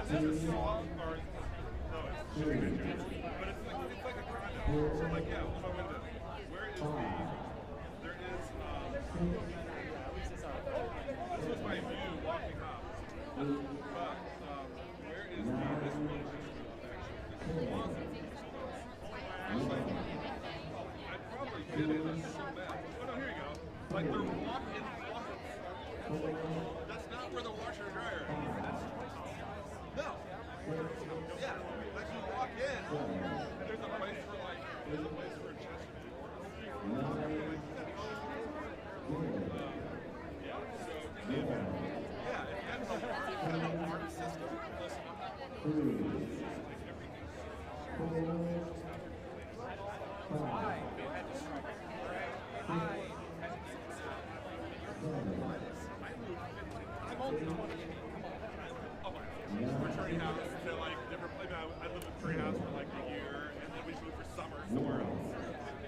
this a song or no? It's shipping pictures, but it's like a condo. So like yeah, my window. Where is the? There is this was my view walking up. But where is the this one? Actually, I probably did it so bad. Oh no, here you go. Like they're walk-in closets. That's not where the washer and dryer is. No. Yeah. Like you walk in, and there's a place for like, there's a place for a chest. Yeah. So yeah, if that's an art system, listen. Tree house to like different places. I lived in a tree house for like a year, and then we moved for summer somewhere else.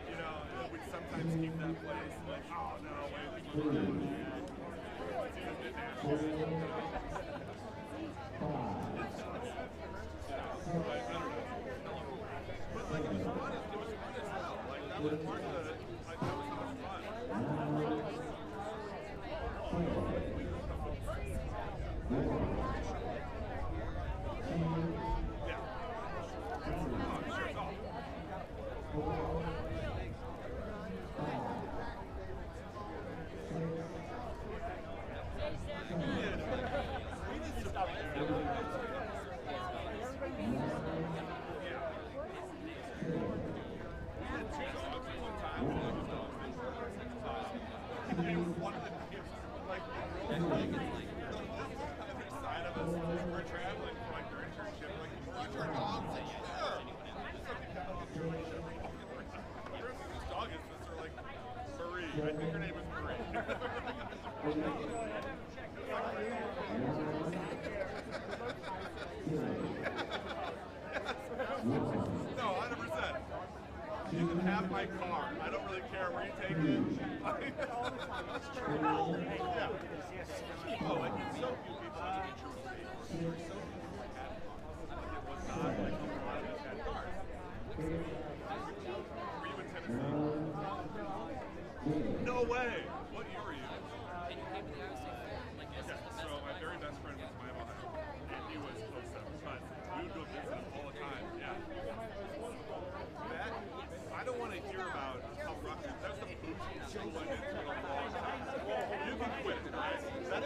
You know, and we'd sometimes keep that place like, oh no, wait, we moved down here. But like it was fun as hell. Like that was part of the, like that was so much fun. We're traveling for like their internship, like, what's your dog? Like, sure. This dog is just sort of like Marie. I think her name is Marie. No, 100%. You can have my car. I don't really care where you take it. That's true. Yeah. Oh, like it's so few people to be true. There were so few who had cars. Like it was not like a lot of us had cars. Were you in Tennessee? No way! What year were you? Yeah, so my very best friend was my Ohio, and he was 07, but we would go visit him all the time, yeah. That, I don't want to hear about how rough it is. That's the bougie school I did for a long time. You can quit it, right? That's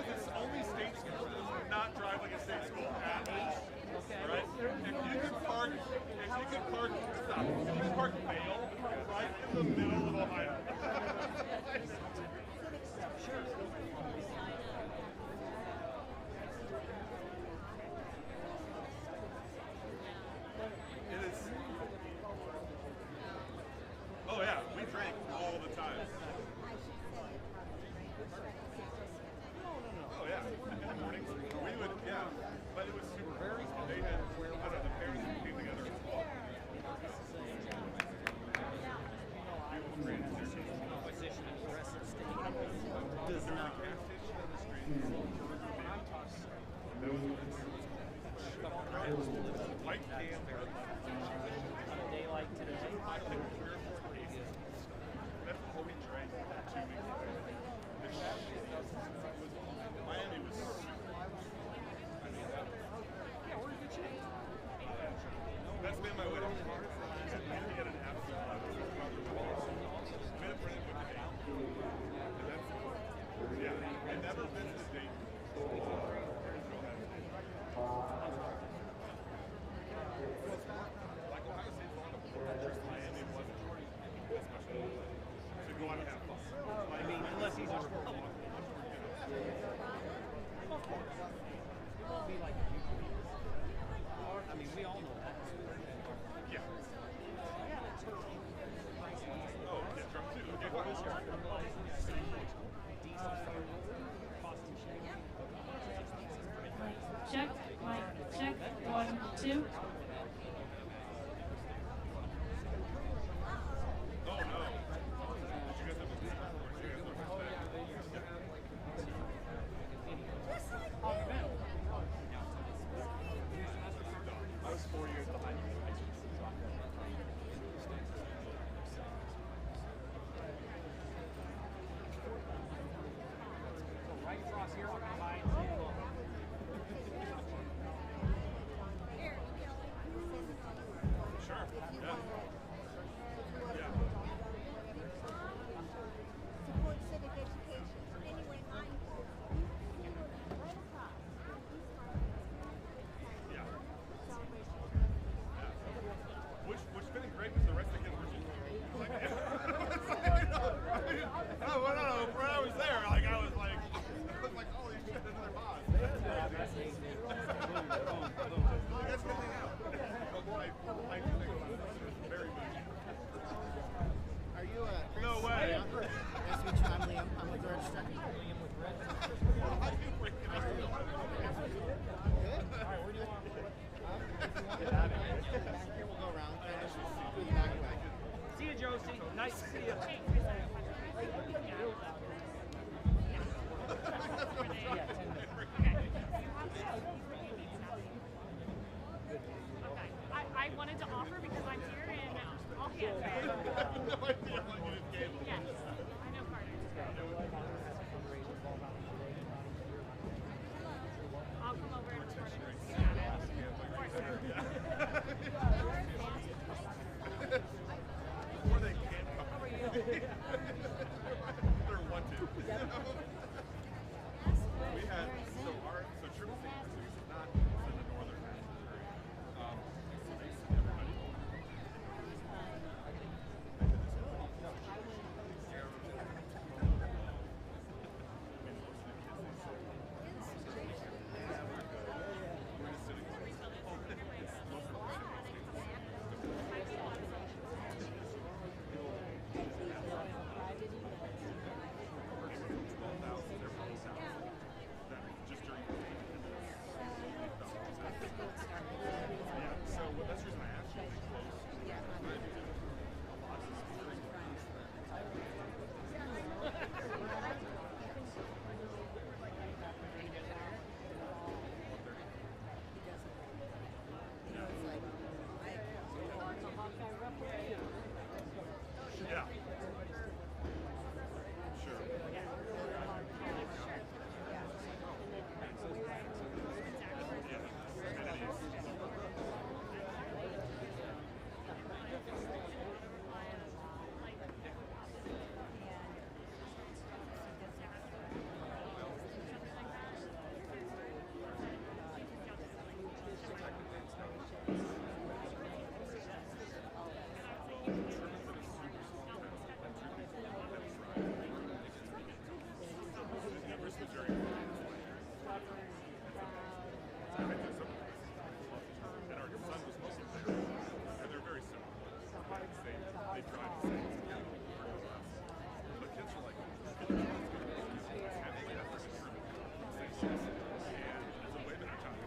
it's a way better time.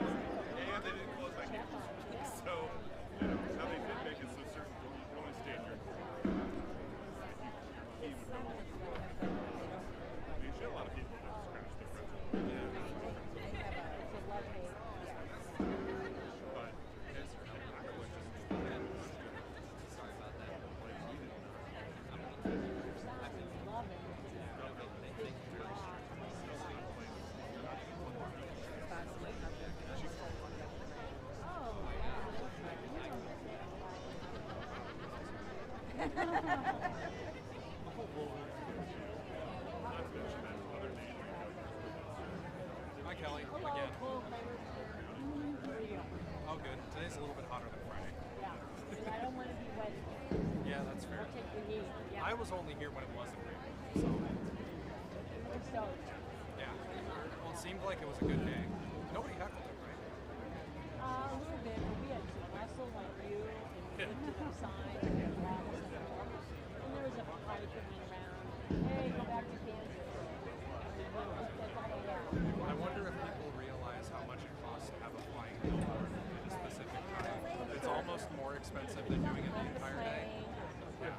And they didn't close my gates. So, now they did make it so certain you can only stay in your court. Your key would go. You see a lot of people that scratch their friends. But it's Sorry about that. Hi, Kelly. Again. Oh, good. Today's a little bit hotter than Friday. Yeah. I don't want to be wet. Yeah, that's fair. I'll take the heat. Yeah. I was only here when it wasn't raining, so So, yeah. Well, it seemed like it was a good day. Nobody heckled it, right? a little bit, but we had to wrestle like you and lifted up signs and rocks and there was a fight that went around. Hey, go back to Kansas. That's all I got. I wonder if people realize how much it costs to have a flying billboard at a specific time. It's almost more expensive than doing it the entire day. Yeah,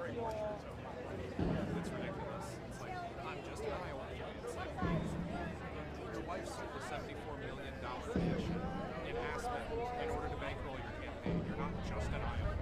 it's ridiculous. It's like, I'm just an Iowa. It's like, your wife sold a $74 million dish in Aspen in order to bankroll your campaign. You're not just an Iowa.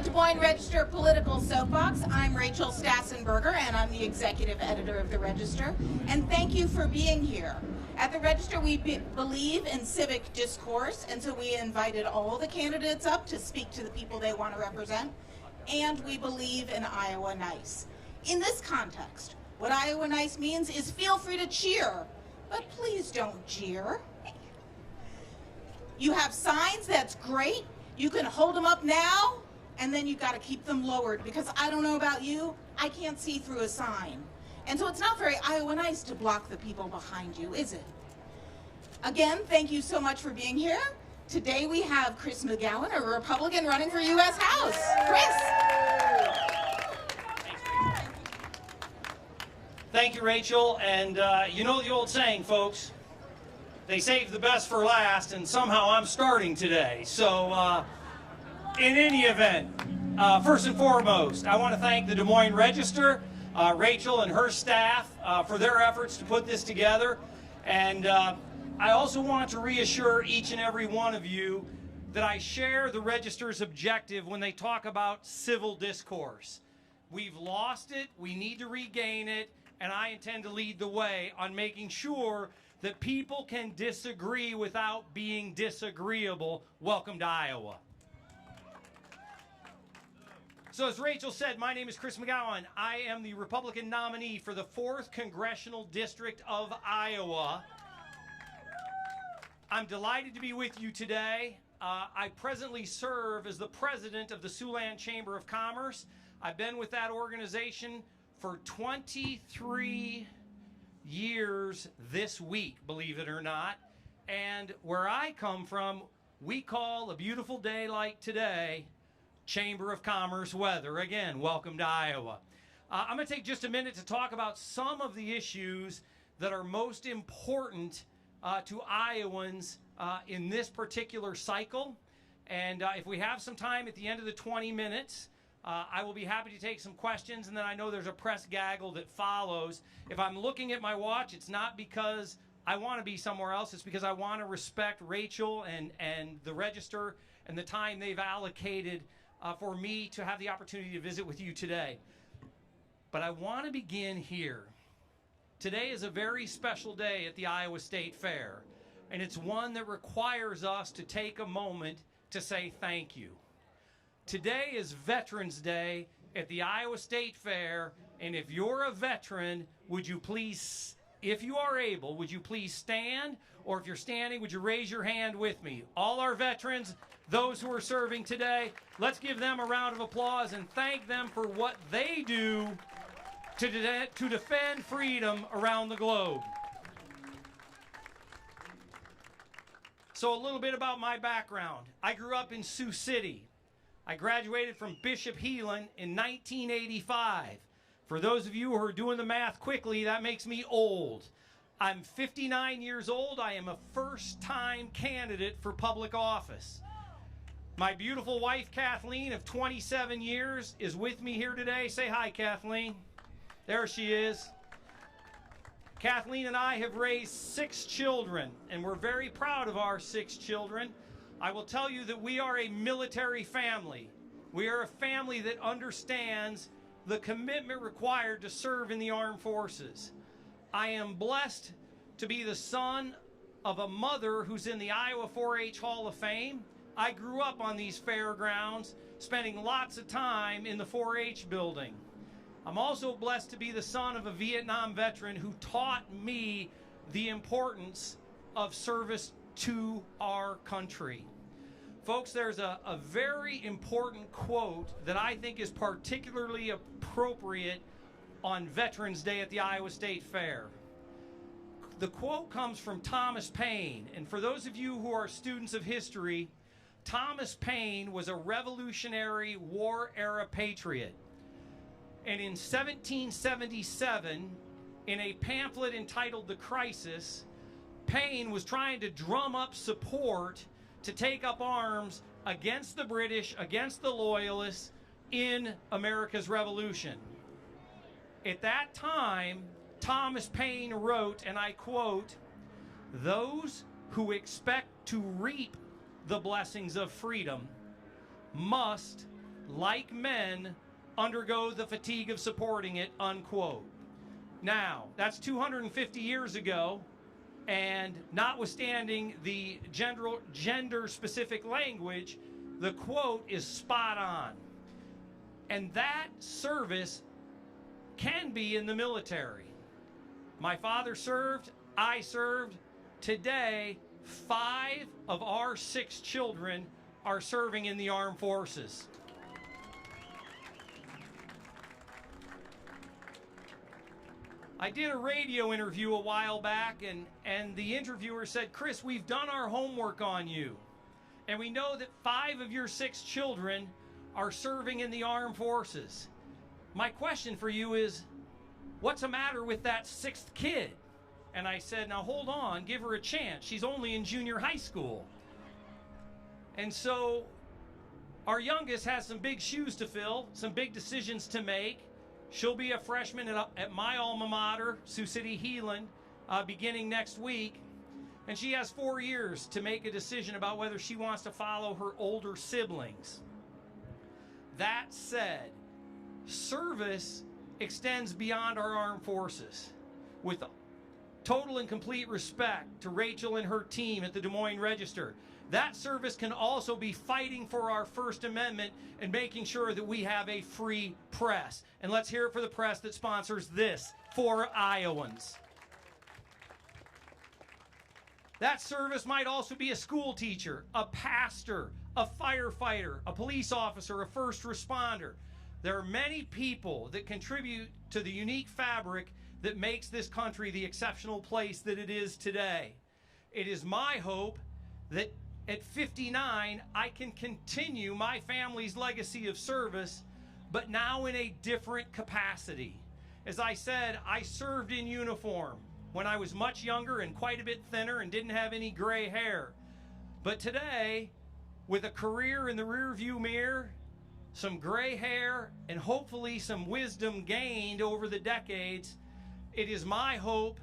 Des Moines Register Political Soapbox. I'm Rachel Stassenberger, and I'm the executive editor of the Register. And thank you for being here. At the Register, we believe in civic discourse, and so we invited all the candidates up to speak to the people they want to represent. And we believe in Iowa Nice. In this context, what Iowa Nice means is feel free to cheer, but please don't jeer. You have signs, that's great. You can hold them up now, and then you've got to keep them lowered, because I don't know about you, I can't see through a sign. And so it's not very Iowa Nice to block the people behind you, is it? Again, thank you so much for being here. Today we have Chris McGowan, a Republican running for U.S. House. Chris. Thank you, Rachel. And you know the old saying, folks, they save the best for last, and somehow I'm starting today. So in any event, first and foremost, I want to thank the Des Moines Register, Rachel and her staff for their efforts to put this together. And I also want to reassure each and every one of you that I share the Register's objective when they talk about civil discourse. We've lost it, we need to regain it, and I intend to lead the way on making sure that people can disagree without being disagreeable. Welcome to Iowa. So as Rachel said, my name is Chris McGowan. I am the Republican nominee for the 4th Congressional District of Iowa. I'm delighted to be with you today. I presently serve as the president of the Siouxland Chamber of Commerce. I've been with that organization for 23 years this week, believe it or not. And where I come from, we call a beautiful day like today Chamber of Commerce weather. Again, welcome to Iowa. I'm going to take just a minute to talk about some of the issues that are most important to Iowans in this particular cycle. And if we have some time at the end of the 20 minutes, I will be happy to take some questions, and then I know there's a press gaggle that follows. If I'm looking at my watch, it's not because I want to be somewhere else. It's because I want to respect Rachel and the Register and the time they've allocated for me to have the opportunity to visit with you today. But I want to begin here. Today is a very special day at the Iowa State Fair, and it's one that requires us to take a moment to say thank you. Today is Veterans Day at the Iowa State Fair, and if you're a veteran, would you please, if you are able, would you please stand? Or if you're standing, would you raise your hand with me? All our veterans, those who are serving today, let's give them a round of applause and thank them for what they do to defend freedom around the globe. So a little bit about my background. I grew up in Sioux City. I graduated from Bishop Heelan in 1985. For those of you who are doing the math quickly, that makes me old. I'm 59 years old. I am a first-time candidate for public office. My beautiful wife, Kathleen, of 27 years, is with me here today. Say hi, Kathleen. There she is. Kathleen and I have raised 6 children, and we're very proud of our 6 children. I will tell you that we are a military family. We are a family that understands the commitment required to serve in the armed forces. I am blessed to be the son of a mother who's in the Iowa 4-H Hall of Fame. I grew up on these fairgrounds, spending lots of time in the 4-H building. I'm also blessed to be the son of a Vietnam veteran who taught me the importance of service to our country. Folks, there's a very important quote that I think is particularly appropriate on Veterans Day at the Iowa State Fair. The quote comes from Thomas Paine, and for those of you who are students of history, Thomas Paine was a Revolutionary War-era patriot. And in 1777, in a pamphlet entitled The Crisis, Paine was trying to drum up support to take up arms against the British, against the Loyalists in America's Revolution. At that time, Thomas Paine wrote, and I quote, "Those who expect to reap the blessings of freedom must, like men, undergo the fatigue of supporting it," unquote. Now, that's 250 years ago, and notwithstanding the gender-specific language, the quote is spot on. And that service can be in the military. My father served, I served. Today, 5 of our 6 children are serving in the armed forces. I did a radio interview a while back, and the interviewer said, "Chris, we've done our homework on you, and we know that 5 of your 6 children are serving in the armed forces. My question for you is, what's the matter with that 6th kid?" And I said, "Now hold on, give her a chance. She's only in junior high school." And so our youngest has some big shoes to fill, some big decisions to make. She'll be a freshman at my alma mater, Sioux City Heelan, beginning next week. And she has 4 years to make a decision about whether she wants to follow her older siblings. That said, service extends beyond our armed forces. With total and complete respect to Rachel and her team at the Des Moines Register, That service can also be fighting for our First Amendment and making sure that we have a free press. And let's hear it for the press that sponsors this for Iowans. That service might also be a school teacher, a pastor, a firefighter, a police officer, a first responder. There are many people that contribute to the unique fabric that makes this country the exceptional place that it is today. It is my hope that at 59, I can continue my family's legacy of service, but now in a different capacity. As I said, I served in uniform when I was much younger and quite a bit thinner and didn't have any gray hair. But today, with a career in the rearview mirror, some gray hair, and hopefully some wisdom gained over the decades, it is my hope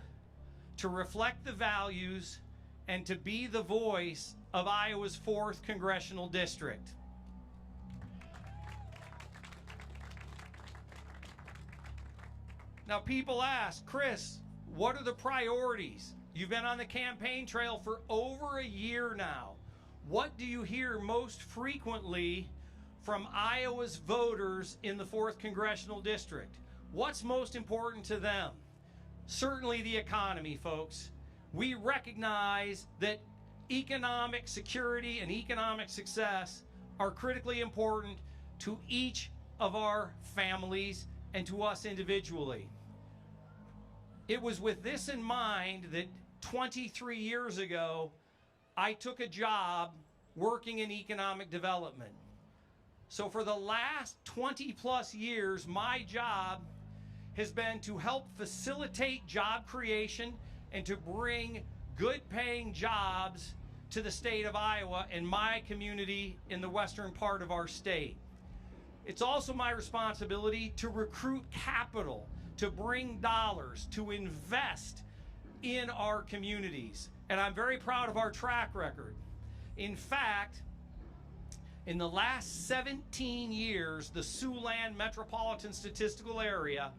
to reflect the values and to be the voice of Iowa's 4th Congressional District. Now people ask, Chris, what are the priorities? You've been on the campaign trail for over a year now. What do you hear most frequently from Iowa's voters in the 4th Congressional District? What's most important to them? Certainly the economy, folks. We recognize that economic security and economic success are critically important to each of our families and to us individually. It was with this in mind that 23 years ago, I took a job working in economic development. So for the last 20 plus years, my job has been to help facilitate job creation and to bring good paying jobs to the state of Iowa and my community in the western part of our state. It's also my responsibility to recruit capital, to bring dollars, to invest in our communities. And I'm very proud of our track record. In fact, in the last 17 years, the Siouxland Metropolitan Statistical Area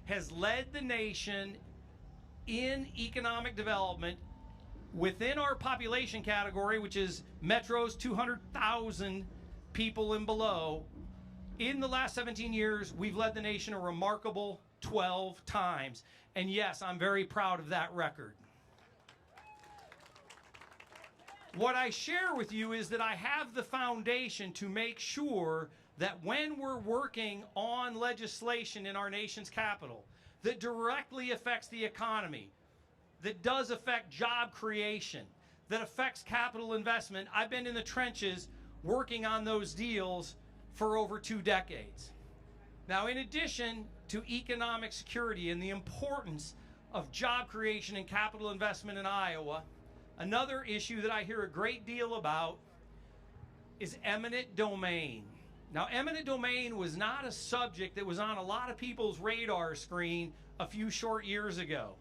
has led the nation in economic development within our population category, which is metros 200,000 people and below. In the last 17 years, we've led the nation a remarkable 12 times. And yes, I'm very proud of that record. What I share with you is that I have the foundation to make sure that when we're working on legislation in our nation's capital that directly affects the economy, that does affect job creation, that affects capital investment, I've been in the trenches working on those deals for over 2 decades. Now, in addition to economic security and the importance of job creation and capital investment in Iowa, another issue that I hear a great deal about is eminent domain. Now, eminent domain was not a subject that was on a lot of people's radar screen a few short years ago,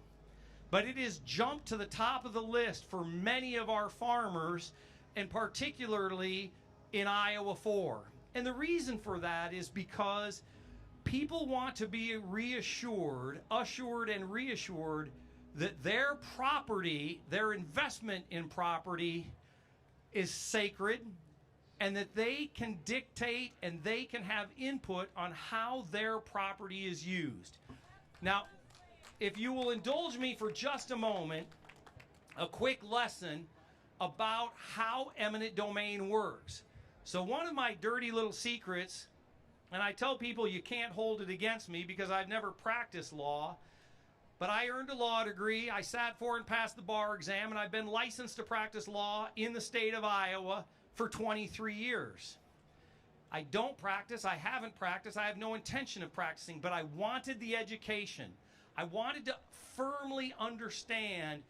but it has jumped to the top of the list for many of our farmers, and particularly in Iowa 4. And the reason for that is because people want to be assured and reassured that their property, their investment in property is sacred, and that they can dictate and they can have input on how their property is used. Now, if you will indulge me for just a moment, a quick lesson about how eminent domain works. So one of my dirty little secrets, and I tell people you can't hold it against me because I've never practiced law, but I earned a law degree, I sat for and passed the bar exam, and I've been licensed to practice law in the state of Iowa for 23 years. I don't practice, I haven't practiced, I have no intention of practicing, but I wanted the education. I wanted to firmly understand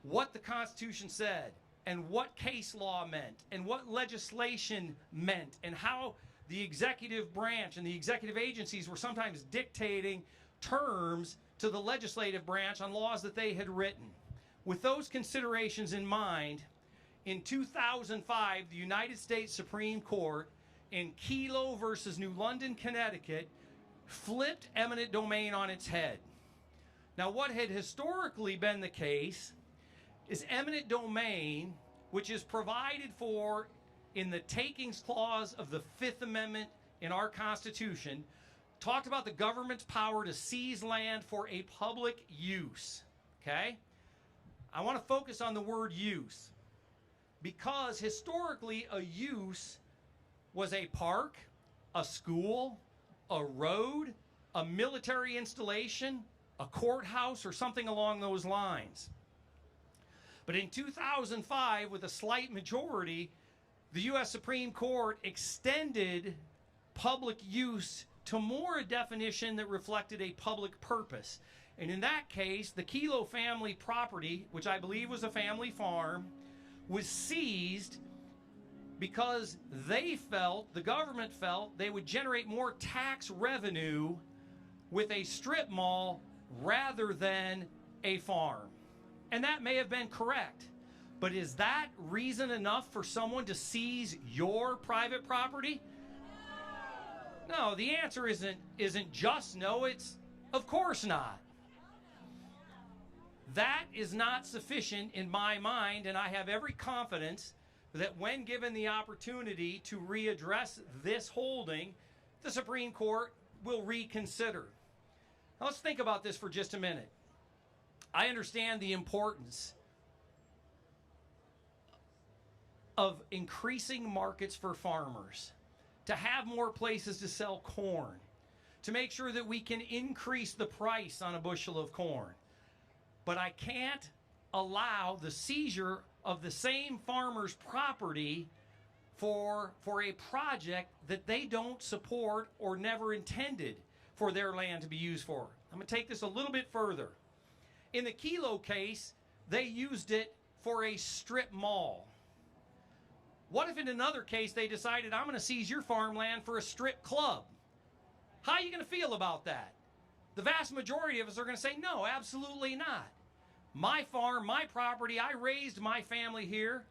what the Constitution said, and what case law meant, and what legislation meant, and how the executive branch and the executive agencies were sometimes dictating terms to the legislative branch on laws that they had written. With those considerations in mind, in 2005, the United States Supreme Court in Kelo versus New London, Connecticut, flipped eminent domain on its head. Now, what had historically been the case is eminent domain which is provided for in the takings clause of the Fifth Amendment in our Constitution, talked about the government's power to seize land for a public use. Okay? I want to focus on the word use, because historically a use was a park, a school, a road, a military installation, a courthouse, or something along those lines. But in 2005, with a slight majority, the U.S. Supreme Court extended public use to more a definition that reflected a public purpose. And in that case, the Kelo family property, which I believe was a family farm, was seized because they felt, the government felt, they would generate more tax revenue with a strip mall rather than a farm. And that may have been correct. But is that reason enough for someone to seize your private property? No, the answer isn't just no, it's of course not. That is not sufficient in my mind, and I have every confidence that when given the opportunity to readdress this holding, the Supreme Court will reconsider. Now let's think about this for just a minute. I understand the importance of increasing markets for farmers, to have more places to sell corn, to make sure that we can increase the price on a bushel of corn. But I can't allow the seizure of the same farmer's property for a project that they don't support or never intended for their land to be used for. I'm going to take this a little bit further. In the Kelo case, they used it for a strip mall. What if in another case they decided, I'm going to seize your farmland for a strip club? How are you going to feel about that? The vast majority of us are going to say, no, absolutely not. My farm, my property, I raised my family here.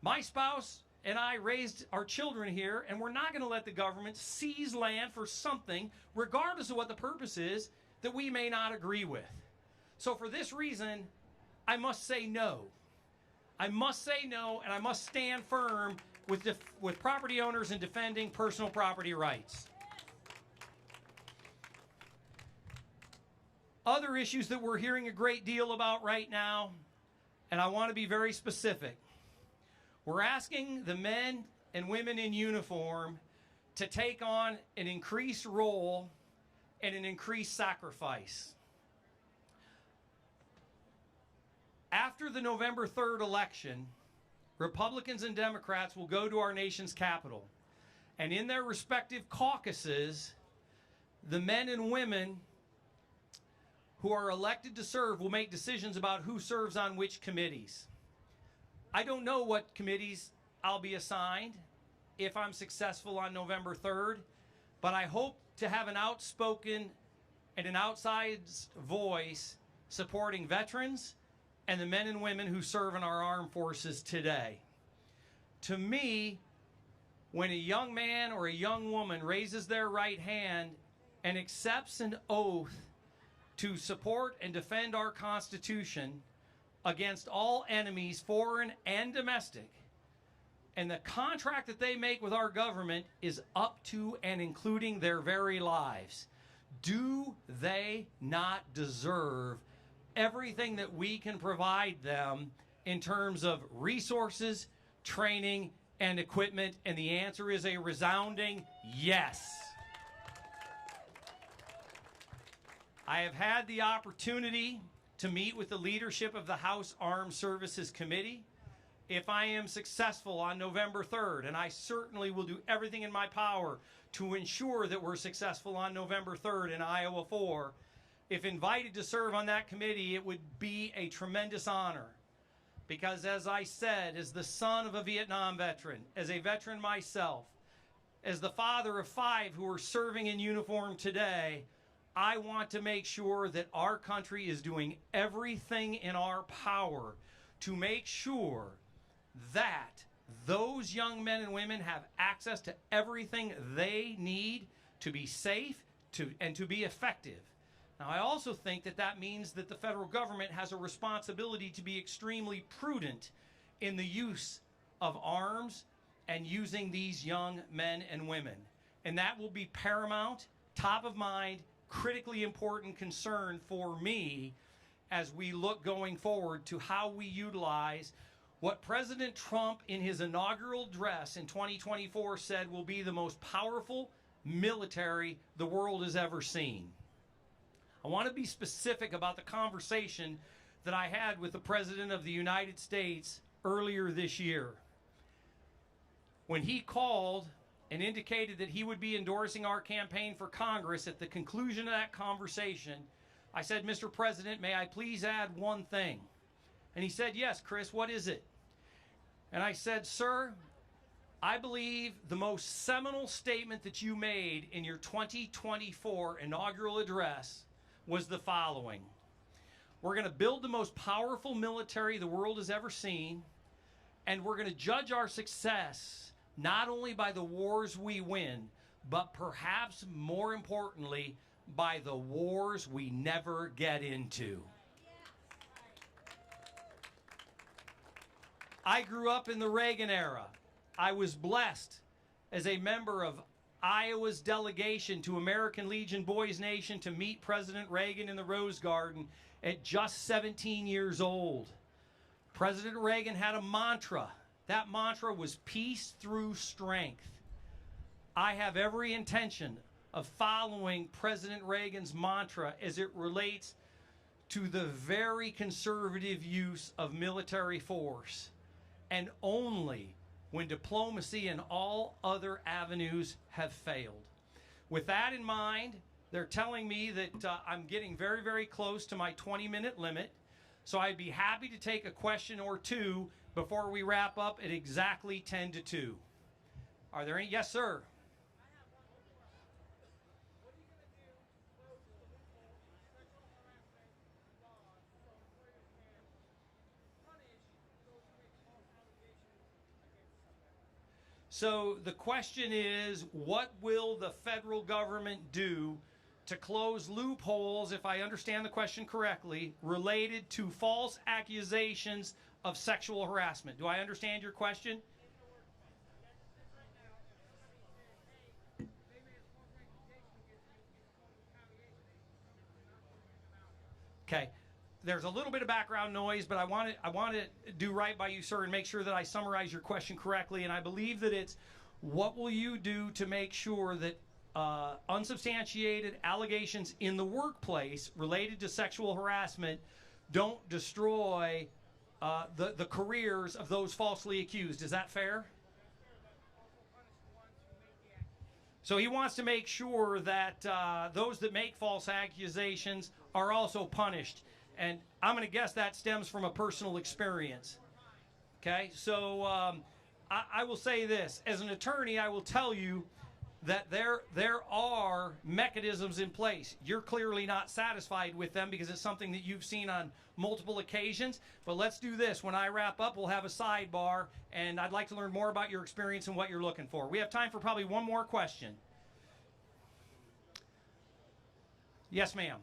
My spouse and I raised our children here, and we're not going to let the government seize land for something, regardless of what the purpose is, that we may not agree with. So for this reason, I must say no. I must say no, and I must stand firm with property owners in defending personal property rights. Other issues that we're hearing a great deal about right now, and I want to be very specific. We're asking the men and women in uniform to take on an increased role and an increased sacrifice. After the November 3rd election, Republicans and Democrats will go to our nation's capital, and in their respective caucuses, the men and women who are elected to serve will make decisions about who serves on which committees. I don't know what committees I'll be assigned if I'm successful on November 3rd, but I hope to have an outspoken and an outsized voice supporting veterans and the men and women who serve in our armed forces today. To me, when a young man or a young woman raises their right hand and accepts an oath to support and defend our Constitution against all enemies, foreign and domestic, and the contract that they make with our government is up to and including their very lives, do they not deserve everything that we can provide them in terms of resources, training, and equipment? And the answer is a resounding yes. I have had the opportunity to meet with the leadership of the House Armed Services Committee. If I am successful on November 3rd, and I certainly will do everything in my power to ensure that we're successful on November 3rd in Iowa 4, if invited to serve on that committee, it would be a tremendous honor. Because as I said, as the son of a Vietnam veteran, as a veteran myself, as the father of 5 who are serving in uniform today, I want to make sure that our country is doing everything in our power to make sure that those young men and women have access to everything they need to be safe and to be effective. Now, I also think that that means that the federal government has a responsibility to be extremely prudent in the use of arms and using these young men and women. And that will be paramount, top of mind, critically important concern for me as we look going forward to how we utilize what President Trump in his inaugural address in 2024 said will be the most powerful military the world has ever seen. I want to be specific about the conversation that I had with the President of the United States earlier this year. When he called and indicated that he would be endorsing our campaign for Congress, at the conclusion of that conversation, I said, "Mr. President, may I please add one thing?" And he said, "Yes, Chris, what is it?" And I said, "Sir, I believe the most seminal statement that you made in your 2024 inaugural address was the following: we're going to build the most powerful military the world has ever seen, and we're going to judge our success not only by the wars we win, but perhaps more importantly, by the wars we never get into." I grew up in the Reagan era. I was blessed as a member of Iowa's delegation to American Legion Boys Nation to meet President Reagan in the Rose Garden at just 17 years old. President Reagan had a mantra. That mantra was peace through strength. I have every intention of following President Reagan's mantra as it relates to the very conservative use of military force, and only when diplomacy and all other avenues have failed. With that in mind, they're telling me that I'm getting very, very close to my 20-minute limit, so I'd be happy to take a question or two before we wrap up at exactly 10 to 2. Are there any? Yes, sir. So the question is, what will the federal government do to close loopholes, if I understand the question correctly, related to false accusations of sexual harassment? Do I understand your question? Okay. There's a little bit of background noise, but I want to do right by you, sir, and make sure that I summarize your question correctly. And I believe that it's, what will you do to make sure that unsubstantiated allegations in the workplace related to sexual harassment don't destroy the careers of those falsely accused? Is that fair? So he wants to make sure that those that make false accusations are also punished. And I'm going to guess that stems from a personal experience. Okay, so I will say this. As an attorney, I will tell you that there are mechanisms in place. You're clearly not satisfied with them because it's something that you've seen on multiple occasions. But let's do this. When I wrap up, we'll have a sidebar, and I'd like to learn more about your experience and what you're looking for. We have time for probably one more question. Yes, ma'am.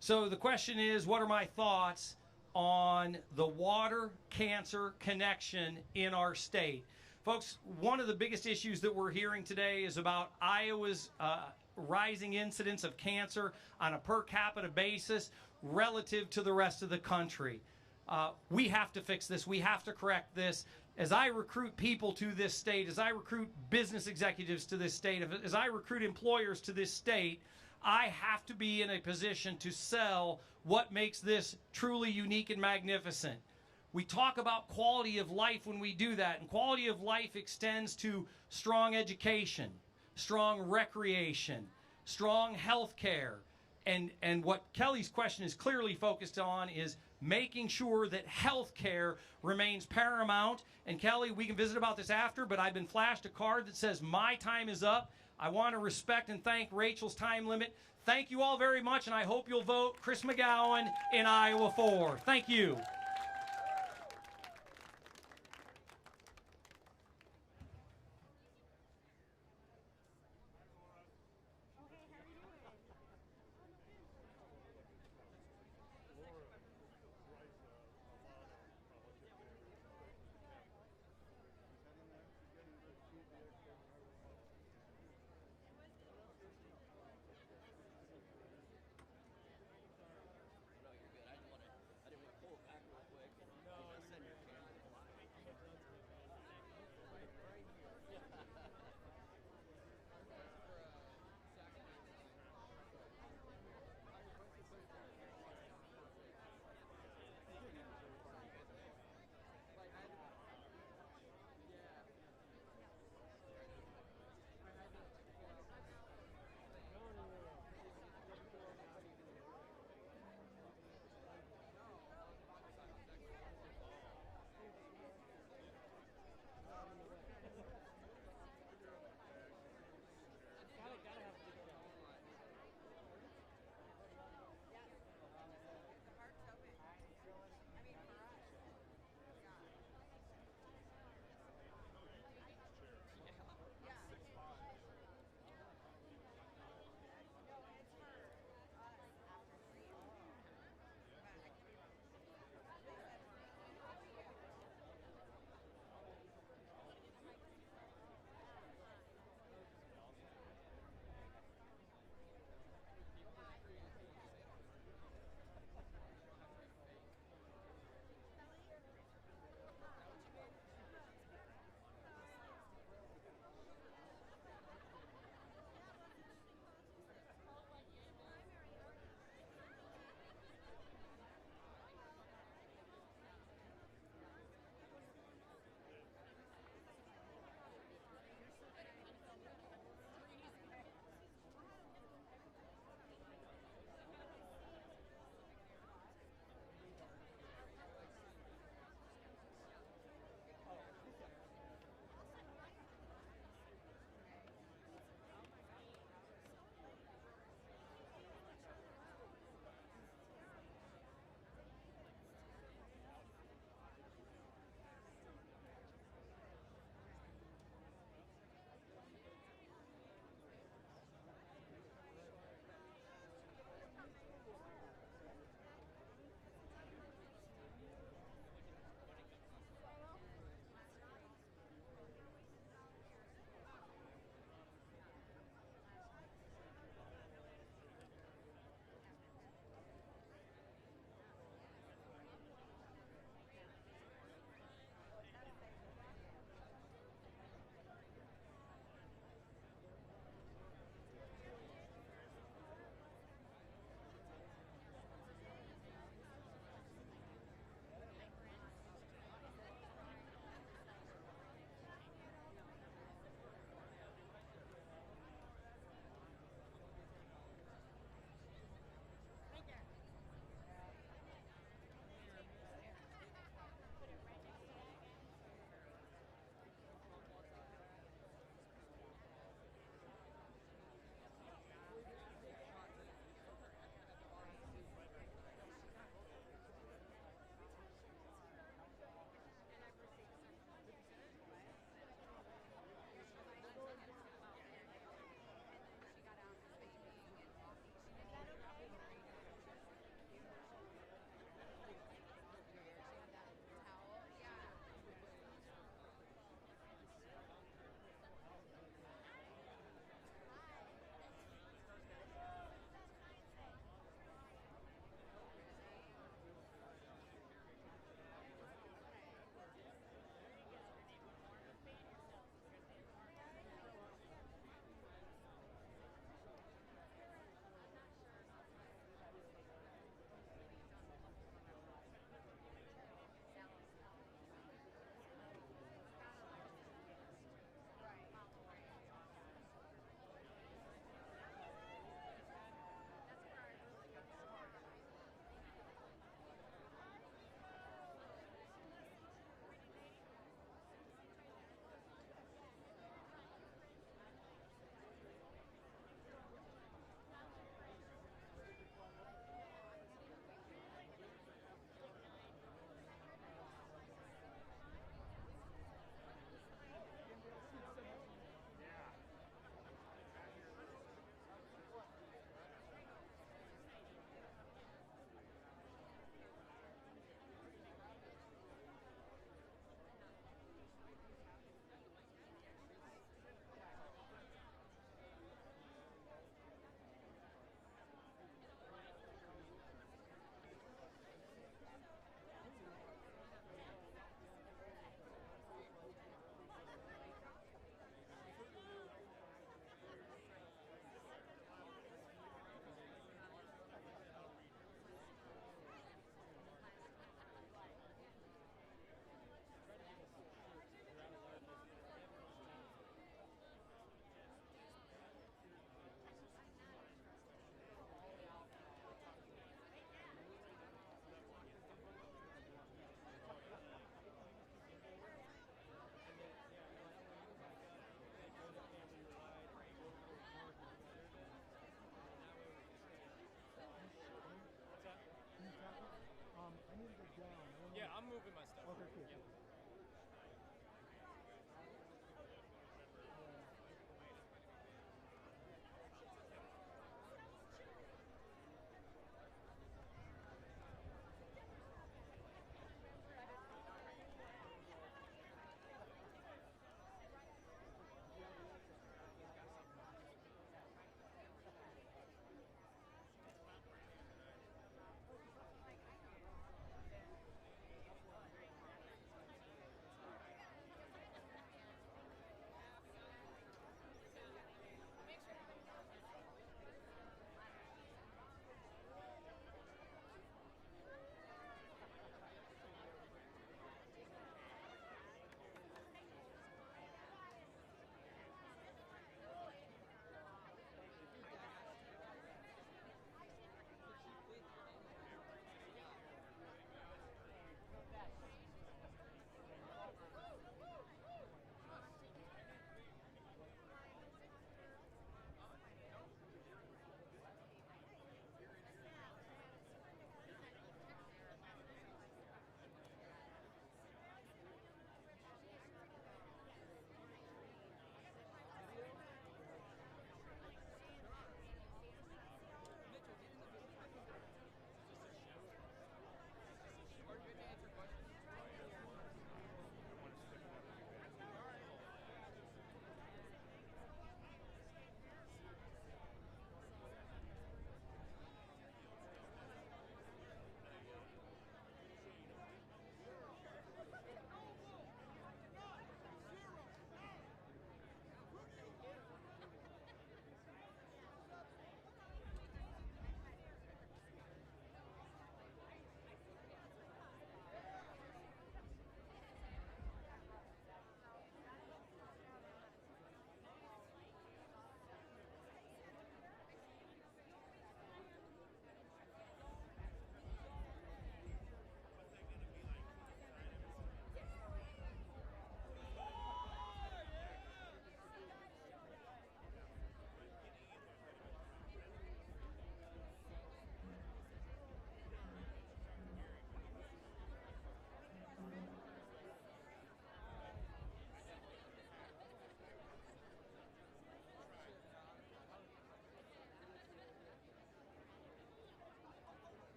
So the question is, what are my thoughts on the water cancer connection in our state? Folks, one of the biggest issues that we're hearing today is about Iowa's rising incidence of cancer on a per capita basis relative to the rest of the country. We have to fix this. We have to correct this. As I recruit people to this state, as I recruit business executives to this state, as I recruit employers to this state, I have to be in a position to sell what makes this truly unique and magnificent. We talk about quality of life when we do that, and quality of life extends to strong education, strong recreation, strong health care. And what Kelly's question is clearly focused on is making sure that health care remains paramount. And Kelly, we can visit about this after, but I've been flashed a card that says my time is up. I want to respect and thank Rachel's time limit. Thank you all very much, and I hope you'll vote Chris McGowan in Iowa 4. Thank you.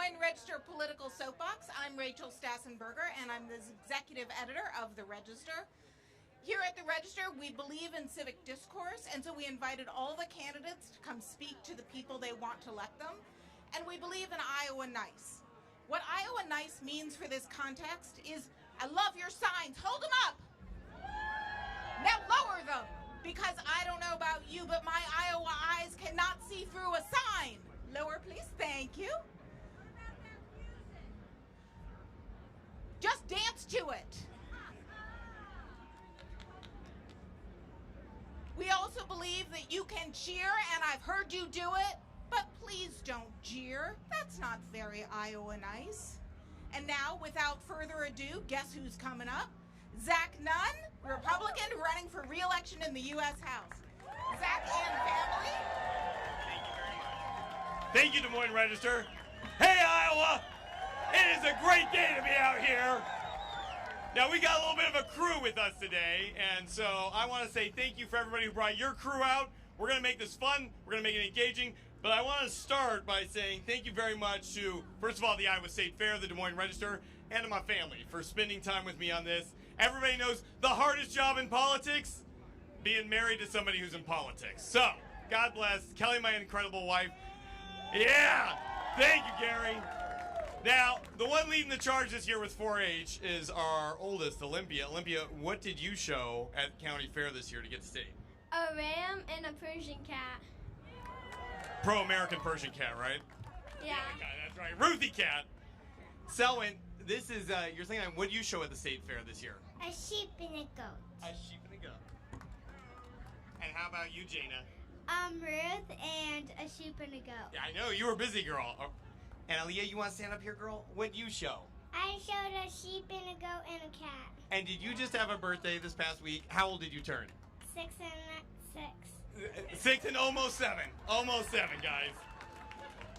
Moines Register Political Soapbox. I'm Rachel Stassenberger, and I'm the executive editor of the Register. Here at the Register, we believe in civic discourse, and so we invited all the candidates to come speak to the people they want to elect them. And we believe in Iowa Nice. What Iowa Nice means for this context is, I love your signs, hold them up. Now lower them, because I don't know about you, but my Iowa eyes cannot see through a sign. Lower, please, thank you. Just dance to it. We also believe that you can cheer, and I've heard you do it, but please don't jeer. That's not very Iowa Nice. And now, without further ado, guess who's coming up? Zach Nunn, Republican, running for re-election in the U.S. House. Zach and family. Thank you very much. Thank you, Des Moines Register. Hey, Iowa! It is a great day to be out here. Now, we got a little bit of a crew with us today, and so I want to say thank you for everybody who brought your crew out. We're going to make this fun. We're going to make it engaging. But I want to start by saying thank you very much to, first of all, the Iowa State Fair, the Des Moines Register, and to my family for spending time with me on this. Everybody knows the hardest job in politics, being married to somebody who's in politics. So, God bless. Kelly, my incredible wife. Yeah! Thank you, Gary. Now, the one leading the charge this year with 4-H is our oldest, Olympia. Olympia, what did you show at County Fair this year to get to state? A ram and a Persian cat. Pro-American Persian cat, right? Yeah. Okay, that's right. Ruthie cat. Selwyn, this is, you're saying, what did you show at the state fair this year? A sheep and a goat. A sheep and a goat. And how about you, Jana? Ruth and a sheep and a goat. Yeah, I know, you were busy, girl. Oh. And Aaliyah, you want to stand up here, girl? What did you show? I showed a sheep and a goat and a cat. And did you just have a birthday this past week? How old did you turn? 6 and 6. 6 and almost 7. Almost 7, guys.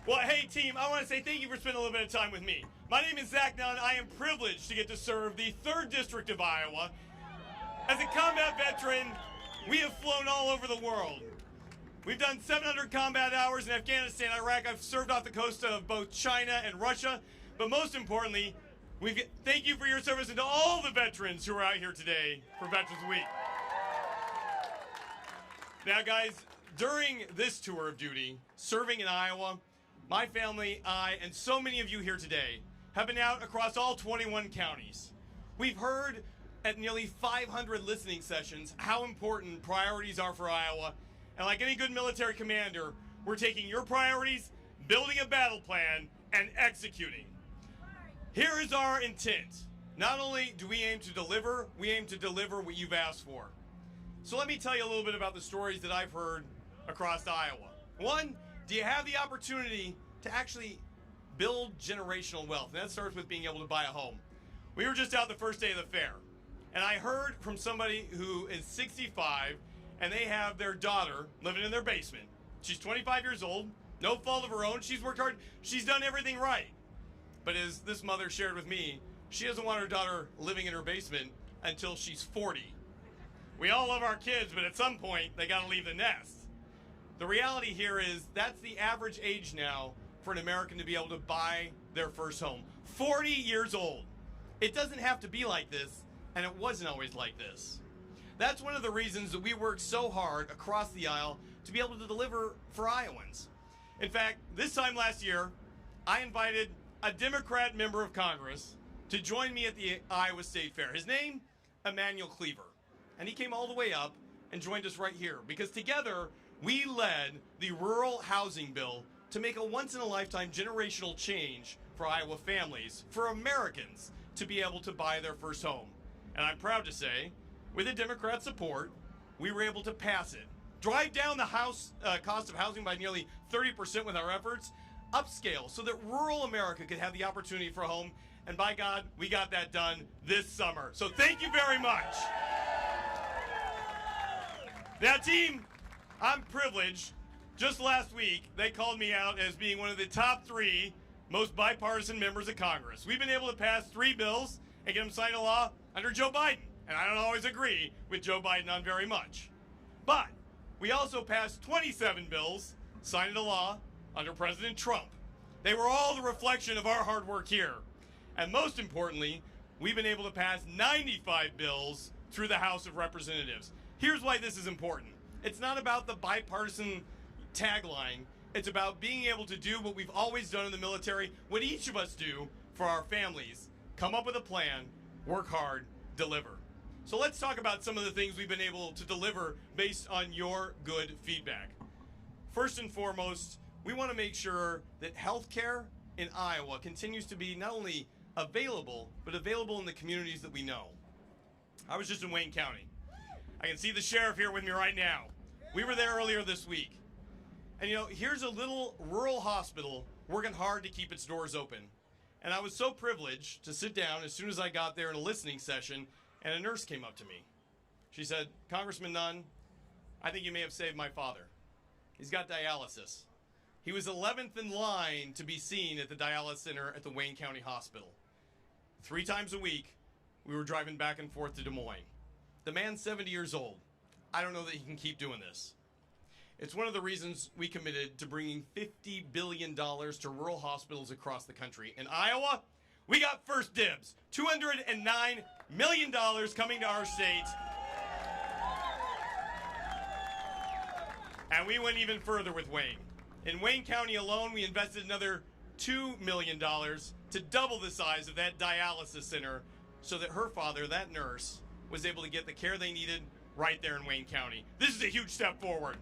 Well, hey, team, I want to say thank you for spending a little bit of time with me. My name is Zach Nunn. I am privileged to get to serve the 3rd District of Iowa. As a combat veteran, we have flown all over the world. We've done 700 combat hours in Afghanistan, Iraq. I've served off the coast of both China and Russia. But most importantly, thank you for your service and to all the veterans who are out here today for Veterans Week. Now, guys, during this tour of duty, serving in Iowa, my family, I, and so many of you here today have been out across all 21 counties. We've heard at nearly 500 listening sessions how important priorities are for Iowa. And like any good military commander, we're taking your priorities, building a battle plan, and executing. Here is our intent. Not only do we aim to deliver, we aim to deliver what you've asked for. So let me tell you a little bit about the stories that I've heard across Iowa. One, do you have the opportunity to actually build generational wealth? And that starts with being able to buy a home. We were just out the first day of the fair, and I heard from somebody who is 65, and they have their daughter living in their basement. She's 25 years old, no fault of her own. She's worked hard. She's done everything right. But as this mother shared with me, she doesn't want her daughter living in her basement until she's 40. We all love our kids, but at some point, they got to leave the nest. The reality here is that's the average age now for an American to be able to buy their first home. 40 years old. It doesn't have to be like this, and it wasn't always like this. That's one of the reasons that we worked so hard across the aisle to be able to deliver for Iowans. In fact, this time last year, I invited a Democrat member of Congress to join me at the Iowa State Fair. His name, Emanuel Cleaver. And he came all the way up and joined us right here because together we led the rural housing bill to make a once-in-a-lifetime generational change for Iowa families, for Americans to be able to buy their first home. And I'm proud to say, with the Democrat support, we were able to pass it. Drive down the cost of housing by nearly 30% with our efforts, upscale so that rural America could have the opportunity for a home, and by God, we got that done this summer. So thank you very much. Now, team, I'm privileged. Just last week, they called me out as being one of the top 3 most bipartisan members of Congress. We've been able to pass 3 bills and get them signed into law under Joe Biden. And I don't always agree with Joe Biden on very much. But we also passed 27 bills signed into law under President Trump. They were all the reflection of our hard work here. And most importantly, we've been able to pass 95 bills through the House of Representatives. Here's why this is important. It's not about the bipartisan tagline. It's about being able to do what we've always done in the military, what each of us do for our families. Come up with a plan, work hard, deliver. So let's talk about some of the things we've been able to deliver based on your good feedback. First and foremost, we want to make sure that healthcare in Iowa continues to be not only available, but available in the communities that we know. I was just in Wayne County. I can see the sheriff here with me right now. We were there earlier this week. And here's a little rural hospital working hard to keep its doors open. And I was so privileged to sit down as soon as I got there in a listening session, and a nurse came up to me. She said, "Congressman Nunn, I think you may have saved my father. He's got dialysis. He was 11th in line to be seen at the dialysis center at the Wayne County Hospital. 3 times a week, we were driving back and forth to Des Moines. The man's 70 years old. I don't know that he can keep doing this." It's one of the reasons we committed to bringing $50 billion to rural hospitals across the country. In Iowa, we got first dibs. $209 million coming to our state. And we went even further with Wayne. In Wayne County alone, we invested another $2 million to double the size of that dialysis center so that her father, that nurse, was able to get the care they needed right there in Wayne County. This is a huge step forward.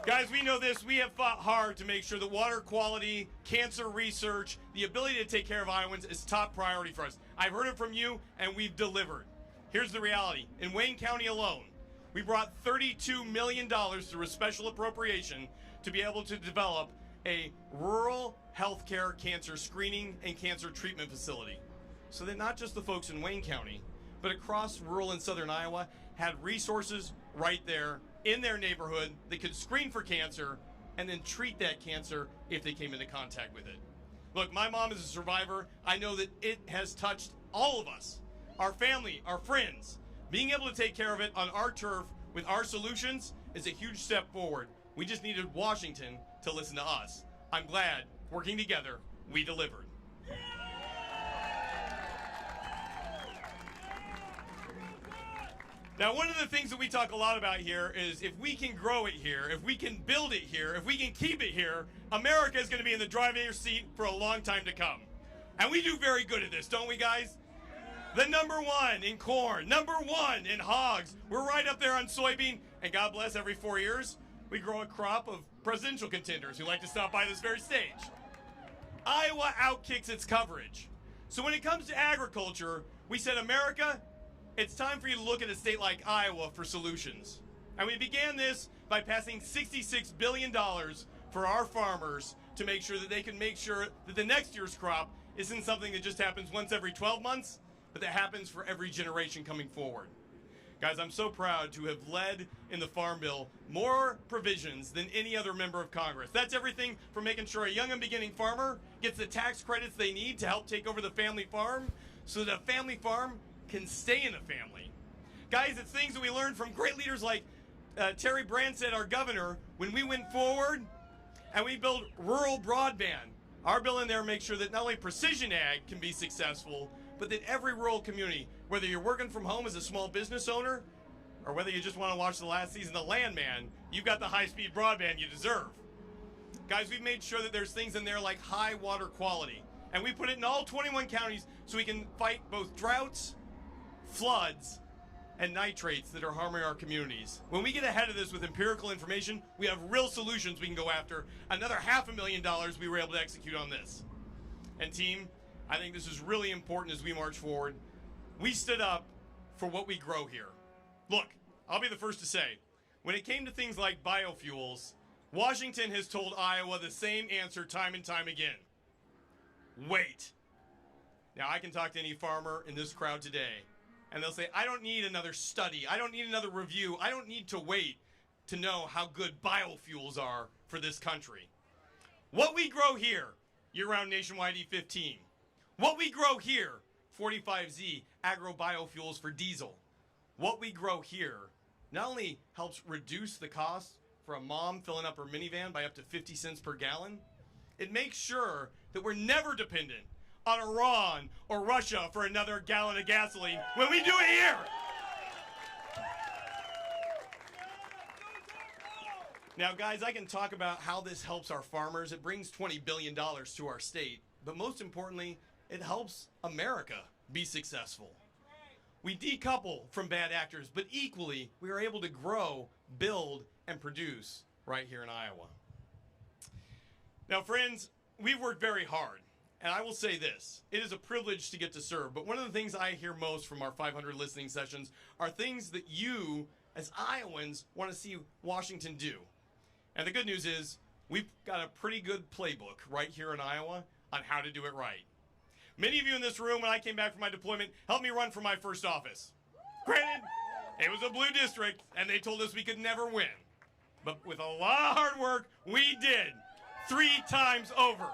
Guys, we know this. We have fought hard to make sure that water quality, cancer research, the ability to take care of Iowans is top priority for us. I've heard it from you, and we've delivered. Here's the reality. In Wayne County alone, we brought $32 million through a special appropriation to be able to develop a rural healthcare cancer screening and cancer treatment facility, so that not just the folks in Wayne County, but across rural and southern Iowa had resources right there in their neighborhood that could screen for cancer and then treat that cancer if they came into contact with it. Look, my mom is a survivor. I know that it has touched all of us, our family, our friends. Being able to take care of it on our turf with our solutions is a huge step forward. We just needed Washington to listen to us. I'm glad, working together, we delivered. Now, one of the things that we talk a lot about here is if we can grow it here, if we can build it here, if we can keep it here, America is going to be in the driver's seat for a long time to come. And we do very good at this, don't we, guys? The #1 in corn, #1 in hogs. We're right up there on soybean, and God bless, every 4 years, we grow a crop of presidential contenders who like to stop by this very stage. Iowa outkicks its coverage. So when it comes to agriculture, we said, America, it's time for you to look at a state like Iowa for solutions. And we began this by passing $66 billion for our farmers to make sure that they can make sure that the next year's crop isn't something that just happens once every 12 months, but that happens for every generation coming forward. Guys, I'm so proud to have led in the Farm Bill more provisions than any other member of Congress. That's everything from making sure a young and beginning farmer gets the tax credits they need to help take over the family farm so that a family farm can stay in the family. Guys, it's things that we learned from great leaders like Terry Branstad, our governor, when we went forward and we built rural broadband. Our bill in there makes sure that not only precision ag can be successful, but that every rural community, whether you're working from home as a small business owner or whether you just want to watch the last season of Landman, you've got the high-speed broadband you deserve. Guys, we've made sure that there's things in there like high water quality, and we put it in all 21 counties so we can fight both droughts, floods, and nitrates that are harming our communities. When we get ahead of this with empirical information, we have real solutions we can go after. Another $500,000 we were able to execute on this. And team, I think this is really important as we march forward. We stood up for what we grow here. Look, I'll be the first to say, when it came to things like biofuels, Washington has told Iowa the same answer time and time again. Wait. Now, I can talk to any farmer in this crowd today, and they'll say, I don't need another study. I don't need another review. I don't need to wait to know how good biofuels are for this country. What we grow here, year-round nationwide E15. What we grow here, 45Z, agro-biofuels for diesel. What we grow here not only helps reduce the cost for a mom filling up her minivan by up to 50 cents per gallon. It makes sure that we're never dependent on Iran or Russia for another gallon of gasoline when we do it here. Now, guys, I can talk about how this helps our farmers. It brings $20 billion to our state. But most importantly, it helps America be successful. We decouple from bad actors, but equally, we are able to grow, build, and produce right here in Iowa. Now, friends, we've worked very hard. And I will say this, it is a privilege to get to serve. But one of the things I hear most from our 500 listening sessions are things that you, as Iowans, want to see Washington do. And the good news is, we've got a pretty good playbook right here in Iowa on how to do it right. Many of you in this room, when I came back from my deployment, helped me run for my first office. Granted, it was a blue district, and they told us we could never win. But with a lot of hard work, we did 3 times over.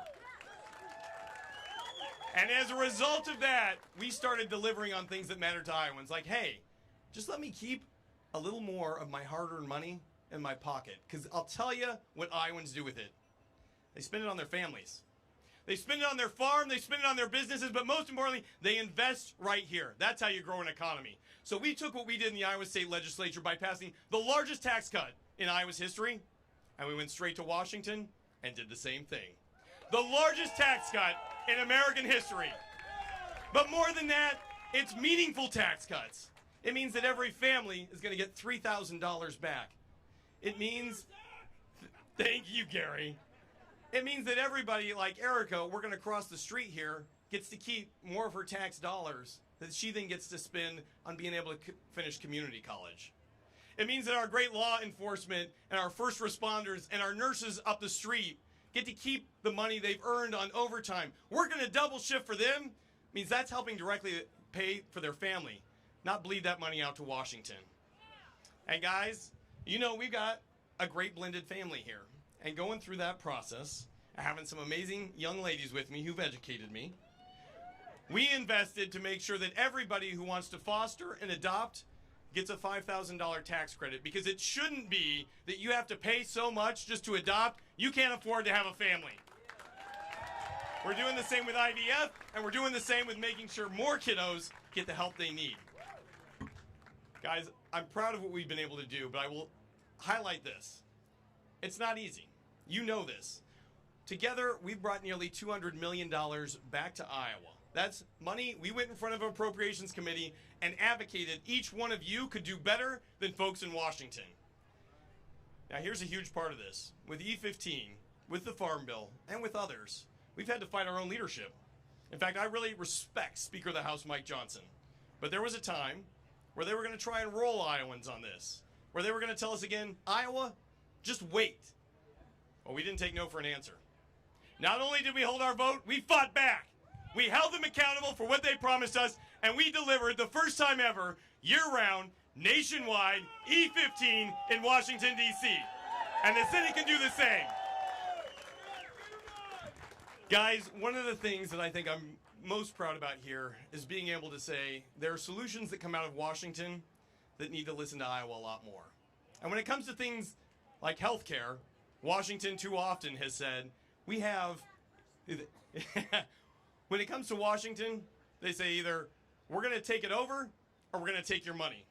And as a result of that, we started delivering on things that matter to Iowans. Like, hey, just let me keep a little more of my hard-earned money in my pocket. Because I'll tell you what Iowans do with it. They spend it on their families. They spend it on their farm, they spend it on their businesses, but most importantly, they invest right here. That's how you grow an economy. So we took what we did in the Iowa State Legislature by passing the largest tax cut in Iowa's history, and we went straight to Washington and did the same thing. The largest tax cut in American history. But more than that, it's meaningful tax cuts. It means that every family is going to get $3,000 back. It means, thank you, Gary. It means that everybody, like Erica, we're going to cross the street here, gets to keep more of her tax dollars that she then gets to spend on being able to finish community college. It means that our great law enforcement and our first responders and our nurses up the street get to keep the money they've earned on overtime. Working a double shift for them means that's helping directly pay for their family, not bleed that money out to Washington. And guys, you know we've got a great blended family here. And going through that process, having some amazing young ladies with me who've educated me, we invested to make sure that everybody who wants to foster and adopt gets a $5,000 tax credit, because it shouldn't be that you have to pay so much just to adopt, you can't afford to have a family. We're doing the same with IVF, and we're doing the same with making sure more kiddos get the help they need. Guys, I'm proud of what we've been able to do, but I will highlight this. It's not easy. You know this. Together, we've brought nearly $200 million back to Iowa. That's money we went in front of an appropriations committee and advocated each one of you could do better than folks in Washington. Now, here's a huge part of this. With E15, with the Farm Bill, and with others, we've had to fight our own leadership. In fact, I really respect Speaker of the House Mike Johnson. But there was a time where they were going to try and roll Iowans on this, where they were going to tell us again, Iowa, just wait. Well, we didn't take no for an answer. Not only did we hold our vote, we fought back. We held them accountable for what they promised us, and we delivered the first time ever, year-round, nationwide E15 in Washington, D.C. And the Senate can do the same. Guys, one of the things that I think I'm most proud about here is being able to say there are solutions that come out of Washington that need to listen to Iowa a lot more. And when it comes to things like health care, Washington too often has said, we have, when it comes to Washington, they say either we're going to take it over or we're going to take your money.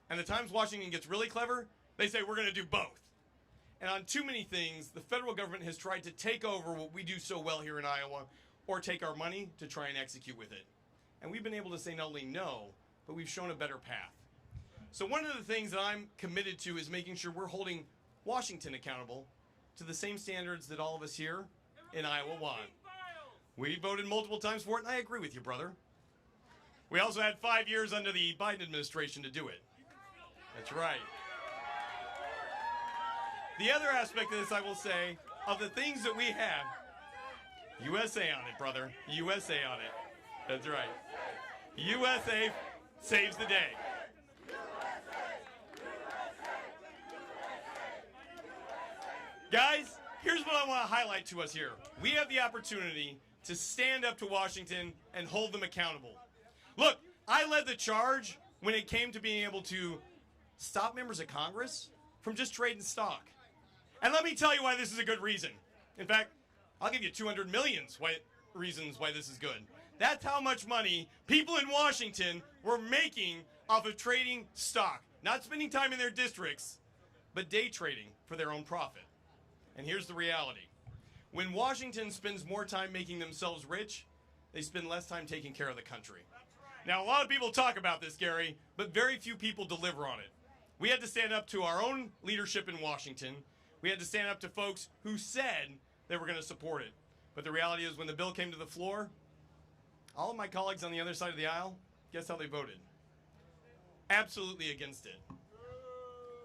And the times Washington gets really clever, they say we're going to do both. And on too many things, the federal government has tried to take over what we do so well here in Iowa or take our money to try and execute with it. And we've been able to say not only no, but we've shown a better path. So one of the things that I'm committed to is making sure we're holding Washington accountable to the same standards that all of us here in Iowa want. We voted multiple times for it, and I agree with you, brother. We also had 5 years under the Biden administration to do it. That's right. The other aspect of this, I will say, of the things that we have, USA on it, brother. USA on it. That's right. USA saves the day. Guys, here's what I want to highlight to us here. We have the opportunity to stand up to Washington and hold them accountable. Look, I led the charge when it came to being able to stop members of Congress from just trading stock. And let me tell you why this is a good reason. In fact, I'll give you 200 millions reasons why this is good. That's how much money people in Washington were making off of trading stock. Not spending time in their districts, but day trading for their own profit. And here's the reality. When Washington spends more time making themselves rich, they spend less time taking care of the country. Now, a lot of people talk about this, Gary, but very few people deliver on it. We had to stand up to our own leadership in Washington. We had to stand up to folks who said they were going to support it. But the reality is, when the bill came to the floor, all of my colleagues on the other side of the aisle, guess how they voted? Absolutely against it.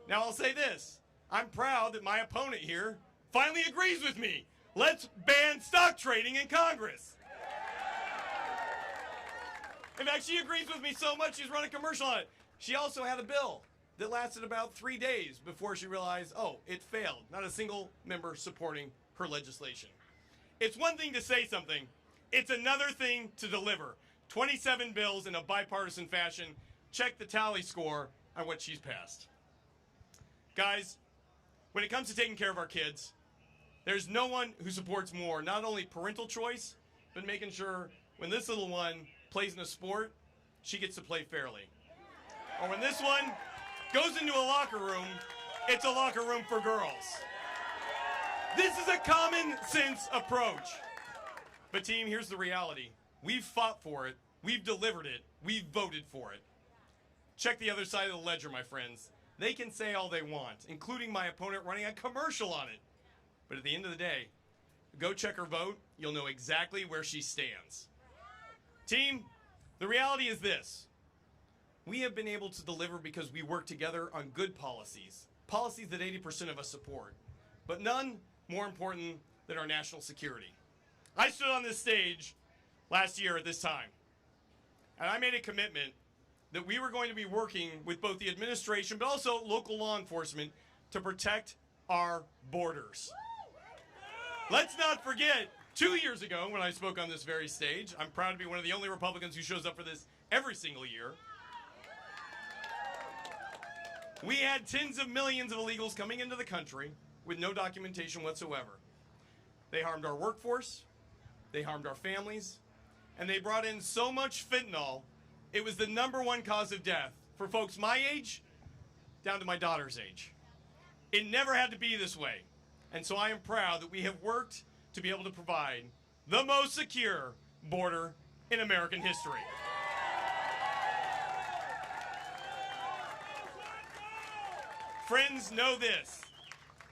Now, I'll say this. I'm proud that my opponent here finally agrees with me. Let's ban stock trading in Congress. In fact, she agrees with me so much she's run a commercial on it. She also had a bill that lasted about 3 days before she realized, oh, it failed. Not a single member supporting her legislation. It's one thing to say something. It's another thing to deliver. 27 bills in a bipartisan fashion. Check the tally score on what she's passed. Guys, when it comes to taking care of our kids, there's no one who supports more not only parental choice, but making sure when this little one plays in a sport, she gets to play fairly. Or when this one goes into a locker room, it's a locker room for girls. This is a common sense approach. But team, here's the reality. We've fought for it. We've delivered it. We've voted for it. Check the other side of the ledger, my friends. They can say all they want, including my opponent running a commercial on it. But at the end of the day, go check her vote. You'll know exactly where she stands. Team, the reality is this. We have been able to deliver because we work together on good policies. Policies that 80% of us support. But none more important than our national security. I stood on this stage last year at this time, and I made a commitment that we were going to be working with both the administration but also local law enforcement to protect our borders. Let's not forget, 2 years ago when I spoke on this very stage, I'm proud to be one of the only Republicans who shows up for this every single year. We had tens of millions of illegals coming into the country with no documentation whatsoever. They harmed our workforce, they harmed our families, and they brought in so much fentanyl, it was the #1 cause of death for folks my age down to my daughter's age. It never had to be this way. And so I am proud that we have worked to be able to provide the most secure border in American history. Friends, know this.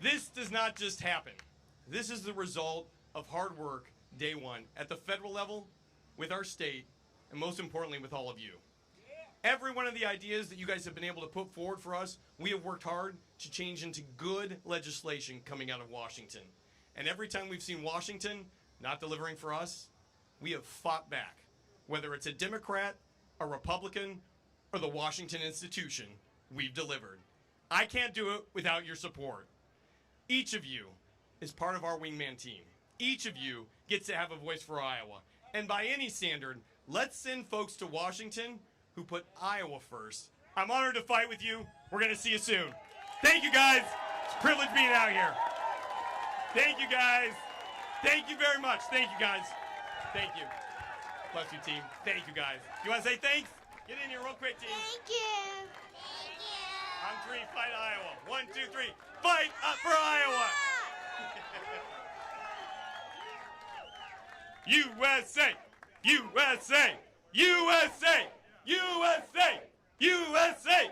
This does not just happen. This is the result of hard work day one at the federal level, with our state, and most importantly with all of you. Every one of the ideas that you guys have been able to put forward for us, we have worked hard to change into good legislation coming out of Washington. And every time we've seen Washington not delivering for us, we have fought back. Whether it's a Democrat, a Republican, or the Washington institution, we've delivered. I can't do it without your support. Each of you is part of our wingman team. Each of you gets to have a voice for Iowa. And by any standard, let's send folks to Washington who put Iowa first. I'm honored to fight with you. We're going to see you soon. Thank you, guys. It's a privilege being out here. Thank you, guys. Thank you very much. Thank you, guys. Thank you. Bless you, team. Thank you, guys. You want to say thanks? Get in here real quick, team. Thank you. Thank you. On 3, fight Iowa. 1, 2, 3. Fight up for Iowa. USA! USA! USA! USA! USA!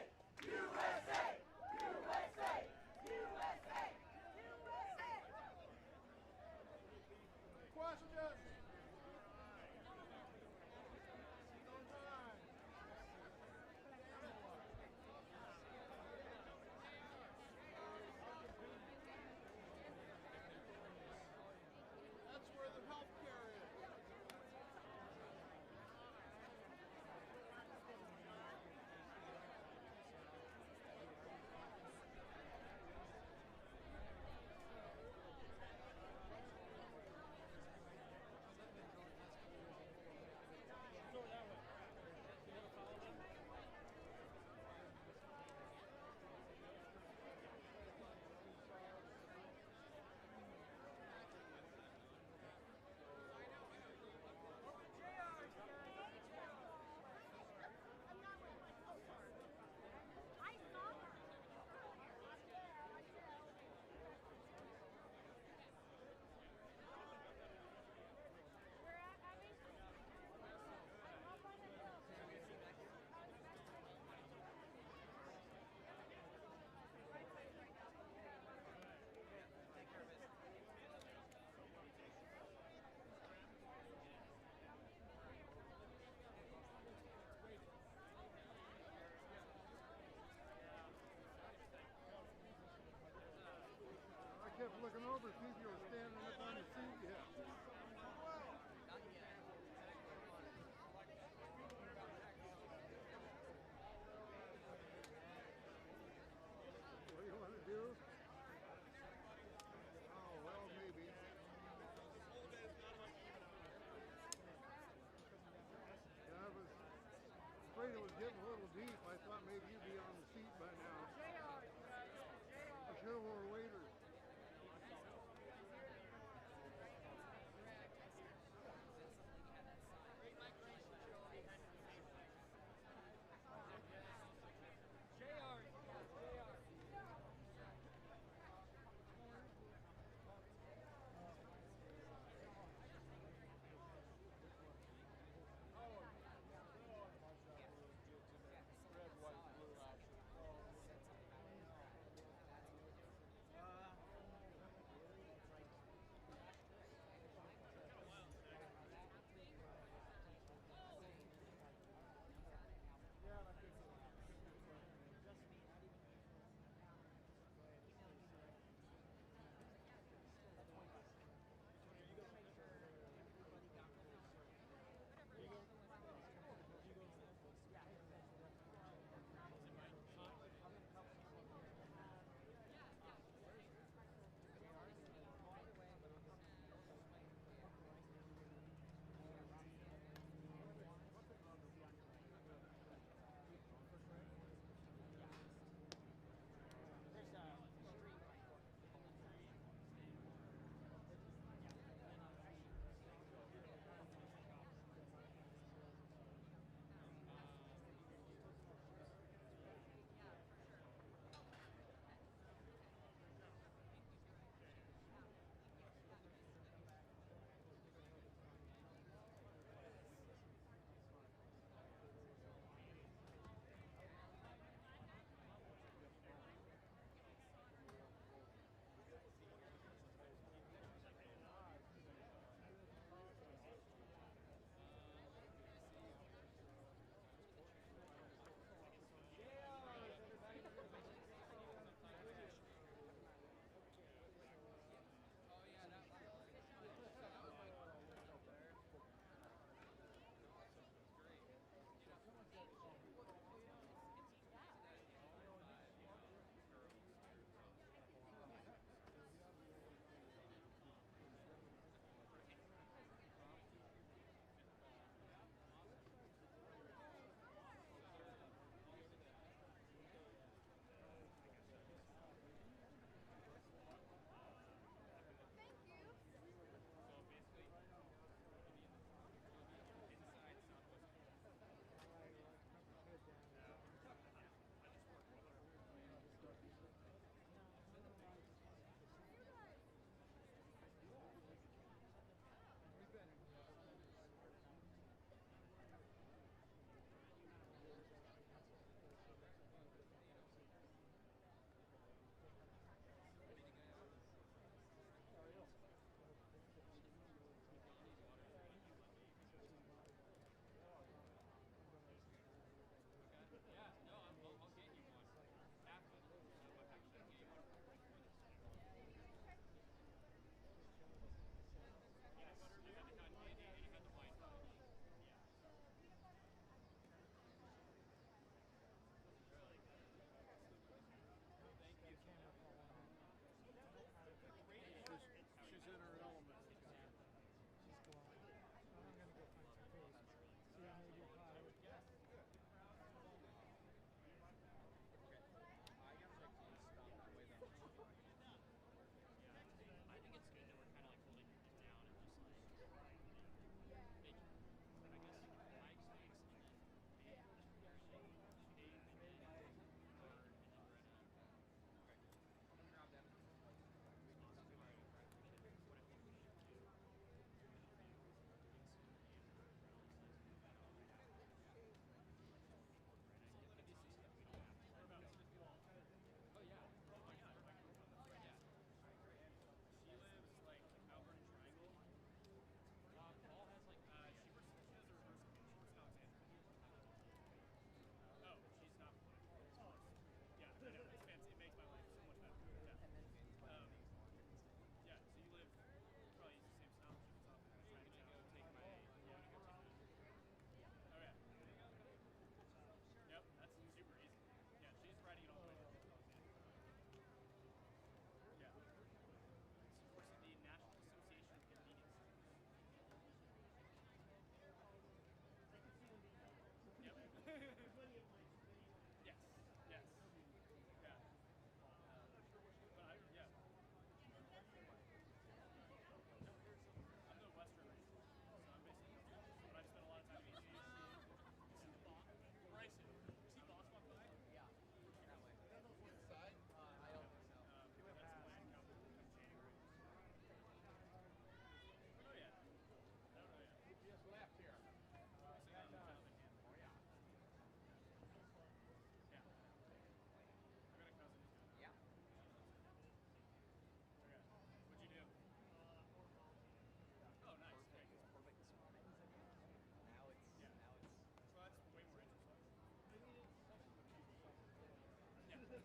over, see if you were standing up on the seat yet. What do you want to do? Oh, well, maybe. Yeah, I was afraid it was getting a little deep. I thought maybe you'd be on the seat by now. I should have wore waders.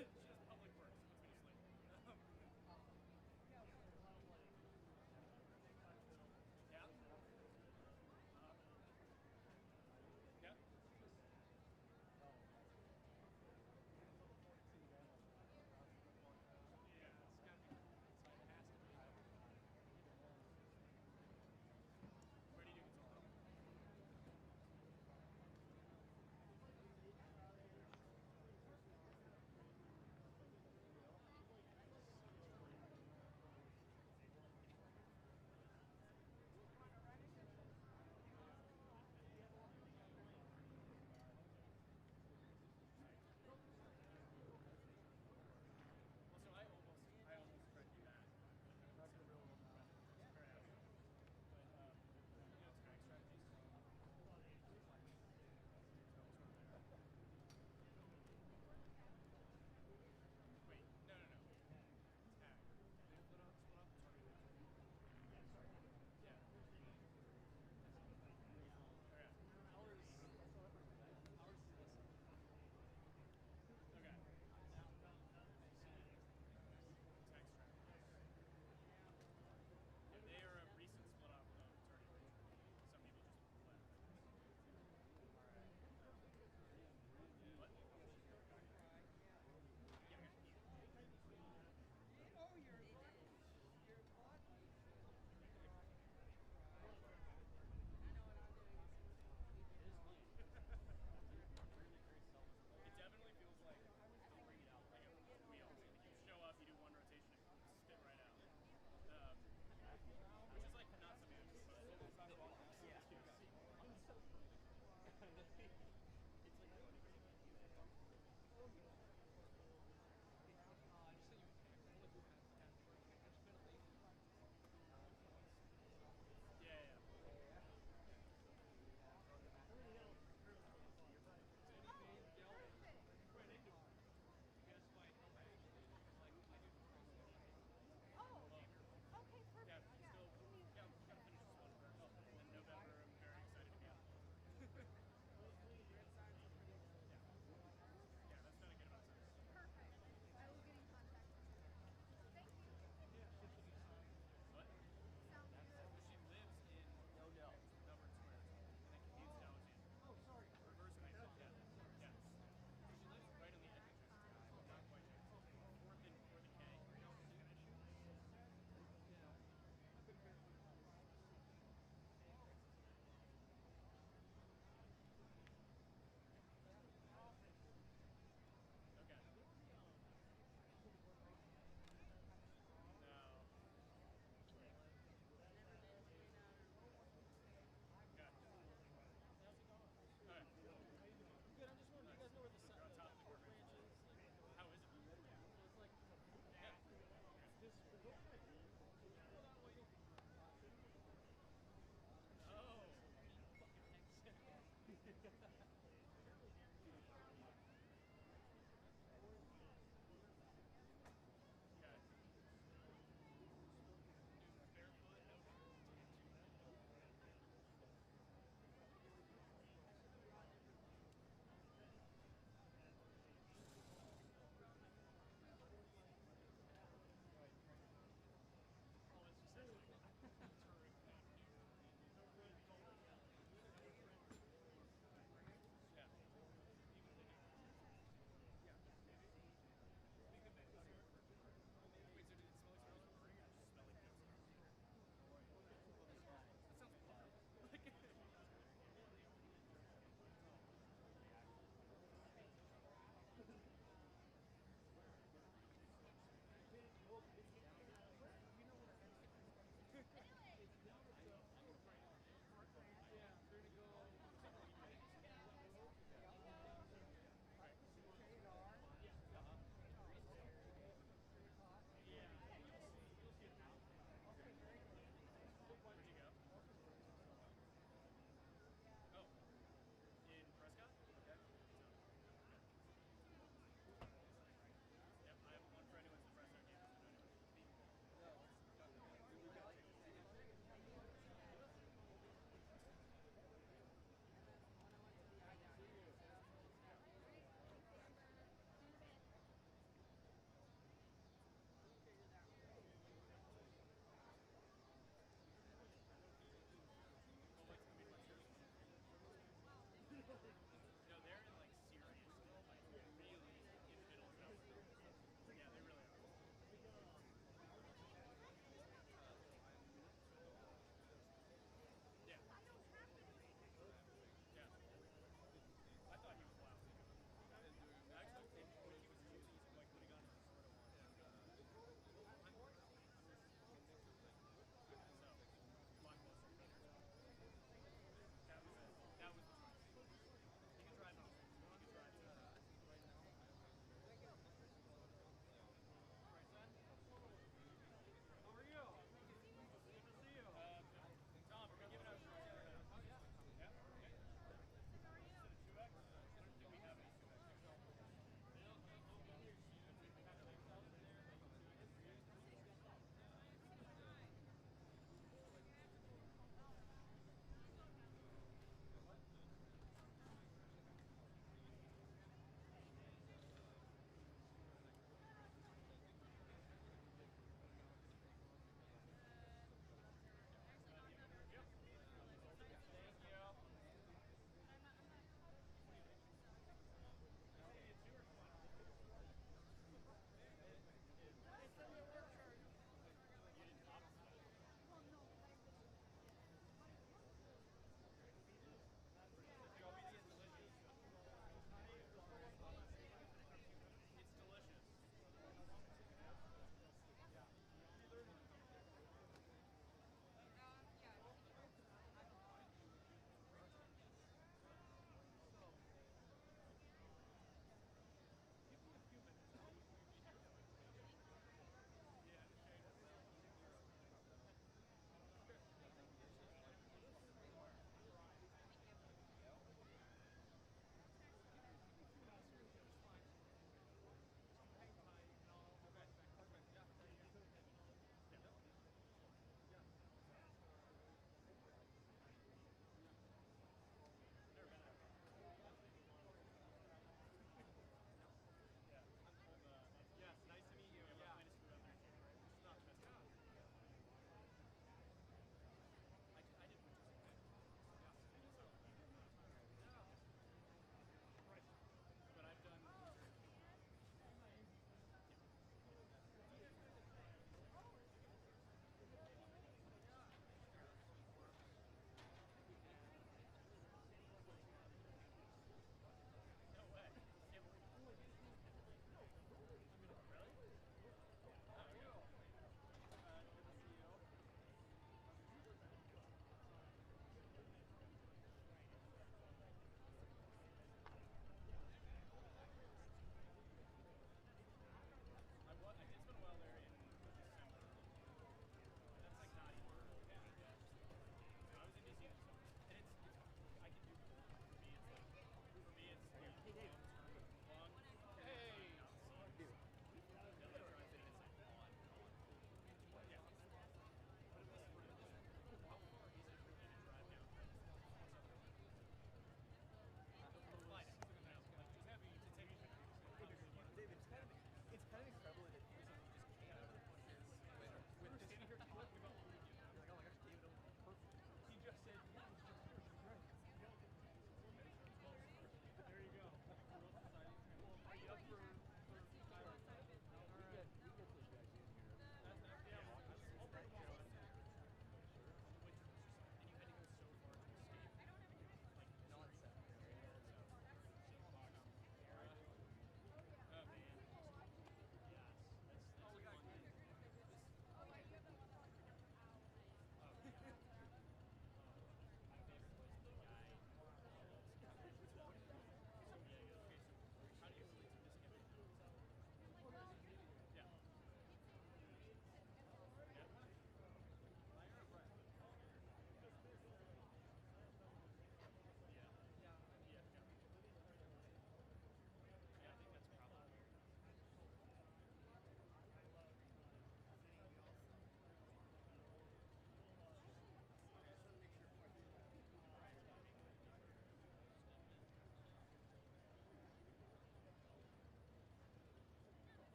Just public works. Yeah. Yep. Yeah, it's got to be. It has to be. Where do you do control?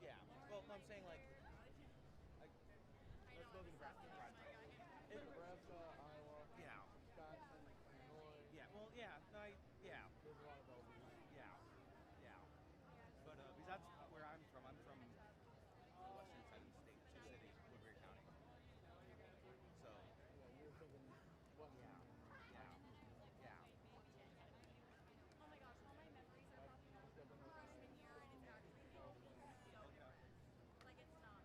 Yeah. Well, no, I'm saying like let's go to Nebraska. Nebraska, Iowa, Yeah. Wisconsin, Illinois. Yeah. Well, yeah. No, yeah. There's a lot of LBs. Yeah. Yeah. But because that's where I'm from. I'm from the western side of the state, Sioux City, Woodbury County. So. Yeah, you're thinking what? Yeah. Yeah. Yeah. Oh my gosh, all my memories are from freshman year, and it's actually so like it's not.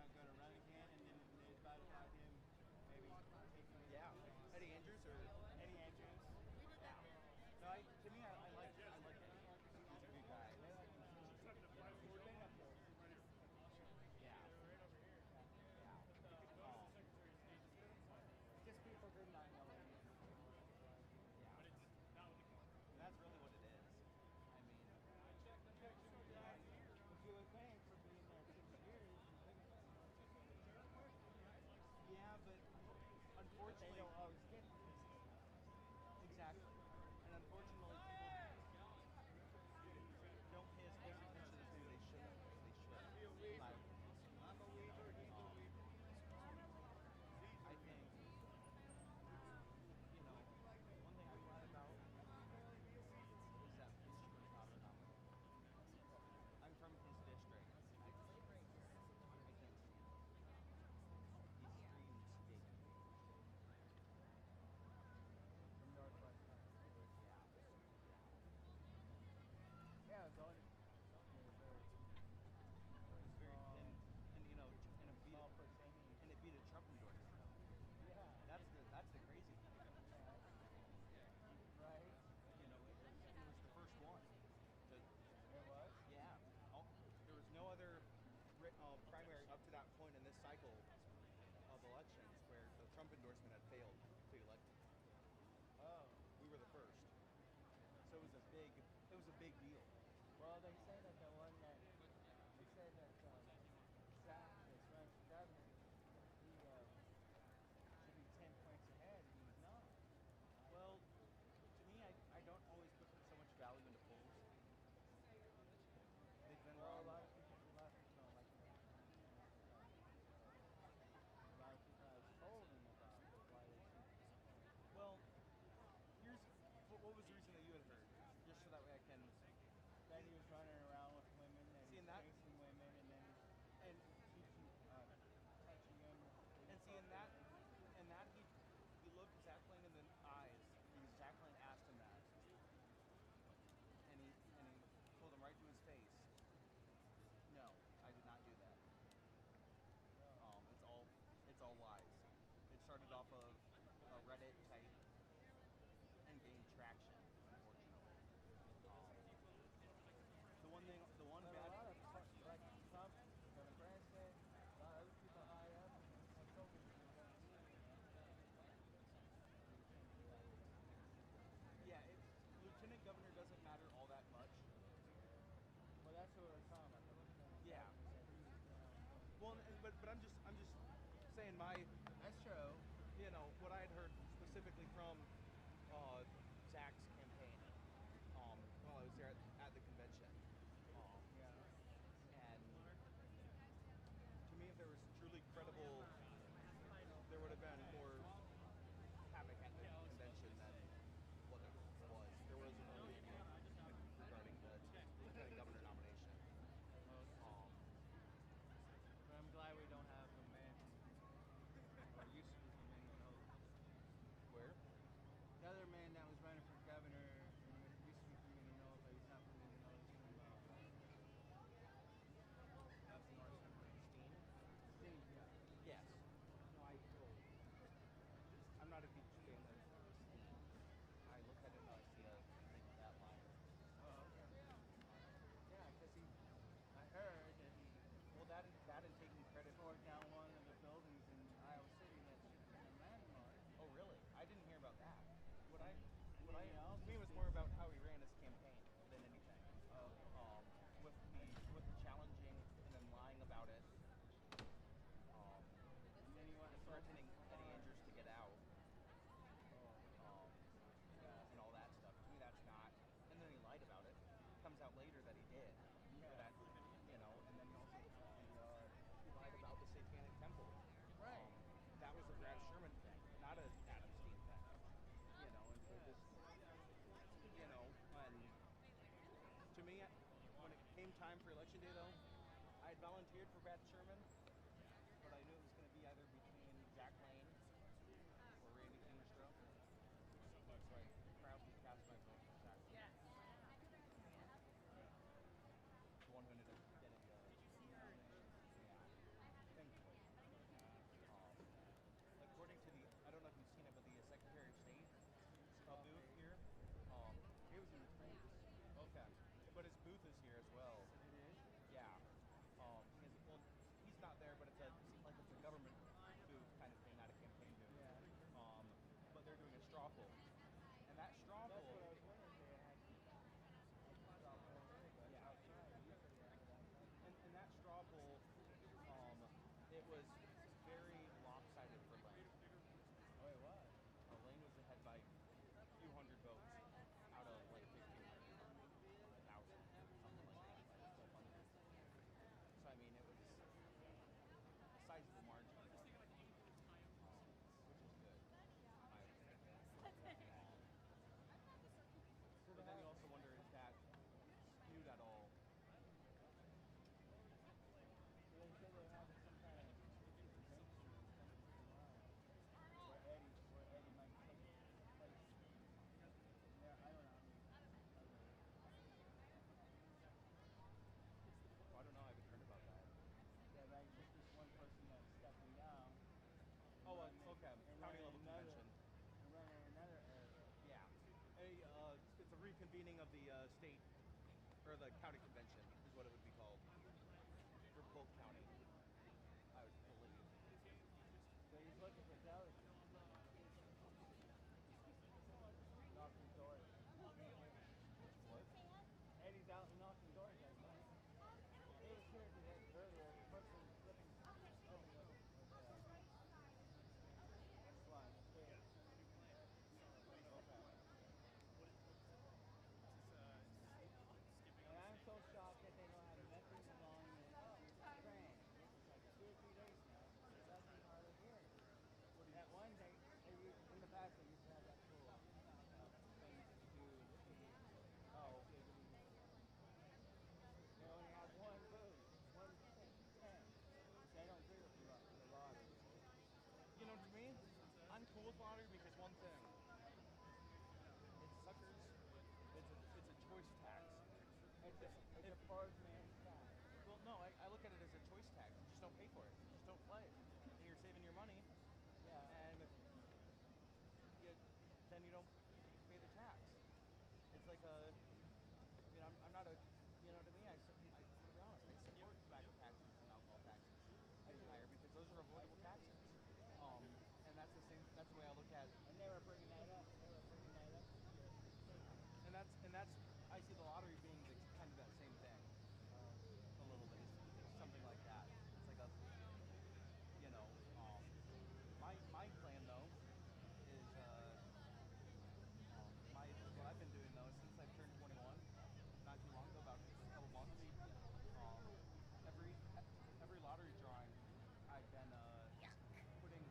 not going to run again, and then they thought about him maybe taking it. Yeah, Eddie Andrews or Eddie Andrews. Yeah. No, to me, I like Eddie. He's a good guy. Yeah. Yeah. Just people did not know him. Yeah. That's really what it is. I mean, if you were paying for being there 6 years, yeah, but unfortunately, they don't always get this. Exactly. And unfortunately, people don't pay as close attention as they should. Like, I'm a weaver, he's a weaver. I think, you know, one thing I'm glad about is that Mr. McGowan, I'm from his district. I can't stand him. He screams big. From Northwest. Yeah, it's always very and you know, and it beat a Trump endorsement. Yeah. That's the crazy thing. Right. You know, it was the first one. It was? Yeah. There was no other primary up to that point in this cycle of elections where the Trump endorsement had failed to elect him. Oh. We were the first. So it was a big deal. Well, they say that the one that they say that Zach that's running for governor, he should be 10 points ahead, and he's not. Well, to me, I don't always put so much value into polls. They've been wrong. A lot of people don't like that. A lot of people have told them about why they should. Well, here's what was the reason that you had heard, just so that way I can. That he was running around with women and chasing women, and then he touching them. And seeing that he looked Zach Lane in the eyes, and Zach Lane asked him that, and he told him right to his face, no, I did not do that. It's all lies. It started off of a Reddit type and gained traction, unfortunately. The one bad. A lot of like Trump, the president, a lot of other people high up have told me. Yeah, lieutenant governor doesn't matter all that much. Well, that's what we're talking about. Yeah. Well, but I'm just saying that's true. You know what I had heard specifically from Zach's campaign while I was there at the convention. And to me, if there was truly credible, there would have been more havoc at the convention than what there was. There was no regarding the lieutenant governor nomination. But I'm glad we don't have a man or used to be from Minneapolis. Where? The other man that was running for governor used to be from Minneapolis, but he's not from Minneapolis. That's North Steen? Steen, yeah. Yes. No, I'm not a huge fan of Steen. I look at it and I see a thing with that line. Oh, okay. Yeah, because I heard that that and taking credit for down one of the buildings in Iowa City that should have been a landmark. Oh, really? I didn't hear about that. To me, it was more about how he ran his campaign than anything. With the challenging and then lying about it. And then he went threatening Eddie Andrews to get out. And all that stuff. To me, that's not. And then he lied about it. Comes out later that he did. Yeah. That, and then he also he lied about the Satanic Temple. Right. That was a Brad Sherman thing, not an Adam Steen thing. And so just, and to me, when it came time for election day, though, I had volunteered for Brad Sherman, but I knew it was going to be either between Zach Lane or Randy Kingstra. So I proudly cast my vote for Zach Lane. Yes. The one who ended up getting the nomination. Yeah. Thank you. or the county convention is what it would be called for Polk County, I would believe. So he's looking for delegates. Knocking doors. What? And he's out knocking doors right now. He was here today earlier. The person was living with slime. Okay. And I'm so shocked that they know how to message along this train. It's like 2 or 3 days now. There's nothing hardly here. That one day, in the past, they used to have that cool thing you could do. Oh. They only have one booth, one tent. They don't do it for the lottery. You know, to me, I'm cool with lottery because one thing, it suckers. It's a choice tax. It's a poor man's tax. Well, no, I look at it as a choice tax. You just don't pay for it. You just don't play. And you're saving your money. Yeah. And then you don't pay the tax. It's like a, I'm not a, to me, to be honest, I support tobacco taxes and alcohol taxes getting higher because those are avoidable taxes. And that's the way I look at it. And they were bringing that up. And that's, I see the lottery being kind of that same thing. A little bit. It's something like that. It's like a, my plan though is, what I've been doing though since I've turned 21, not too long ago, about a couple months, every lottery drawing, I've been putting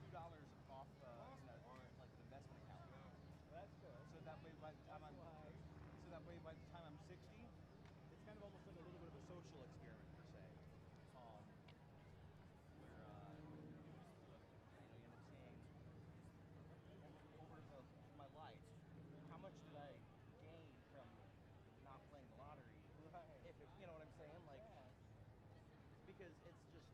$2 off in like an investment account. That's good. So that way by the time I'm 60, it's kind of almost like a little bit of a social experiment per se. Where you end up seeing over my life, how much did I gain from not playing the lottery? Right. If it, you know what I'm saying? Like, because it's just,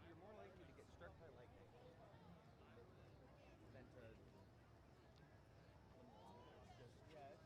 you're more likely to get struck by lightning than to. Yes.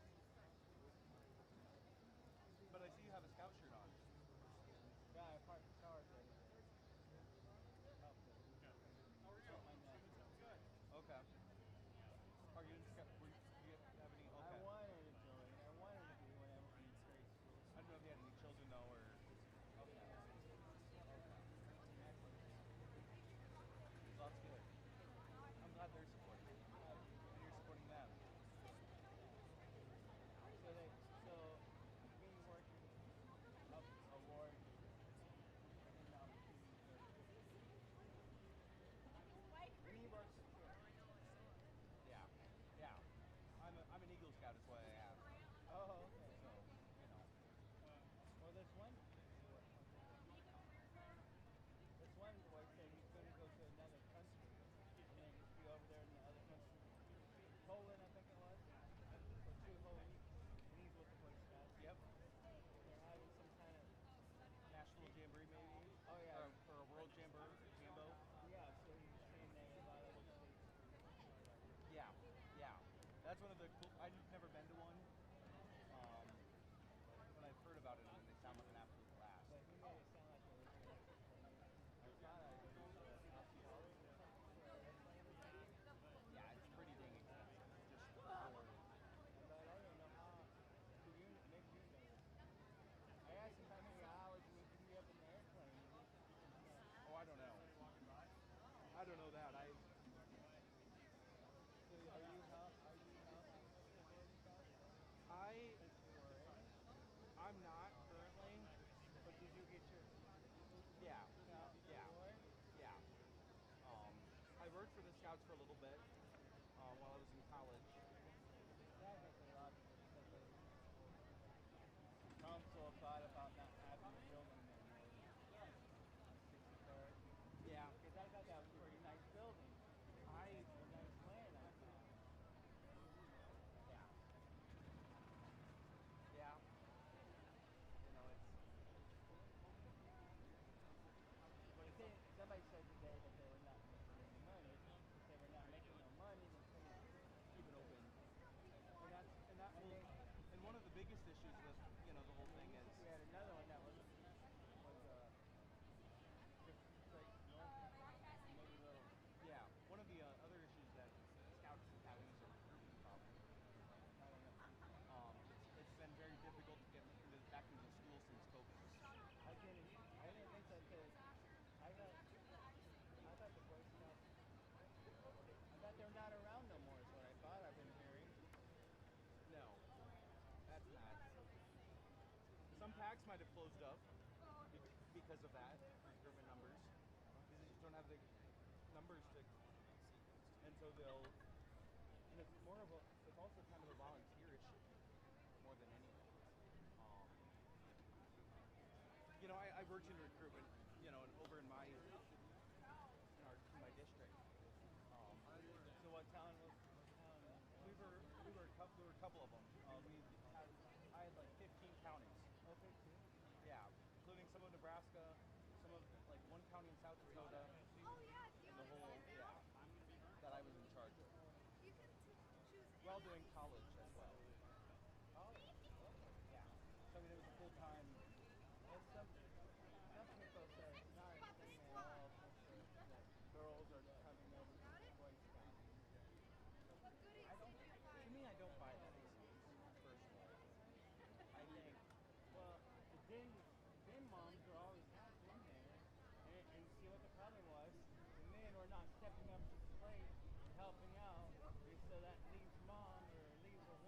PACs might have closed up because of that, recruitment numbers. Because they just don't have the numbers to exceed. And so they'll, and it's more of a, it's also kind of a volunteer issue more than anything. You know, I worked in recruitment, you know, and over in my district. So what town was? We were a couple of them. I had like 15 counties. Okay, cool. Yeah, including some of Nebraska, some of like one county in South Dakota, and the whole that I was in charge of. While doing college as well. Yeah. So I mean, it was a full time. Well, some people say it's not a thing at all since the girls are coming over to the Boy Scouts. To me, I don't buy that personally. I think, well, the then moms are always have been there, and see what the problem was. The men were not stepping up to the plate and helping out, and so that leaves mom or leaves a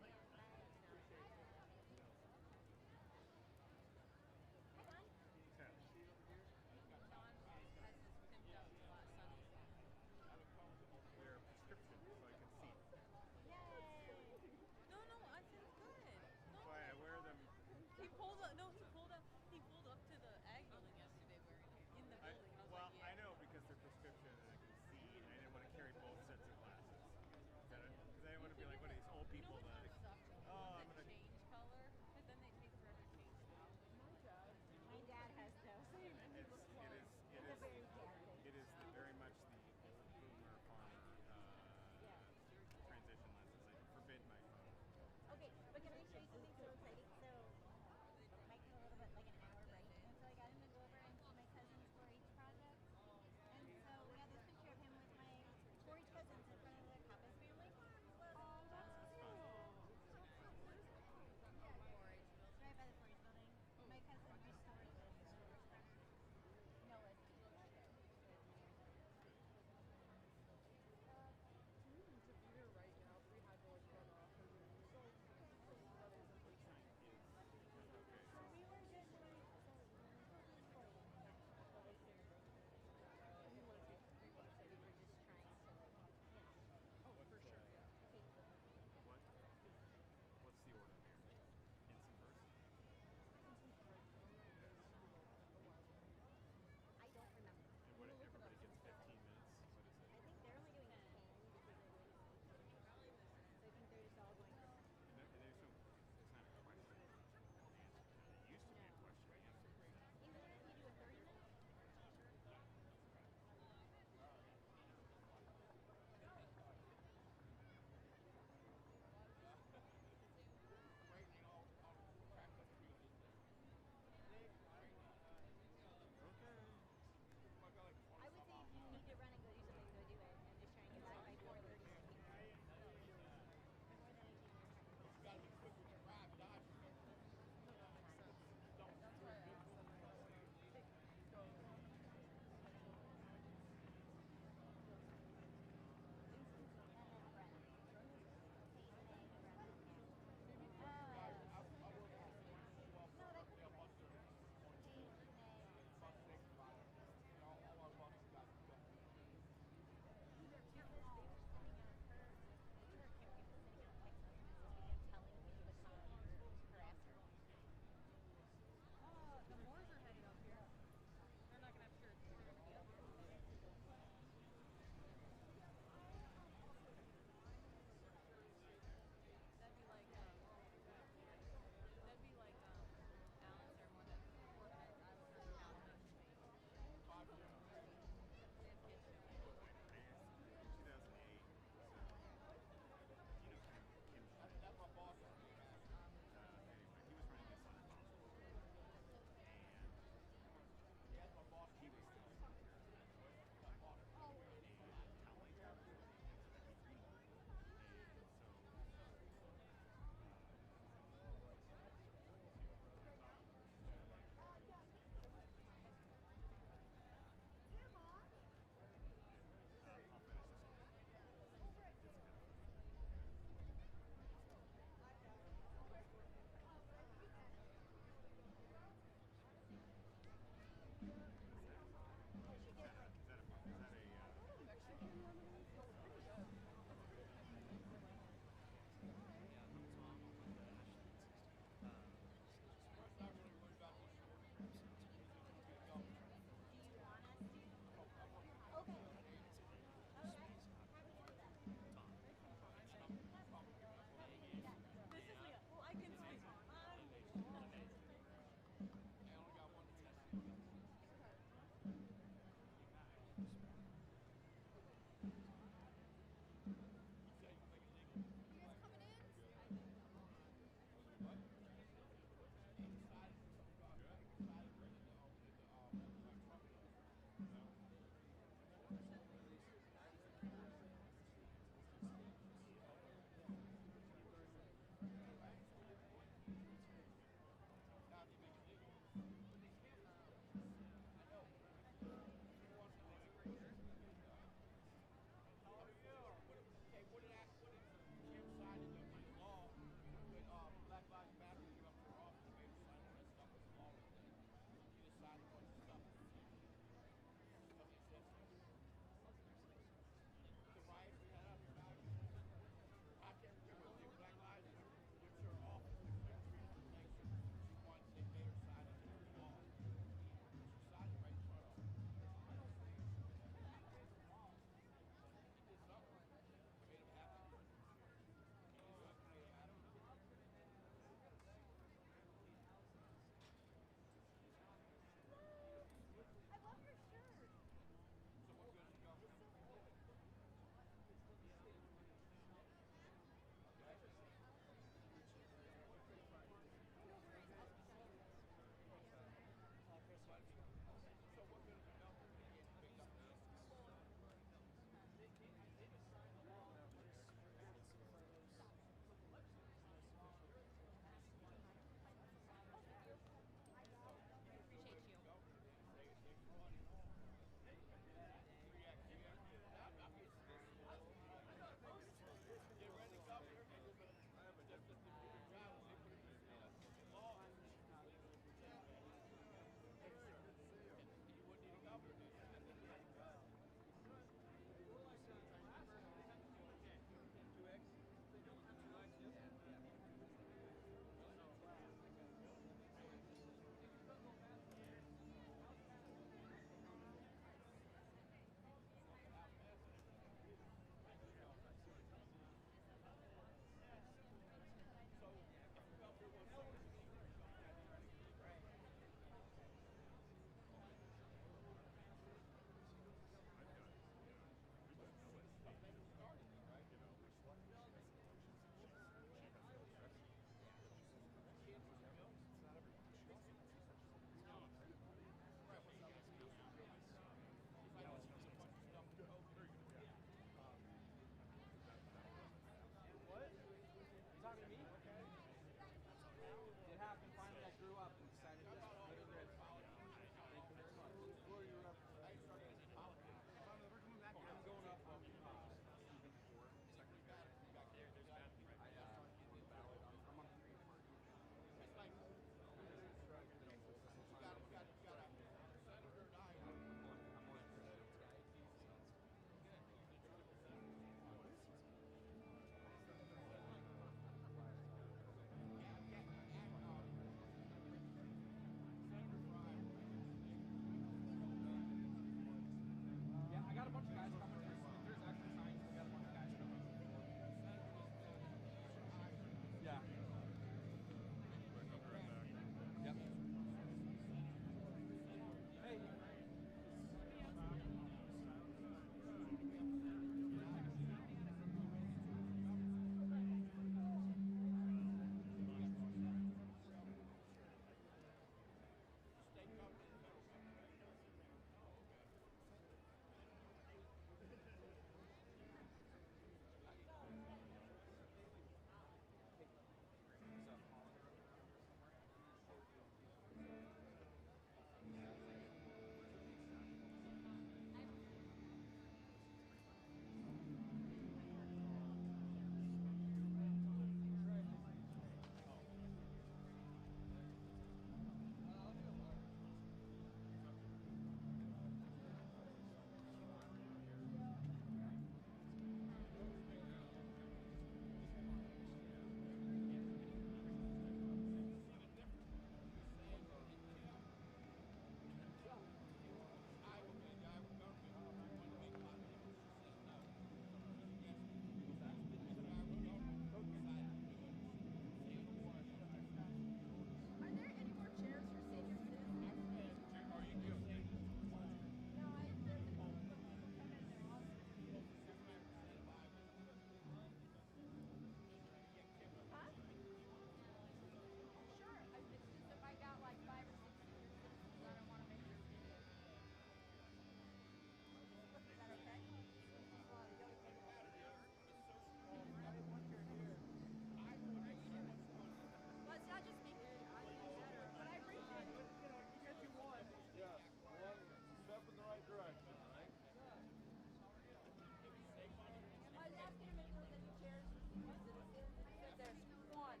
There's one.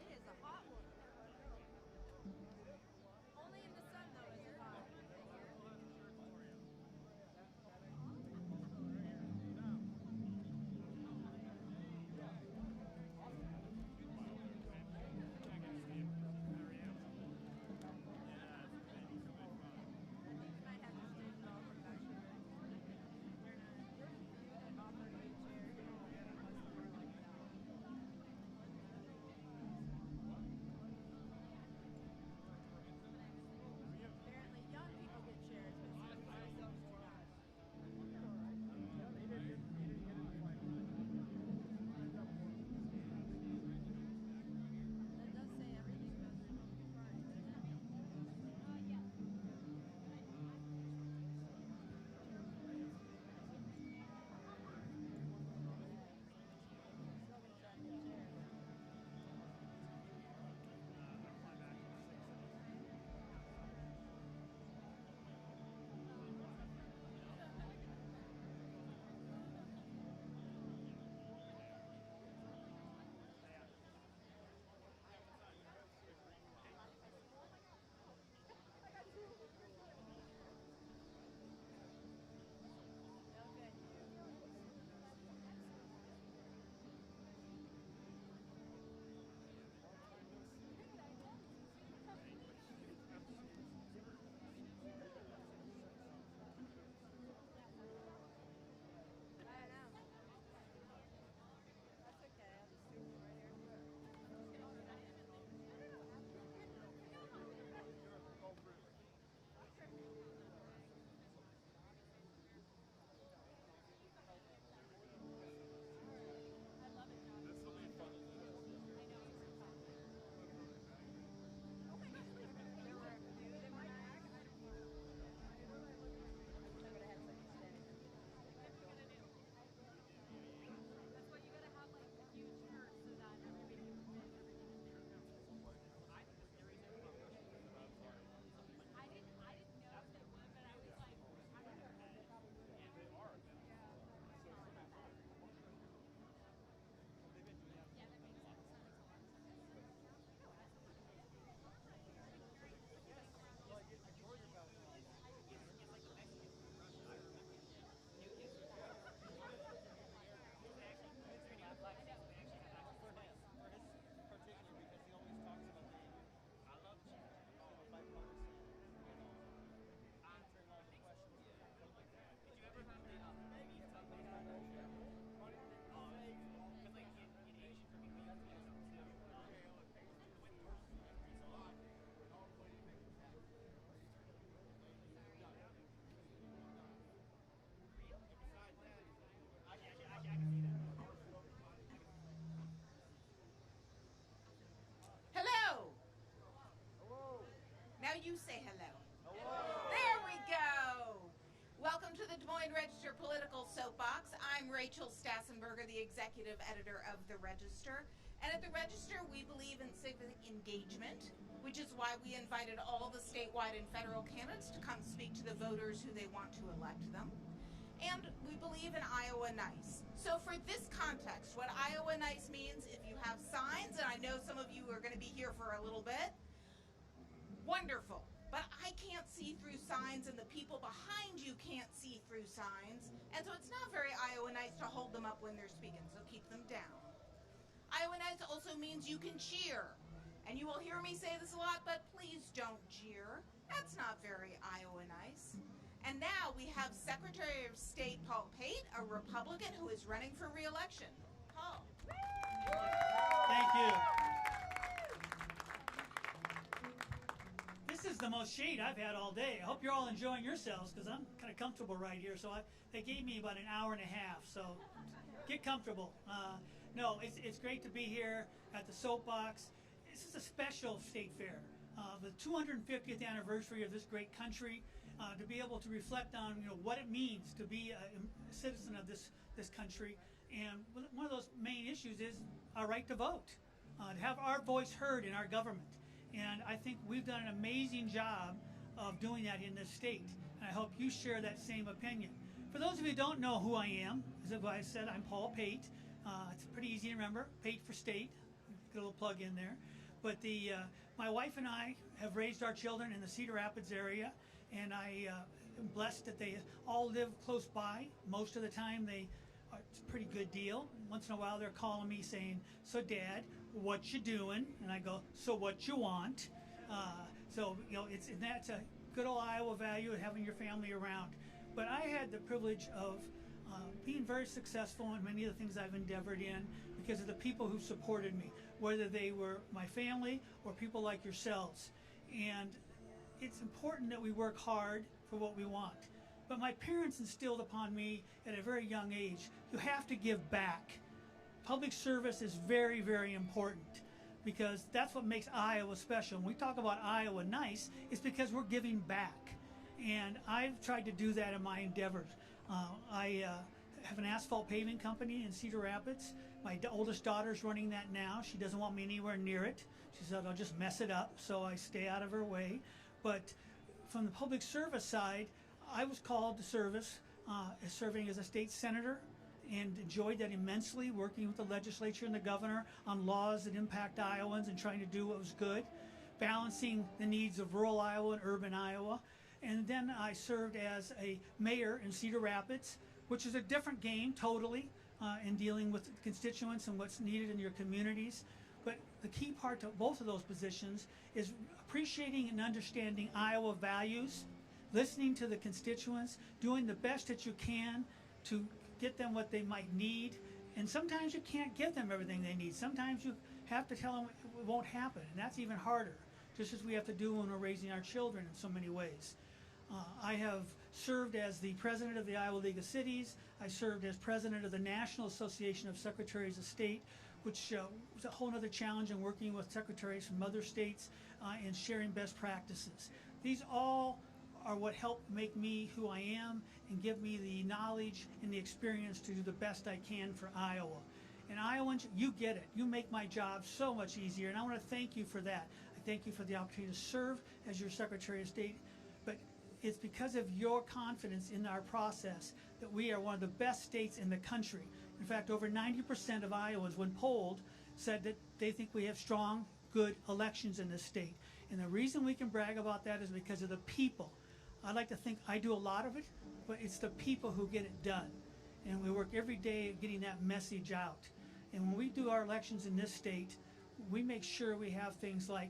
It is a hot one. Only in the sun though is it hot. Apparently young people get chairs, but seniors themselves do not. That does say everything goes fine. I know. That's okay. I'll just do it right here. I love it, John. This will be fun. I know it's so fun. Oh my gosh, wait. There were a few that were nice. That's why you gotta have like a huge purse so that everybody can fit everything in there. I didn't know if they would, but I was like, I don't know. Yeah, they are. Yeah, that makes sense. Particularly because he always talks about the I love bipartisan, answering all the questions. Did you ever have the maybe stuff they had because like in Asian cooking we have to use them too. Besides that, I can see that. Hello. Now you say hello. There we go. Welcome to the Des Moines Register Political Soapbox. I'm Rachel Stassenberger, the executive editor of the Register. And at the Register, we believe in civic engagement, which is why we invited all the statewide and federal candidates to come speak to the voters who they want to elect them. And we believe in Iowa Nice. So for this context, what Iowa Nice means, if you have signs, and I know some of you are going to be here for a little bit, wonderful. But I can't see through signs and the people behind you can't see through signs. And so it's not very Iowa Nice to hold them up when they're speaking, so keep them down. Iowa Nice also means you can cheer. And you will hear me say this a lot, but please don't jeer. That's not very Iowa Nice. And now we have Secretary of State Paul Pate, a Republican who is running for re-election. Paul. Thank you. This is the most shade I've had all day. I hope you're all enjoying yourselves because I'm kind of comfortable right here. So they gave me about an hour and a half, so get comfortable. No, it's great to be here at the Soapbox. This is a special state fair. The 250th anniversary of this great country, to be able to reflect on what it means to be a citizen of this country. And one of those main issues is our right to vote, to have our voice heard in our government. And I think we've done an amazing job of doing that in this state. And I hope you share that same opinion. For those of you who don't know who I am, as I said, I'm Paul Pate. It's pretty easy to remember, Pate for state. Get a little plug in there. But my wife and I have raised our children in the Cedar Rapids area, and I am blessed that they all live close by. Most of the time, it's a pretty good deal. Once in a while, they're calling me saying, "So, Dad, what you doing?" And I go, "So, what you want?" So, you know, that's a good old Iowa value of having your family around. But I had the privilege of being very successful in many of the things I've endeavored in because of the people who supported me, whether they were my family or people like yourselves. And it's important that we work hard for what we want. But my parents instilled upon me at a very young age, you have to give back. Public service is very, very important because that's what makes Iowa special. When we talk about Iowa nice, it's because we're giving back. And I've tried to do that in my endeavors. I have an asphalt paving company in Cedar Rapids. My oldest daughter's running that now. She doesn't want me anywhere near it. She said I'll just mess it up, so I stay out of her way. But from the public service side, I was called to service, serving as a state senator, and enjoyed that immensely, working with the legislature and the governor on laws that impact Iowans and trying to do what was good, balancing the needs of rural Iowa and urban Iowa. And then I served as a mayor in Cedar Rapids, which is a different game totally in dealing with constituents and what's needed in your communities. But the key part to both of those positions is appreciating and understanding Iowa values, listening to the constituents, doing the best that you can to get them what they might need. And sometimes you can't give them everything they need. Sometimes you have to tell them it won't happen, and that's even harder, just as we have to do when we're raising our children in so many ways. I have served as the president of the Iowa League of Cities. I served as president of the National Association of Secretaries of State, which was a whole other challenge in working with secretaries from other states and sharing best practices. These all are what help make me who I am and give me the knowledge and the experience to do the best I can for Iowa. And Iowans, you get it. You make my job so much easier, and I want to thank you for that. I thank you for the opportunity to serve as your Secretary of State, but it's because of your confidence in our process that we are one of the best states in the country. In fact, over 90% of Iowans, when polled, said that they think we have strong, good elections in this state. And the reason we can brag about that is because of the people. I like to think I do a lot of it, but it's the people who get it done. And we work every day at getting that message out. And when we do our elections in this state, we make sure we have things like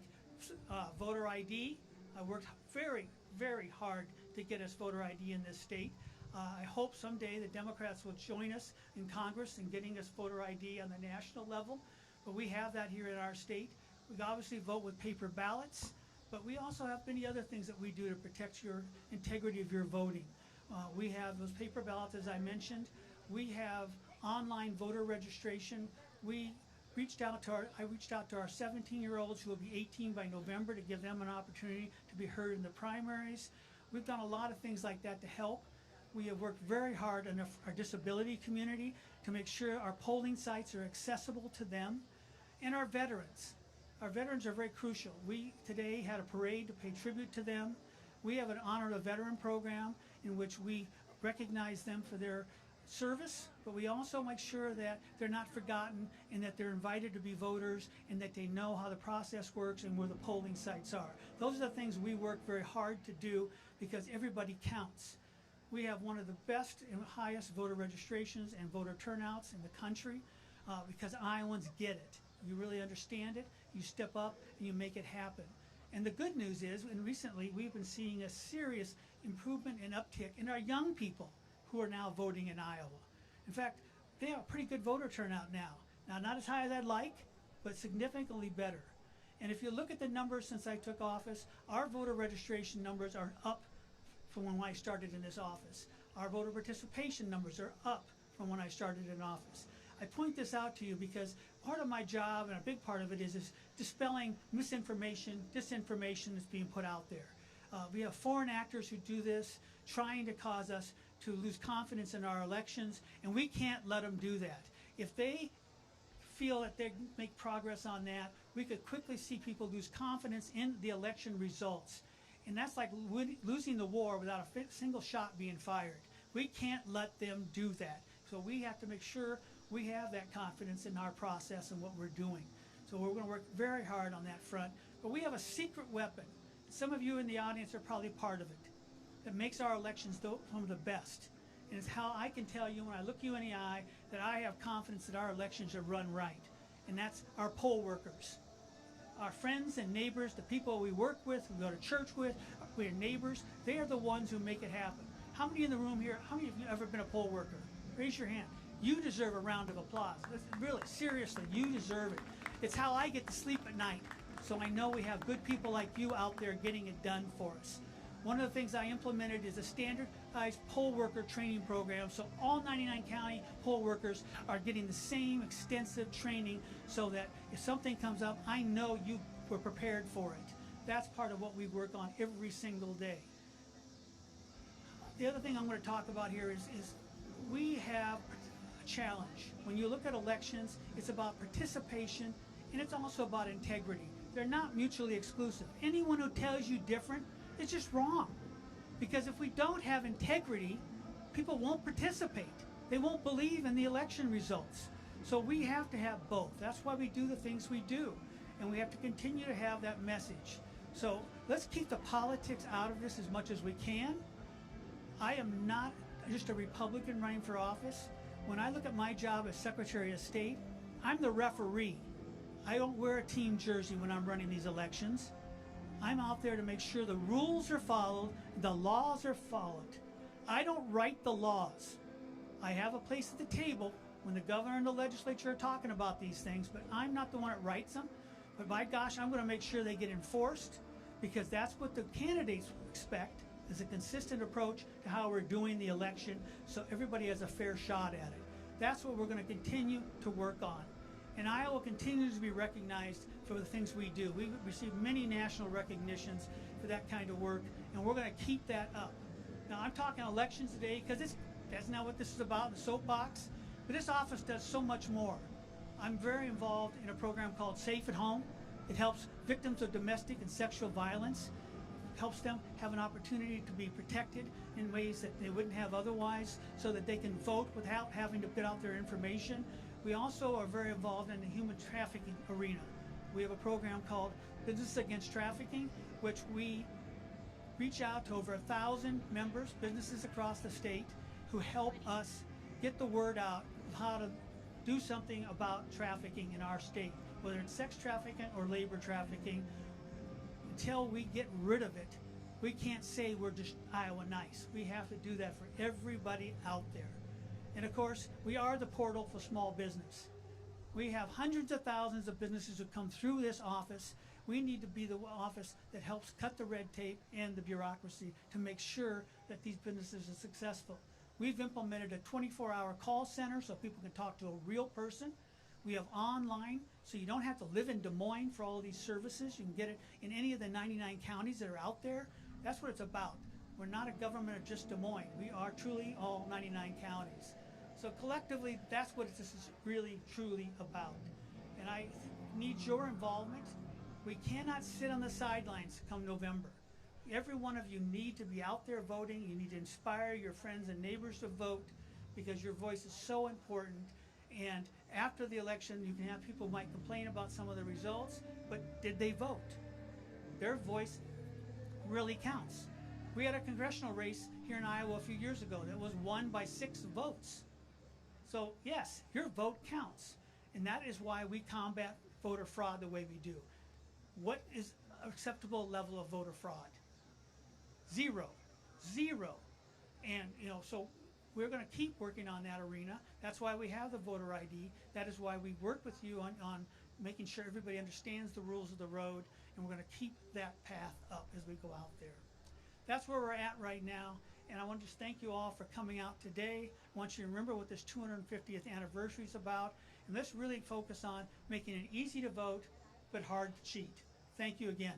voter ID. I worked very, very hard to get us voter ID in this state. I hope someday the Democrats will join us in Congress in getting us voter ID on the national level, but we have that here in our state. We obviously vote with paper ballots, but we also have many other things that we do to protect your integrity of your voting. We have those paper ballots, as I mentioned. We have online voter registration. I reached out to our 17-year-olds who will be 18 by November to give them an opportunity to be heard in the primaries. We've done a lot of things like that to help. We have worked very hard on our disability community to make sure our polling sites are accessible to them, and our veterans. Our veterans are very crucial. We today had a parade to pay tribute to them. We have an Honor a Veteran program in which we recognize them for their service, but we also make sure that they're not forgotten and that they're invited to be voters and that they know how the process works and where the polling sites are. Those are the things we work very hard to do because everybody counts. We have one of the best and highest voter registrations and voter turnouts in the country because Iowans get it. You really understand it, you step up and you make it happen. And the good news is, and recently we've been seeing a serious improvement and uptick in our young people who are now voting in Iowa. In fact, they have a pretty good voter turnout now. Now, not as high as I'd like, but significantly better. And if you look at the numbers since I took office, our voter registration numbers are up from when I started in this office. Our voter participation numbers are up from when I started in office. I point this out to you because part of my job, and a big part of it, is dispelling misinformation, disinformation that's being put out there. We have foreign actors who do this, trying to cause us to lose confidence in our elections, and we can't let them do that. If they feel that they make progress on that, we could quickly see people lose confidence in the election results. And that's like losing the war without a single shot being fired. We can't let them do that. So we have to make sure we have that confidence in our process and what we're doing. So we're going to work very hard on that front. But we have a secret weapon. Some of you in the audience are probably part of it. That makes our elections some of the best. And it's how I can tell you when I look you in the eye that I have confidence that our elections are run right. And that's our poll workers. Our friends and neighbors, the people we work with, we go to church with, we're neighbors, they are the ones who make it happen. How many in the room here, how many of you ever been a poll worker? Raise your hand. You deserve a round of applause. Really, seriously, you deserve it. It's how I get to sleep at night. So I know we have good people like you out there getting it done for us. One of the things I implemented is a standardized poll worker training program, so all 99 county poll workers are getting the same extensive training so that if something comes up, I know you were prepared for it. That's part of what we work on every single day. The other thing I'm going to talk about here is we have a challenge. When you look at elections, it's about participation and it's also about integrity. They're not mutually exclusive. Anyone who tells you different, it's just wrong. Because if we don't have integrity, people won't participate. They won't believe in the election results. So we have to have both. That's why we do the things we do. And we have to continue to have that message. So let's keep the politics out of this as much as we can. I am not just a Republican running for office. When I look at my job as Secretary of State, I'm the referee. I don't wear a team jersey when I'm running these elections. I'm out there to make sure the rules are followed, the laws are followed. I don't write the laws. I have a place at the table when the governor and the legislature are talking about these things, but I'm not the one that writes them. But by gosh, I'm going to make sure they get enforced, because that's what the candidates expect, is a consistent approach to how we're doing the election so everybody has a fair shot at it. That's what we're going to continue to work on. And Iowa continues to be recognized for the things we do. We receive many national recognitions for that kind of work, and we're going to keep that up. Now, I'm talking elections today because that's not what this is about, the Soapbox, but this office does so much more. I'm very involved in a program called Safe at Home. It helps victims of domestic and sexual violence, helps them have an opportunity to be protected in ways that they wouldn't have otherwise, so that they can vote without having to put out their information. We also are very involved in the human trafficking arena. We have a program called Business Against Trafficking, which we reach out to over 1,000 members, businesses across the state, who help us get the word out of how to do something about trafficking in our state, whether it's sex trafficking or labor trafficking. Until we get rid of it, we can't say we're just Iowa nice. We have to do that for everybody out there. And of course, we are the portal for small business. We have hundreds of thousands of businesses who come through this office. We need to be the office that helps cut the red tape and the bureaucracy to make sure that these businesses are successful. We've implemented a 24-hour call center so people can talk to a real person. We have online, so you don't have to live in Des Moines for all of these services. You can get it in any of the 99 counties that are out there. That's what it's about. We're not a government of just Des Moines. We are truly all 99 counties. So collectively, that's what this is really, truly about. And I need your involvement. We cannot sit on the sidelines come November. Every one of you need to be out there voting. You need to inspire your friends and neighbors to vote, because your voice is so important. And after the election, you can have people who might complain about some of the results, but did they vote? Their voice really counts. We had a congressional race here in Iowa a few years ago that was won by 6 votes. So yes, your vote counts. And that is why we combat voter fraud the way we do. What is an acceptable level of voter fraud? 0. 0. And so we're going to keep working on that arena. That's why we have the voter ID. That is why we work with you on making sure everybody understands the rules of the road, and we're going to keep that path up as we go out there. That's where we're at right now, and I want to just thank you all for coming out today. I want you to remember what this 250th anniversary is about, and let's really focus on making it easy to vote but hard to cheat. Thank you again.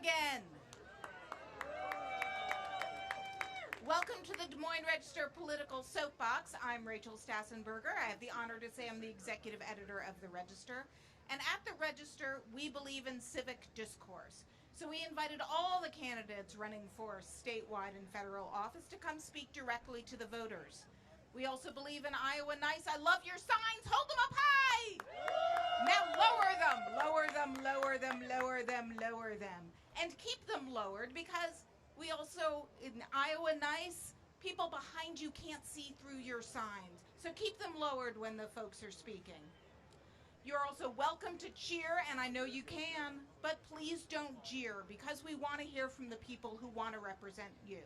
again. Welcome to the Des Moines Register Political Soapbox. I'm Rachel Stassenberger. I have the honor to say I'm the executive editor of the Register. And at the Register, we believe in civic discourse. So we invited all the candidates running for statewide and federal office to come speak directly to the voters. We also believe in Iowa Nice. I love your signs. Hold them up high. Now lower them, lower them, lower them, lower them, lower them. And keep them lowered because we also, in Iowa Nice, people behind you can't see through your signs. So keep them lowered when the folks are speaking. You're also welcome to cheer, and I know you can, but please don't jeer because we want to hear from the people who want to represent you.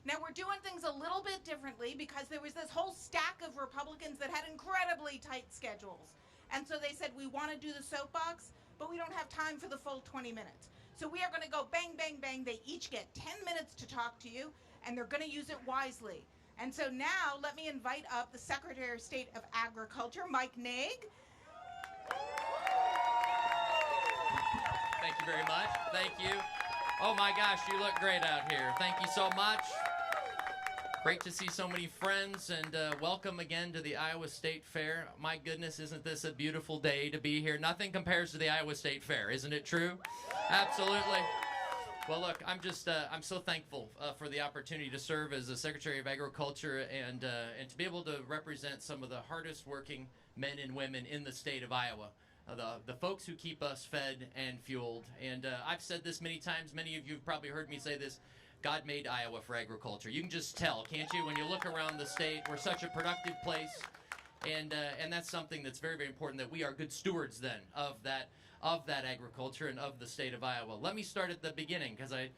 Now, we're doing things a little bit differently because there was this whole stack of Republicans that had incredibly tight schedules. And so they said, we want to do the soapbox, but we don't have time for the full 20 minutes. So we are going to go bang, bang, bang. They each get 10 minutes to talk to you, and they're going to use it wisely. And so now let me invite up the Secretary of State of Agriculture, Mike Naig. Thank you very much. Thank you. Oh my gosh, you look great out here. Thank you so much. Great to see so many friends, and welcome again to the Iowa State Fair. My goodness, isn't this a beautiful day to be here? Nothing compares to the Iowa State Fair, isn't it true? Absolutely. Well, look, I'm so thankful for the opportunity to serve as the Secretary of Agriculture and to be able to represent some of the hardest working men and women in the state of Iowa. The folks who keep us fed and fueled. And I've said this many times. Many of you have probably heard me say this. God made Iowa for agriculture. You can just tell, can't you? When you look around the state, we're such a productive place. And that's something that's very, very important, that we are good stewards then of that agriculture and of the state of Iowa. Let me start at the beginning because I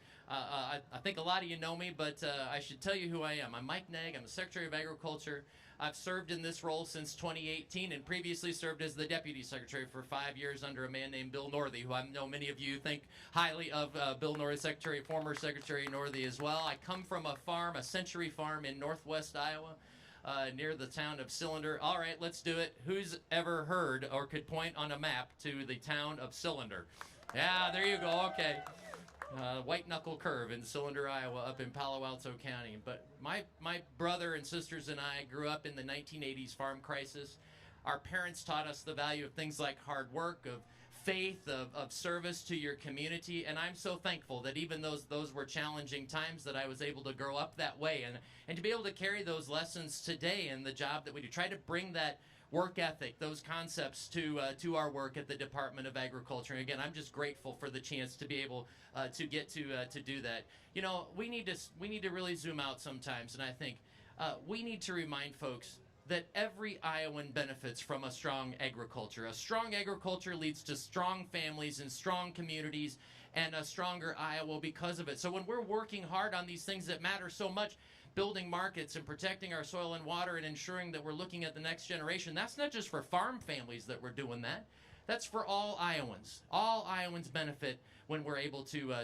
think a lot of you know me, but I should tell you who I am. I'm Mike Naig. I'm the Secretary of Agriculture. I've served in this role since 2018 and previously served as the Deputy Secretary for 5 years under a man named Bill Northey, who I know many of you think highly of. Bill Northey, former Secretary Northey as well. I come from a farm, a Century Farm in northwest Iowa, near the town of Cylinder. All right, let's do it. Who's ever heard or could point on a map to the town of Cylinder? Yeah, there you go. Okay. White Knuckle Curve in Cylinder, Iowa, up in Palo Alto County. But my brother and sisters and I grew up in the 1980s farm crisis. Our parents taught us the value of things like hard work, of faith, of service to your community, and I'm so thankful that even those were challenging times, that I was able to grow up that way and to be able to carry those lessons today in the job that we do. Try to bring that work ethic, those concepts to our work at the Department of Agriculture. And again, I'm just grateful for the chance to be able to get to do that. You know, we need to really zoom out sometimes, and I think we need to remind folks that every Iowan benefits from a strong agriculture. A strong agriculture leads to strong families and strong communities and a stronger Iowa because of it. So when we're working hard on these things that matter so much, building markets and protecting our soil and water and ensuring that we're looking at the next generation, that's not just for farm families that we're doing that. That's for all Iowans. All Iowans benefit when we're able to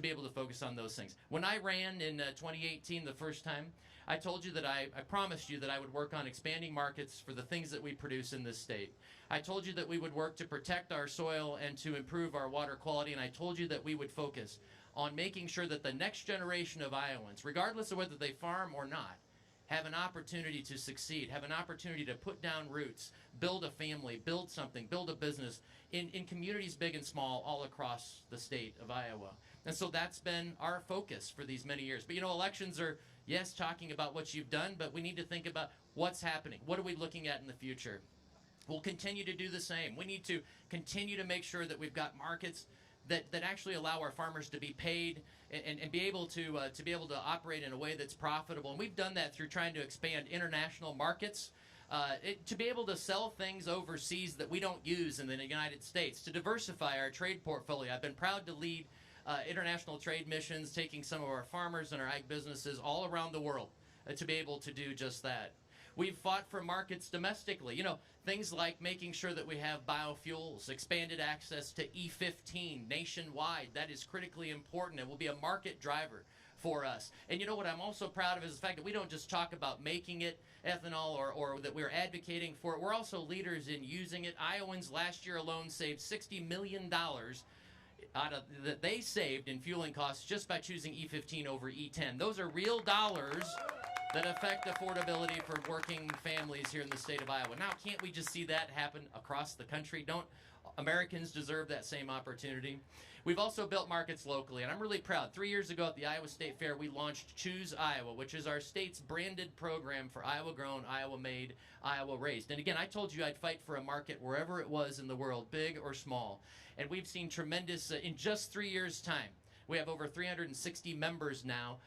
be able to focus on those things. When I ran in 2018 the first time, I told you that I promised you that I would work on expanding markets for the things that we produce in this state. I told you that we would work to protect our soil and to improve our water quality, and I told you that we would focus on making sure that the next generation of Iowans, regardless of whether they farm or not, have an opportunity to succeed, have an opportunity to put down roots, build a family, build something, build a business in communities big and small all across the state of Iowa. And so that's been our focus for these many years. But you know, elections are, yes, talking about what you've done, but we need to think about what's happening. What are we looking at in the future? We'll continue to do the same. We need to continue to make sure that we've got markets that actually allow our farmers to be paid and be able to operate in a way that's profitable. And we've done that through trying to expand international markets, to be able to sell things overseas that we don't use in the United States, to diversify our trade portfolio. I've been proud to lead international trade missions, taking some of our farmers and our ag businesses all around the world to be able to do just that. We've fought for markets domestically. You know, things like making sure that we have biofuels, expanded access to E15 nationwide. That is critically important. It will be a market driver for us. And you know what I'm also proud of is the fact that we don't just talk about making it ethanol or that we're advocating for it. We're also leaders in using it. Iowans last year alone saved $60 million that they saved in fueling costs just by choosing E15 over E10. Those are real dollars that affect affordability for working families here in the state of Iowa. Now, can't we just see that happen across the country? Don't Americans deserve that same opportunity? We've also built markets locally, and I'm really proud. 3 years ago at the Iowa State Fair, we launched Choose Iowa, which is our state's branded program for Iowa grown, Iowa made, Iowa raised. And again, I told you I'd fight for a market wherever it was in the world, big or small. And we've seen tremendous, in just 3 years' time, we have over 360 members now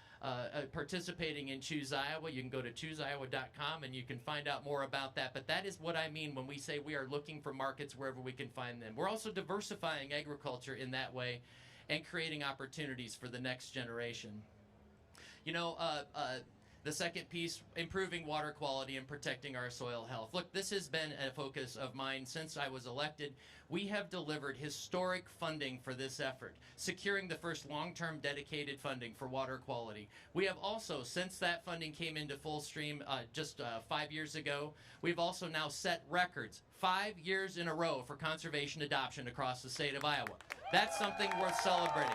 participating in Choose Iowa. You can go to chooseiowa.com and you can find out more about that. But that is what I mean when we say we are looking for markets wherever we can find them. We're also diversifying agriculture in that way and creating opportunities for the next generation. You know, the second piece, improving water quality and protecting our soil health. Look, this has been a focus of mine since I was elected. We have delivered historic funding for this effort, securing the first long-term dedicated funding for water quality. We have also, since that funding came into full stream just 5 years ago, we've also now set records 5 years in a row for conservation adoption across the state of Iowa. That's something worth celebrating.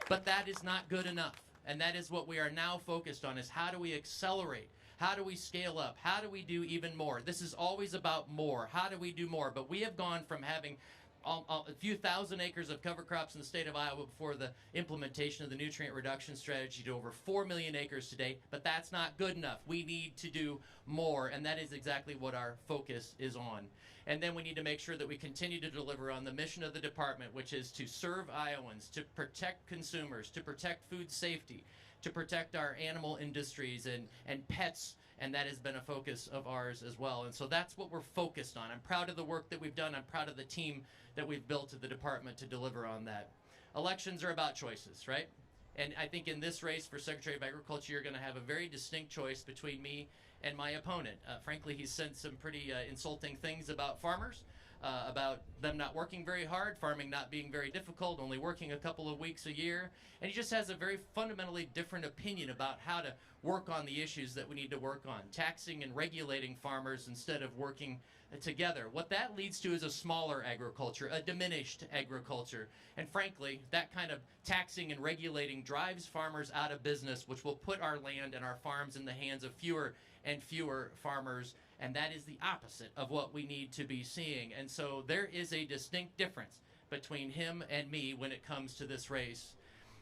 But that is not good enough. And that is what we are now focused on, is how do we accelerate? How do we scale up? How do we do even more? This is always about more. How do we do more? But we have gone from having a few thousand acres of cover crops in the state of Iowa before the implementation of the nutrient reduction strategy to over 4 million acres today. But that's not good enough. We need to do more, and that is exactly what our focus is on. And then we need to make sure that we continue to deliver on the mission of the department, which is to serve Iowans, to protect consumers, to protect food safety, to protect our animal industries and pets, and that has been a focus of ours as well. And so that's what we're focused on. I'm proud of the work that we've done. I'm proud of the team that we've built at the department to deliver on that. Elections are about choices, right? And I think in this race for Secretary of Agriculture, you're going to have a very distinct choice between me and my opponent. Frankly, he's said some pretty insulting things about farmers, about them not working very hard, farming not being very difficult, only working a couple of weeks a year. And he just has a very fundamentally different opinion about how to work on the issues that we need to work on, taxing and regulating farmers instead of working together. What that leads to is a smaller agriculture, a diminished agriculture. And frankly, that kind of taxing and regulating drives farmers out of business, which will put our land and our farms in the hands of fewer and fewer farmers, and that is the opposite of what we need to be seeing. And so there is a distinct difference between him and me when it comes to this race.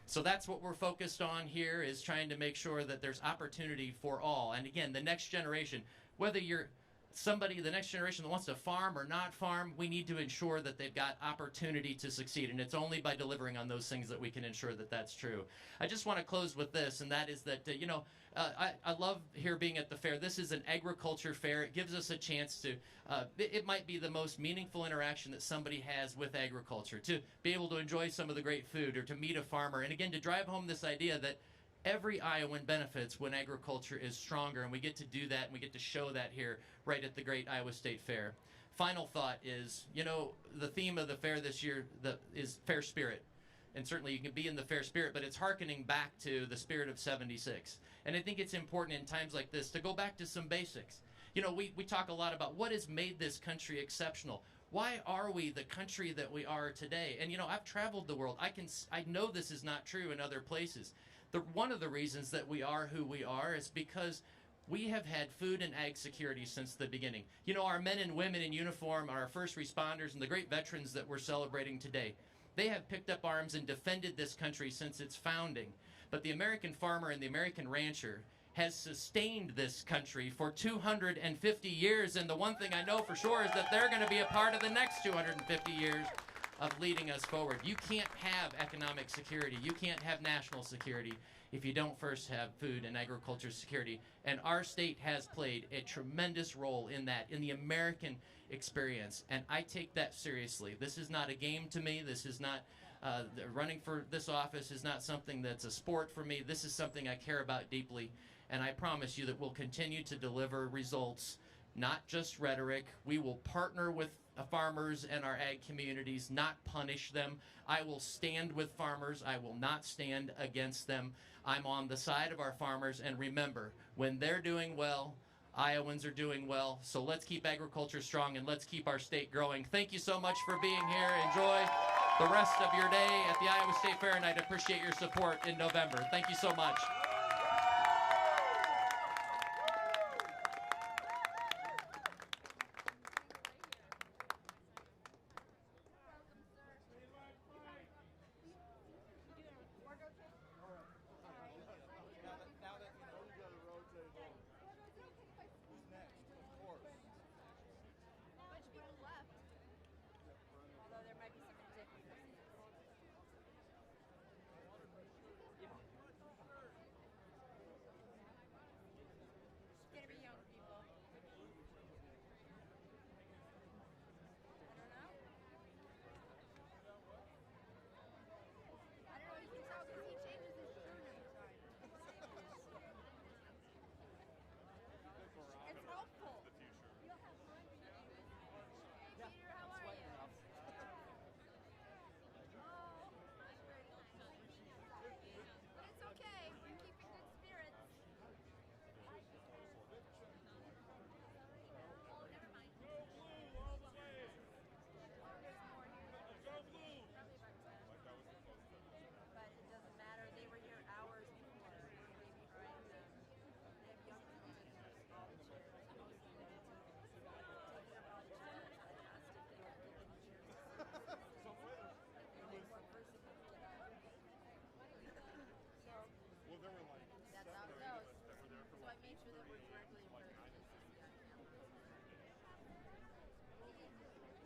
So that's what we're focused on here, is trying to make sure that there's opportunity for all. And again, the next generation, whether you're somebody, the next generation that wants to farm or not farm, we need to ensure that they've got opportunity to succeed. And it's only by delivering on those things that we can ensure that that's true. I just want to close with this, and that is that, I love here being at the fair. This is an agriculture fair. It gives us a chance to, it might be the most meaningful interaction that somebody has with agriculture, to be able to enjoy some of the great food or to meet a farmer. And again, to drive home this idea that every Iowan benefits when agriculture is stronger, and we get to do that, and we get to show that here right at the great Iowa State Fair. Final thought is, the theme of the fair this year is fair spirit. And certainly you can be in the fair spirit, but it's hearkening back to the spirit of '76. And I think it's important in times like this to go back to some basics. We talk a lot about what has made this country exceptional. Why are we the country that we are today? And I've traveled the world. I know this is not true in other places. One of the reasons that we are who we are is because we have had food and ag security since the beginning. Our men and women in uniform, our first responders, and the great veterans that we're celebrating today, they have picked up arms and defended this country since its founding. But the American farmer and the American rancher has sustained this country for 250 years. And the one thing I know for sure is that they're going to be a part of the next 250 years of leading us forward. You can't have economic security. You can't have national security if you don't first have food and agriculture security. And our state has played a tremendous role in that, in the American experience. And I take that seriously. This is not a game to me. This is not, running for this office is not something that's a sport for me. This is something I care about deeply. And I promise you that we'll continue to deliver results, not just rhetoric. We will partner with farmers and our ag communities, not punish them. I will stand with farmers. I will not stand against them. I'm on the side of our farmers, and remember, when they're doing well, Iowans are doing well. So let's keep agriculture strong and let's keep our state growing. Thank you so much for being here. Enjoy. the rest of your day at the Iowa State Fair, and I'd appreciate your support in November. Thank you so much.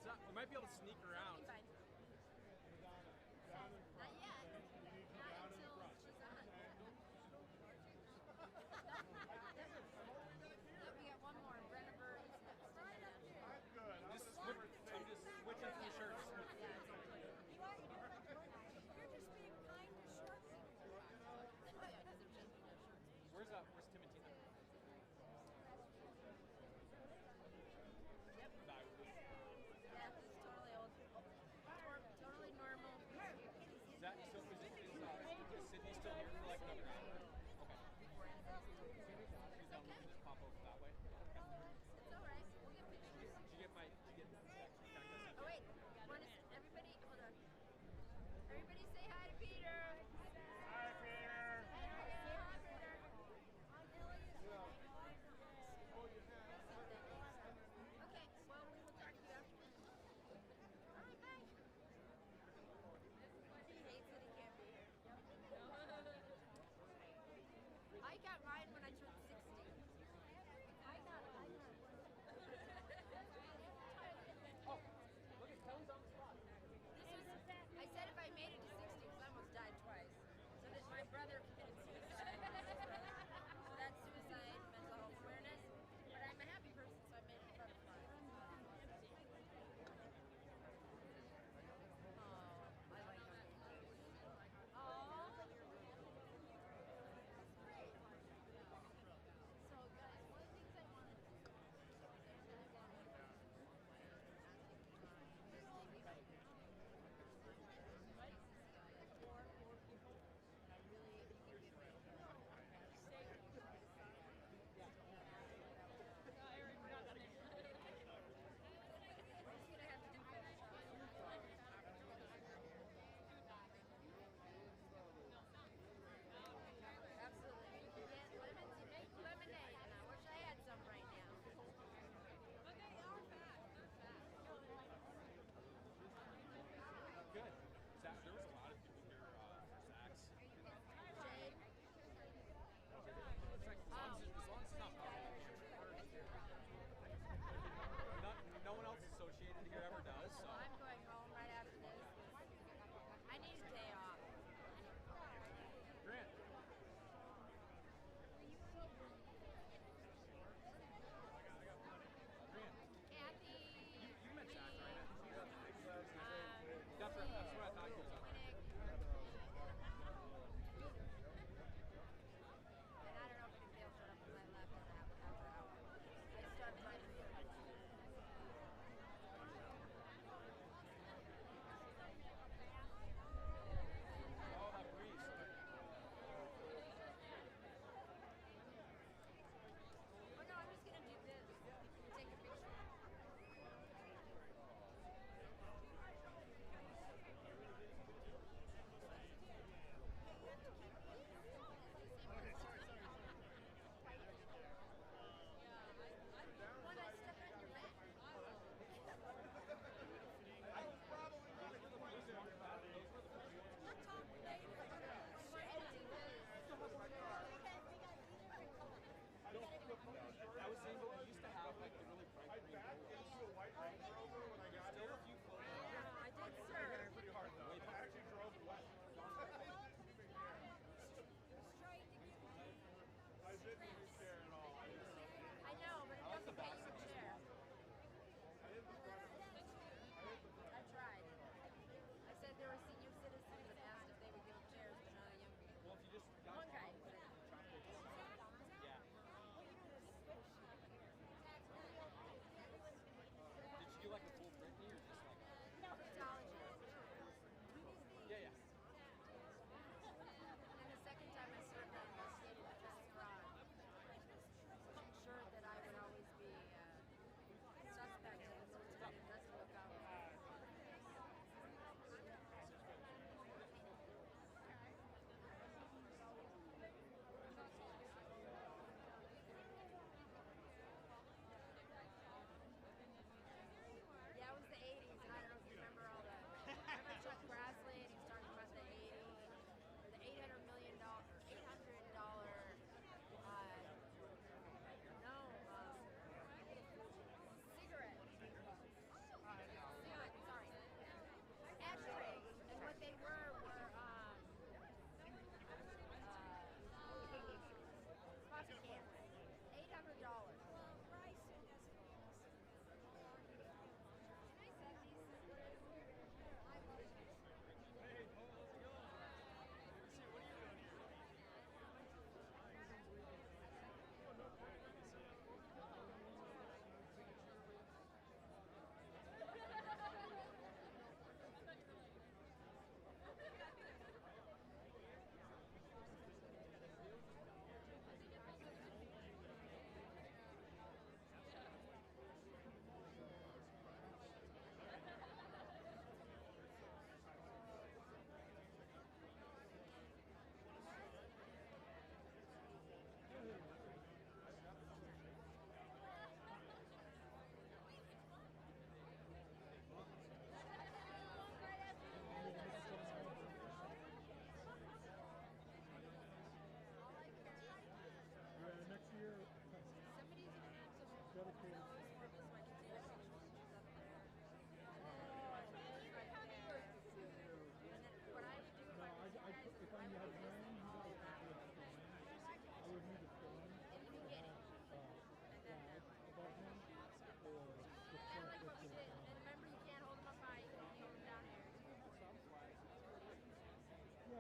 We might be able to sneak around. Not yet. Not until she's on. Look, we got one more. Brenna Bird is next. I'm just switching to the shirts. You're just being kind to short people. Where's Tim and Tina? Yeah, this is totally old. Totally normal. Is Sydney still here for like another hour? Okay. She's we can just pop over that way. It's alright. We'll get pictures. Did you get Oh wait, everybody, hold on. Everybody say hi to Peter. Hi, Peter. Say hi, Peter. Okay, well, we will talk to you afterwards. All right, bye. He hates that he can't be here. I got mine when I turned 60. I got it. Oh, look at Kelly's on the spot. I said if I made it to 60, because I almost died twice.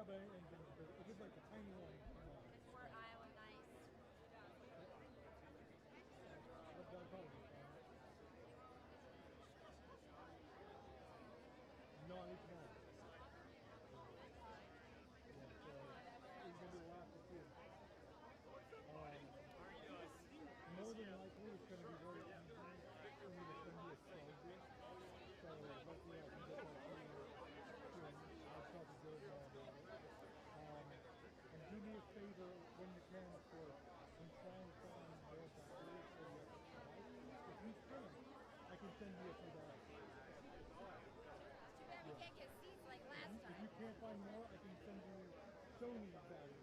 have anything, but just like a tiny one. It's for Iowa Nice. That'll probably be fine. No, I need to know. Yeah, so he's going to be the last to see it. More than likely, it's going to be very easy for me to send you a soldier. So, hopefully, I can get that to you soon. I'll probably do it all about it. And do me a favor when you can, of course, and try and find more batteries for the other side. If you can, I can send you a few dollars. Too bad we can't get seats like last If time. you can't find more, I can send you Sony batteries.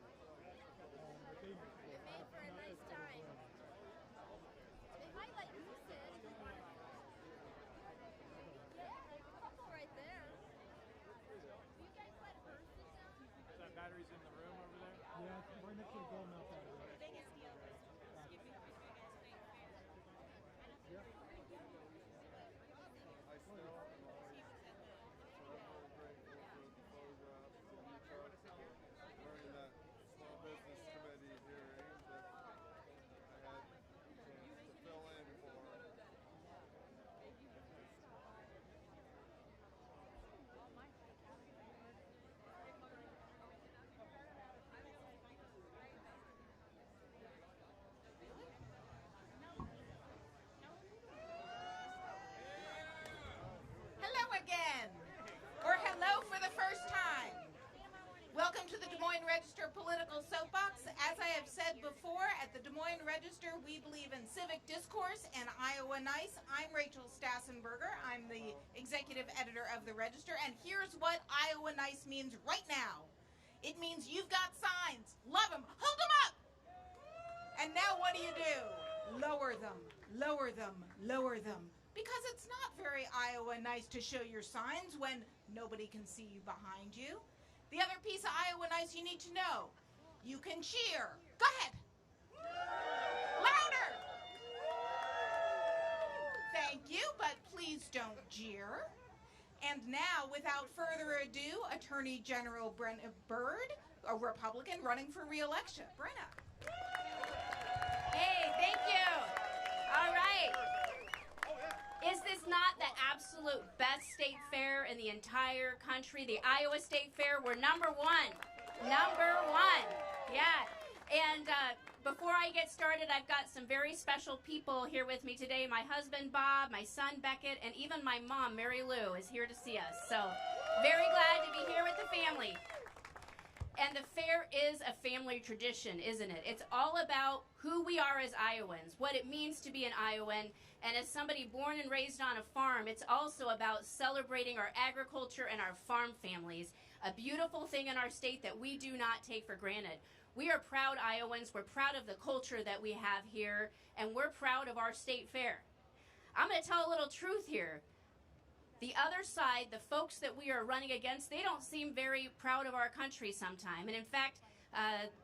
That they make for It made for a nice time. They might let you sit if you want to. Yeah, there's a couple right there. Do you guys let her sit down? Is that batteries in the room over there? Yeah, it's right next to the gold mount battery. The biggest deal is excuse me, the biggest thing fair. Yeah. I still am always so grateful for the photographs and learning that small business committee hearing that I had a chance to fill in for. Hello again, or hello for the first time. Welcome to the Des Moines Register Political Soapbox. As I have said before, at the Des Moines Register, we believe in civic discourse and Iowa Nice. I'm Rachel Stassenberger. I'm the executive editor of the Register, and here's what Iowa Nice means right now. It means you've got signs. Love them. Hold them up. And now what do? Lower them, lower them, lower them. Because it's not very Iowa Nice to show your signs when nobody can see you behind you. The other piece of Iowa Nice you need to know, you can cheer. Go ahead. Louder. Thank you, but please don't jeer. And now, without further ado, Attorney General Brenna Bird, a Republican running for re-election. Brenna. Hey, thank you. All right. Is this not the absolute best state fair in the entire country? The Iowa State Fair, we're number one. Number one. Yeah. And before I get started, I've got some very special people here with me today. My husband, Bob, my son, Beckett, and even my mom, Mary Lou, is here to see us. So very glad to be here with the family. And the fair is a family tradition, isn't it? It's all about who we are as Iowans, what it means to be an Iowan. And as somebody born and raised on a farm, it's also about celebrating our agriculture and our farm families, a beautiful thing in our state that we do not take for granted. We are proud Iowans. We're proud of the culture that we have here, and we're proud of our state fair. I'm going to tell a little truth here. The other side, the folks that we are running against, they don't seem very proud of our country sometime. And in fact,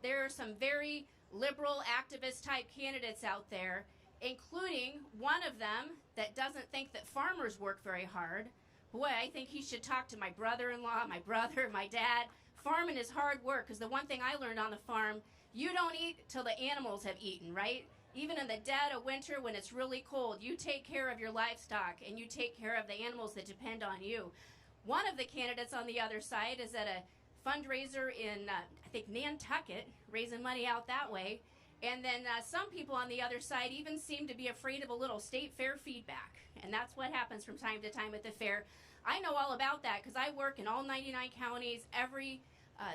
there are some very liberal activist type candidates out there, including one of them that doesn't think that farmers work very hard. Boy, I think he should talk to my brother-in-law, my brother, my dad. Farming is hard work, because the one thing I learned on the farm, you don't eat till the animals have eaten, right? Even in the dead of winter when it's really cold, you take care of your livestock and you take care of the animals that depend on you. One of the candidates on the other side is at a fundraiser in, I think, Nantucket, raising money out that way. And then some people on the other side even seem to be afraid of a little state fair feedback. And that's what happens from time to time at the fair. I know all about that because I work in all 99 counties every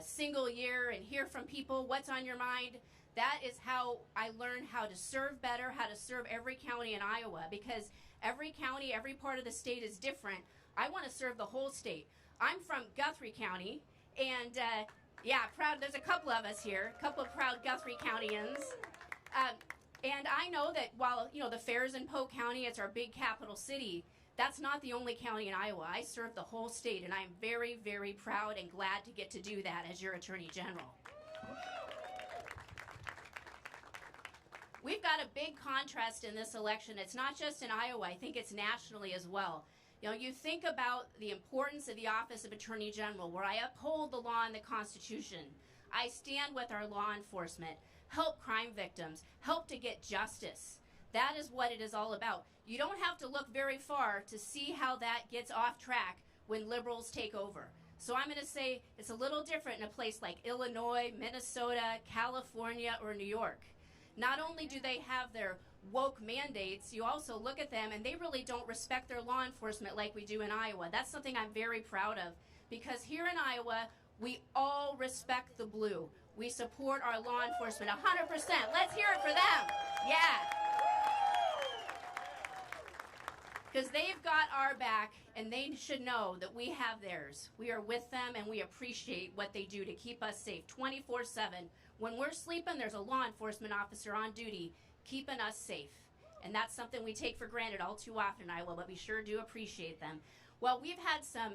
single year and hear from people what's on your mind. That is how I learn how to serve better, how to serve every county in Iowa, because every county, every part of the state is different. I want to serve the whole state. I'm from Guthrie County, and yeah, proud. There's a couple of us here, a couple of proud Guthrie Countyans. And I know that while, you know, the fair's in Polk County, it's our big capital city, that's not the only county in Iowa. I serve the whole state, and I'm very, very proud and glad to get to do that as your Attorney General. We've got a big contrast in this election. It's not just in Iowa. I think it's nationally as well. You know, you think about the importance of the office of Attorney General, where I uphold the law and the Constitution. I stand with our law enforcement, help crime victims, help to get justice. That is what it is all about. You don't have to look very far to see how that gets off track when liberals take over. So I'm going to say it's a little different in a place like Illinois, Minnesota, California, or New York. Not only do they have their woke mandates, you also look at them and they really don't respect their law enforcement like we do in Iowa. That's something I'm very proud of, because here in Iowa, we all respect the blue. We support our law enforcement 100%. Let's hear it for them. Yeah. Because they've got our back, and they should know that we have theirs. We are with them, and we appreciate what they do to keep us safe 24/7. When we're sleeping, there's a law enforcement officer on duty keeping us safe. And that's something we take for granted all too often in Iowa, but we sure do appreciate them. Well, we've had some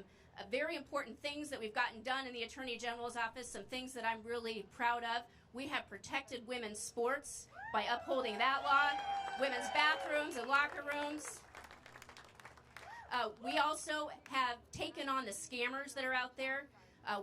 very important things that we've gotten done in the Attorney General's office, some things that I'm really proud of. We have protected women's sports by upholding that law, women's bathrooms and locker rooms. We also have taken on the scammers that are out there.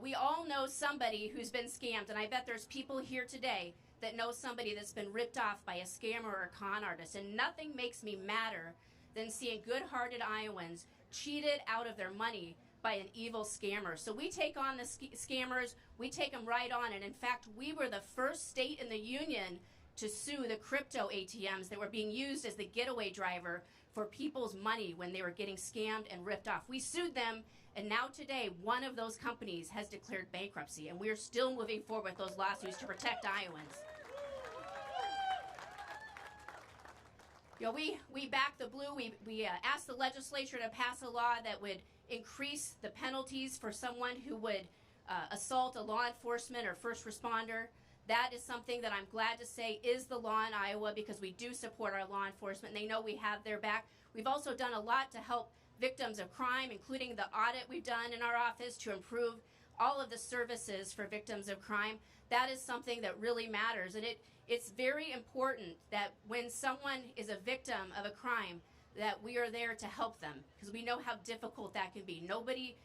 We all know somebody who's been scammed, and I bet there's people here today that know somebody that's been ripped off by a scammer or a con artist. And nothing makes me madder than seeing good-hearted Iowans cheated out of their money by an evil scammer. So we take on the scammers, we take them right on, and in fact, we were the first state in the union to sue the crypto ATMs that were being used as the getaway driver for people's money when they were getting scammed and ripped off. We sued them, and now today, one of those companies has declared bankruptcy, and we are still moving forward with those lawsuits to protect Iowans. You know, we back the blue. We asked the legislature to pass a law that would increase the penalties for someone who would assault a law enforcement or first responder. That is something that I'm glad to say is the law in Iowa, because we do support our law enforcement. They know we have their back. We've also done a lot to help victims of crime, including the audit we've done in our office to improve all of the services for victims of crime. That is something that really matters. And it's very important that when someone is a victim of a crime, that we are there to help them, because we know how difficult that can be. Nobody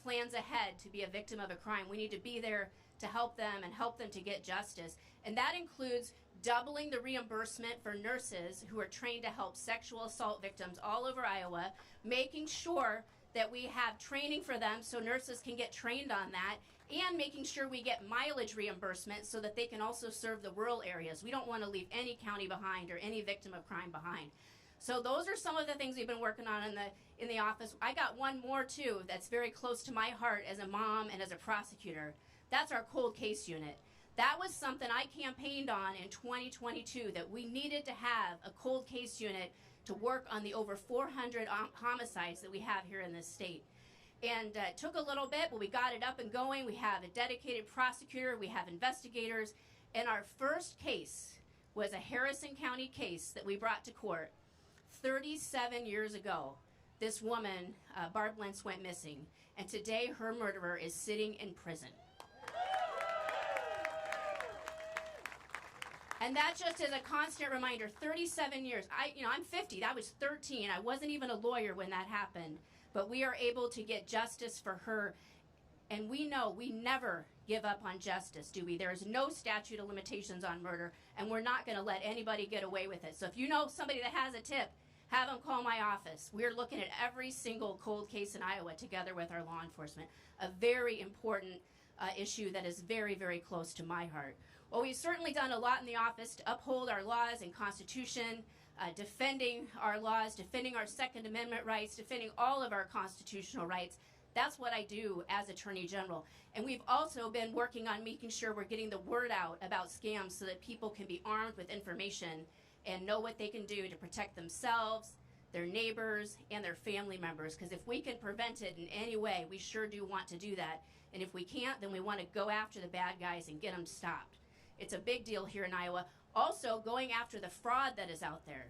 plans ahead to be a victim of a crime. We need to be there to help them and help them to get justice. And that includes doubling the reimbursement for nurses who are trained to help sexual assault victims all over Iowa, making sure that we have training for them so nurses can get trained on that, and making sure we get mileage reimbursement so that they can also serve the rural areas. We don't want to leave any county behind or any victim of crime behind. So those are some of the things we've been working on in the office. I got one more too that's very close to my heart as a mom and as a prosecutor. That's our cold case unit. That was something I campaigned on in 2022, that we needed to have a cold case unit to work on the over 400 homicides that we have here in this state. And it took a little bit, but we got it up and going. We have a dedicated prosecutor, we have investigators, and our first case was a Harrison County case that we brought to court 37 years ago. This woman, Barb Lentz, went missing, and today her murderer is sitting in prison. And that just is a constant reminder. 37 years. I'm 50. I was 13. I wasn't even a lawyer when that happened. But we are able to get justice for her. And we know we never give up on justice, do we? There is no statute of limitations on murder, and we're not going to let anybody get away with it. So if you know somebody that has a tip, have them call my office. We're looking at every single cold case in Iowa together with our law enforcement. A very important issue that is very, very close to my heart. Well, we've certainly done a lot in the office to uphold our laws and Constitution, defending our laws, defending our Second Amendment rights, defending all of our constitutional rights. That's what I do as Attorney General. And we've also been working on making sure we're getting the word out about scams so that people can be armed with information and know what they can do to protect themselves, their neighbors, and their family members. Because if we can prevent it in any way, we sure do want to do that. And if we can't, then we want to go after the bad guys and get them stopped. It's a big deal here in Iowa. Also, going after the fraud that is out there.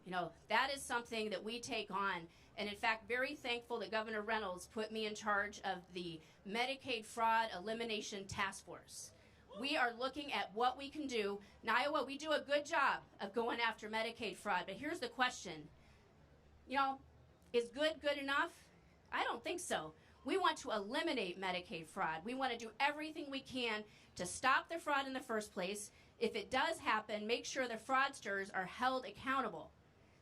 You know, that is something that we take on. And in fact, very thankful that Governor Reynolds put me in charge of the Medicaid Fraud Elimination Task Force. We are looking at what we can do. In Iowa, we do a good job of going after Medicaid fraud. But here's the question. You know, Is good enough? I don't think so. We want to eliminate Medicaid fraud. We want to do everything we can to stop the fraud in the first place. If it does happen, make sure the fraudsters are held accountable,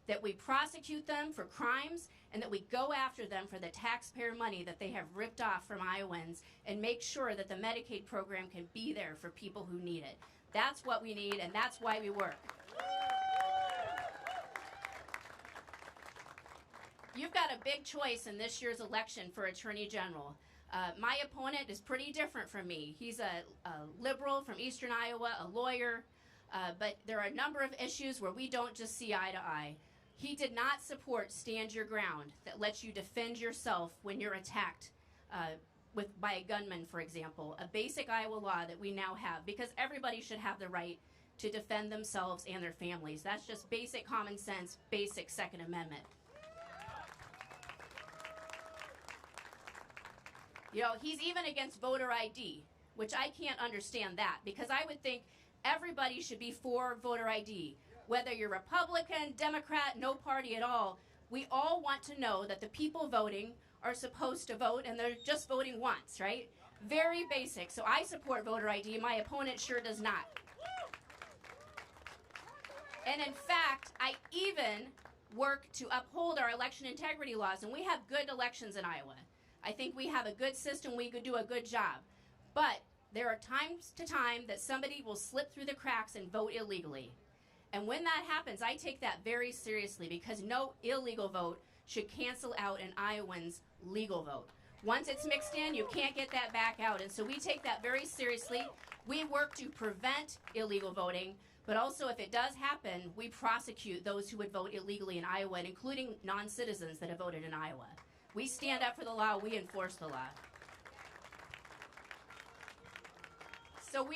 that we prosecute them for crimes, and that we go after them for the taxpayer money that they have ripped off from Iowans, and make sure that the Medicaid program can be there for people who need it. That's what we need, and that's why we work. You've got a big choice in this year's election for Attorney General. My opponent is pretty different from me. He's a liberal from Eastern Iowa, a lawyer, but there are a number of issues where we don't just see eye to eye. He did not support Stand Your Ground, that lets you defend yourself when you're attacked by a gunman, for example, a basic Iowa law that we now have, because everybody should have the right to defend themselves and their families. That's just basic common sense, basic Second Amendment. You know, he's even against voter ID, which I can't understand that, because I would think everybody should be for voter ID. Whether you're Republican, Democrat, no party at all, we all want to know that the people voting are supposed to vote, and they're just voting once, right? Very basic. So I support voter ID. My opponent sure does not. And in fact, I even work to uphold our election integrity laws, and we have good elections in Iowa. I think we have a good system. We could do a good job. But there are times to time that somebody will slip through the cracks and vote illegally. And when that happens, I take that very seriously, because no illegal vote should cancel out an Iowan's legal vote. Once it's mixed in, you can't get that back out. And so we take that very seriously. We work to prevent illegal voting, but also if it does happen, we prosecute those who would vote illegally in Iowa, and including non-citizens that have voted in Iowa. We stand up for the law. We enforce the law. So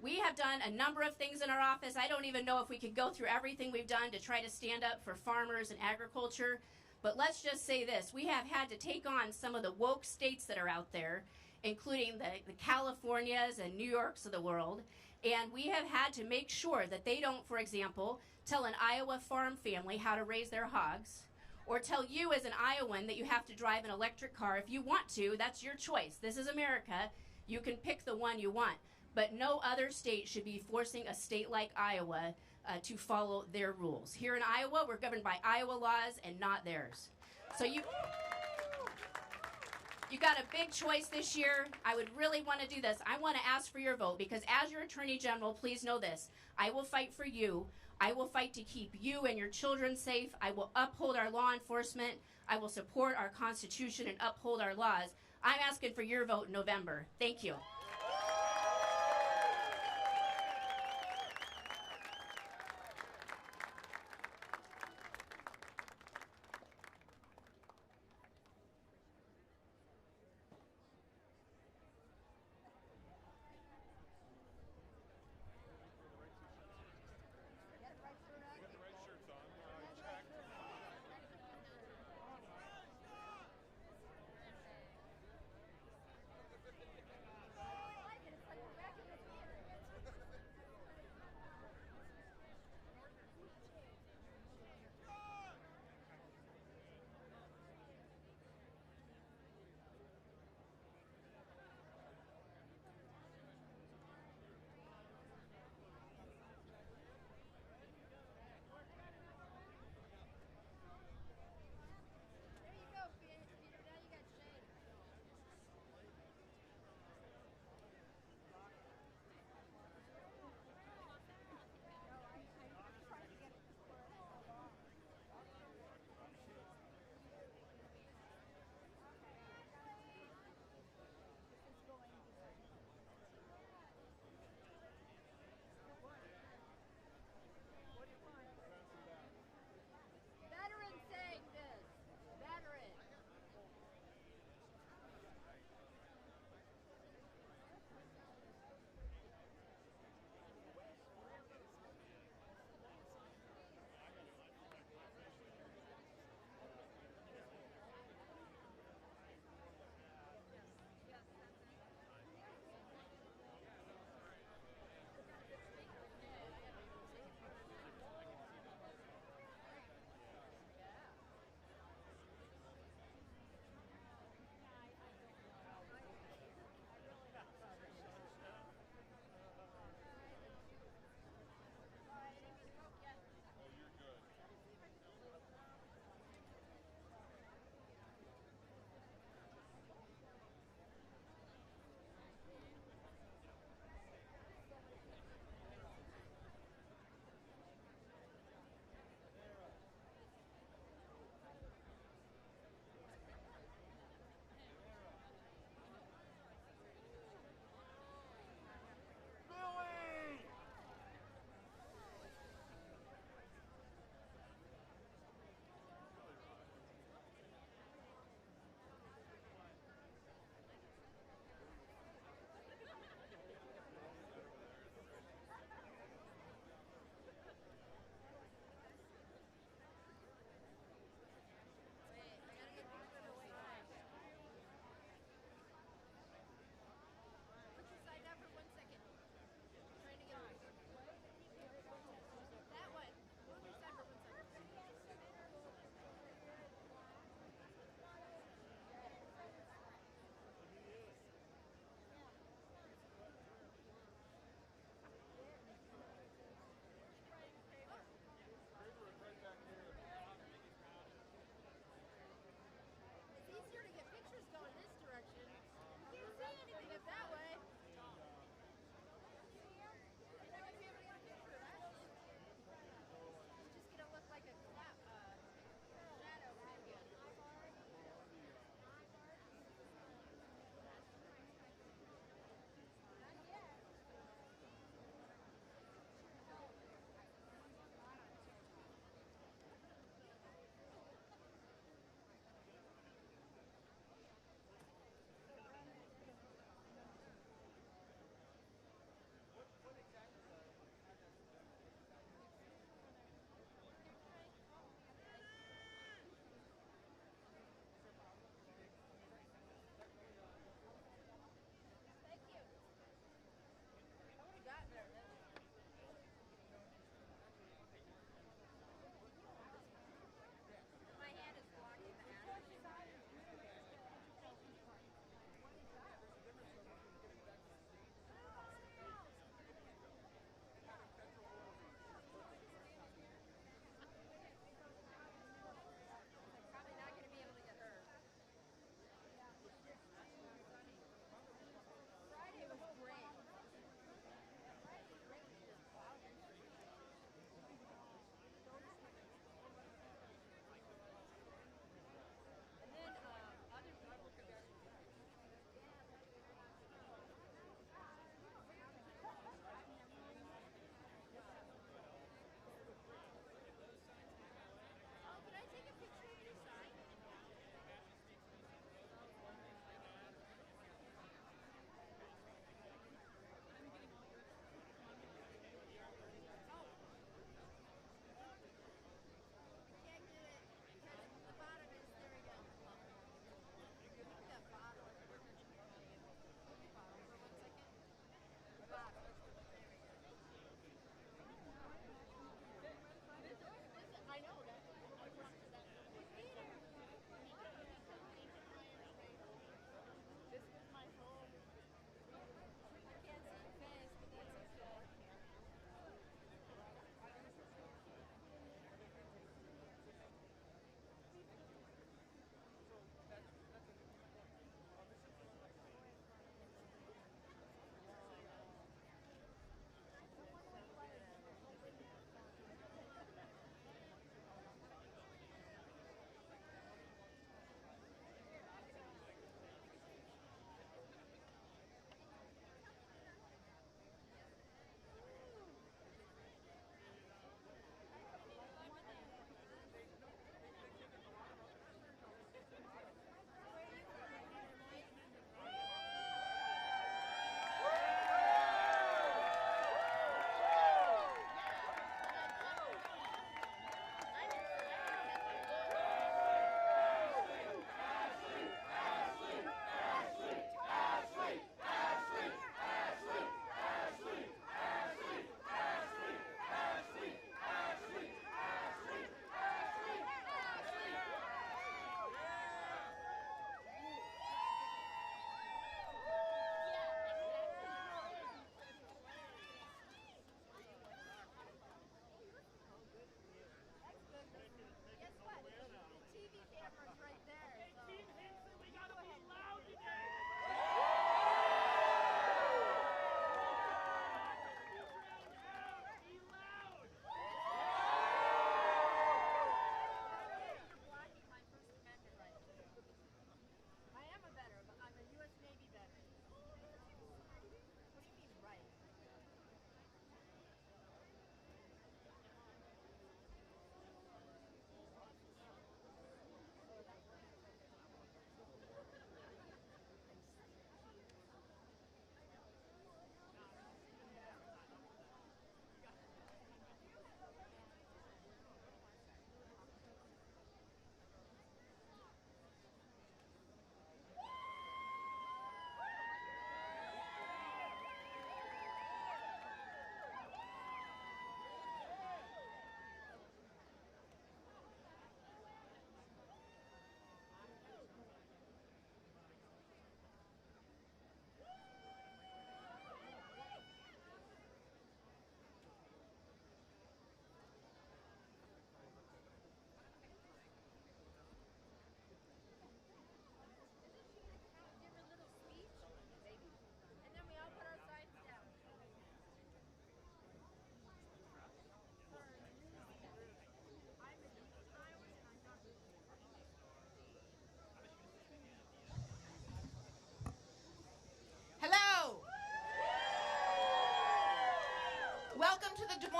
we have done a number of things in our office. I don't even know if we could go through everything we've done to try to stand up for farmers and agriculture. But let's just say this. We have had to take on some of the woke states that are out there, including the Californias and New Yorks of the world. And we have had to make sure that they don't, for example, tell an Iowa farm family how to raise their hogs, or tell you as an Iowan that you have to drive an electric car. If you want to, that's your choice. This is America. You can pick the one you want. But no other state should be forcing a state like Iowa to follow their rules. Here in Iowa, we're governed by Iowa laws and not theirs. So you got a big choice this year. I would really want to do this. I want to ask for your vote, because as your Attorney General, please know this. I will fight for you. I will fight to keep you and your children safe. I will uphold our law enforcement. I will support our Constitution and uphold our laws. I'm asking for your vote in November. Thank you.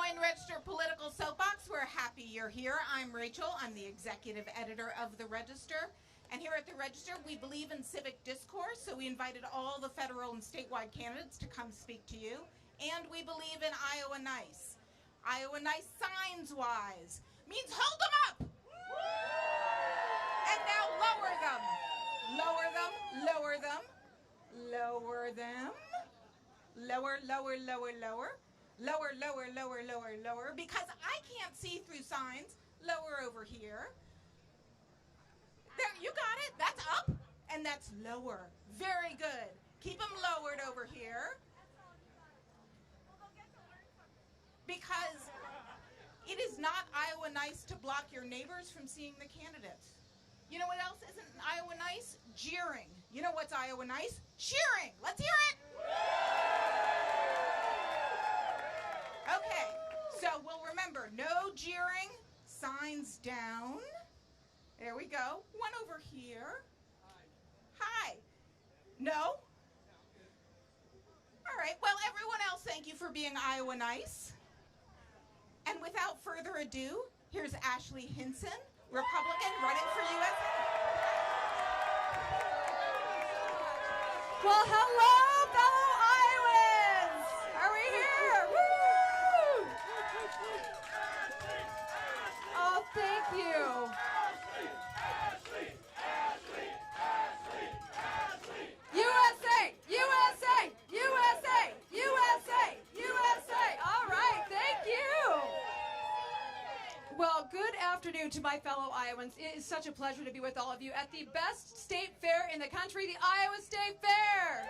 Moines Register Political Soapbox. We're happy you're here. I'm Rachel. I'm the executive editor of the Register. And here at the Register, we believe in civic discourse, so we invited all the federal and statewide candidates to come speak to you. And we believe in Iowa Nice. Iowa Nice signs-wise means hold them up! And now lower them. Lower them, lower them, lower them. Lower, lower, lower, lower. Lower, lower, lower, lower, lower. Because I can't see through signs. Lower over here. There, you got it. That's up and that's lower. Very good. Keep them lowered over here. Because it is not Iowa Nice to block your neighbors from seeing the candidates. You know what else isn't Iowa Nice? Jeering. You know what's Iowa Nice? Cheering. Let's hear it. Okay, so we'll remember, no jeering, signs down. There we go. One over here. Hi. No? All right, well, everyone else, thank you for being Iowa Nice. And without further ado, here's Ashley Hinson, Republican, running for U.S. Well, hello, fellow Iowans! Are we here? Woo! Oh, thank you. USA! USA! USA! USA! USA! All right, thank you. Well, good afternoon to my fellow Iowans. It is such a pleasure to be with all of you at the best state fair in the country, the Iowa State Fair.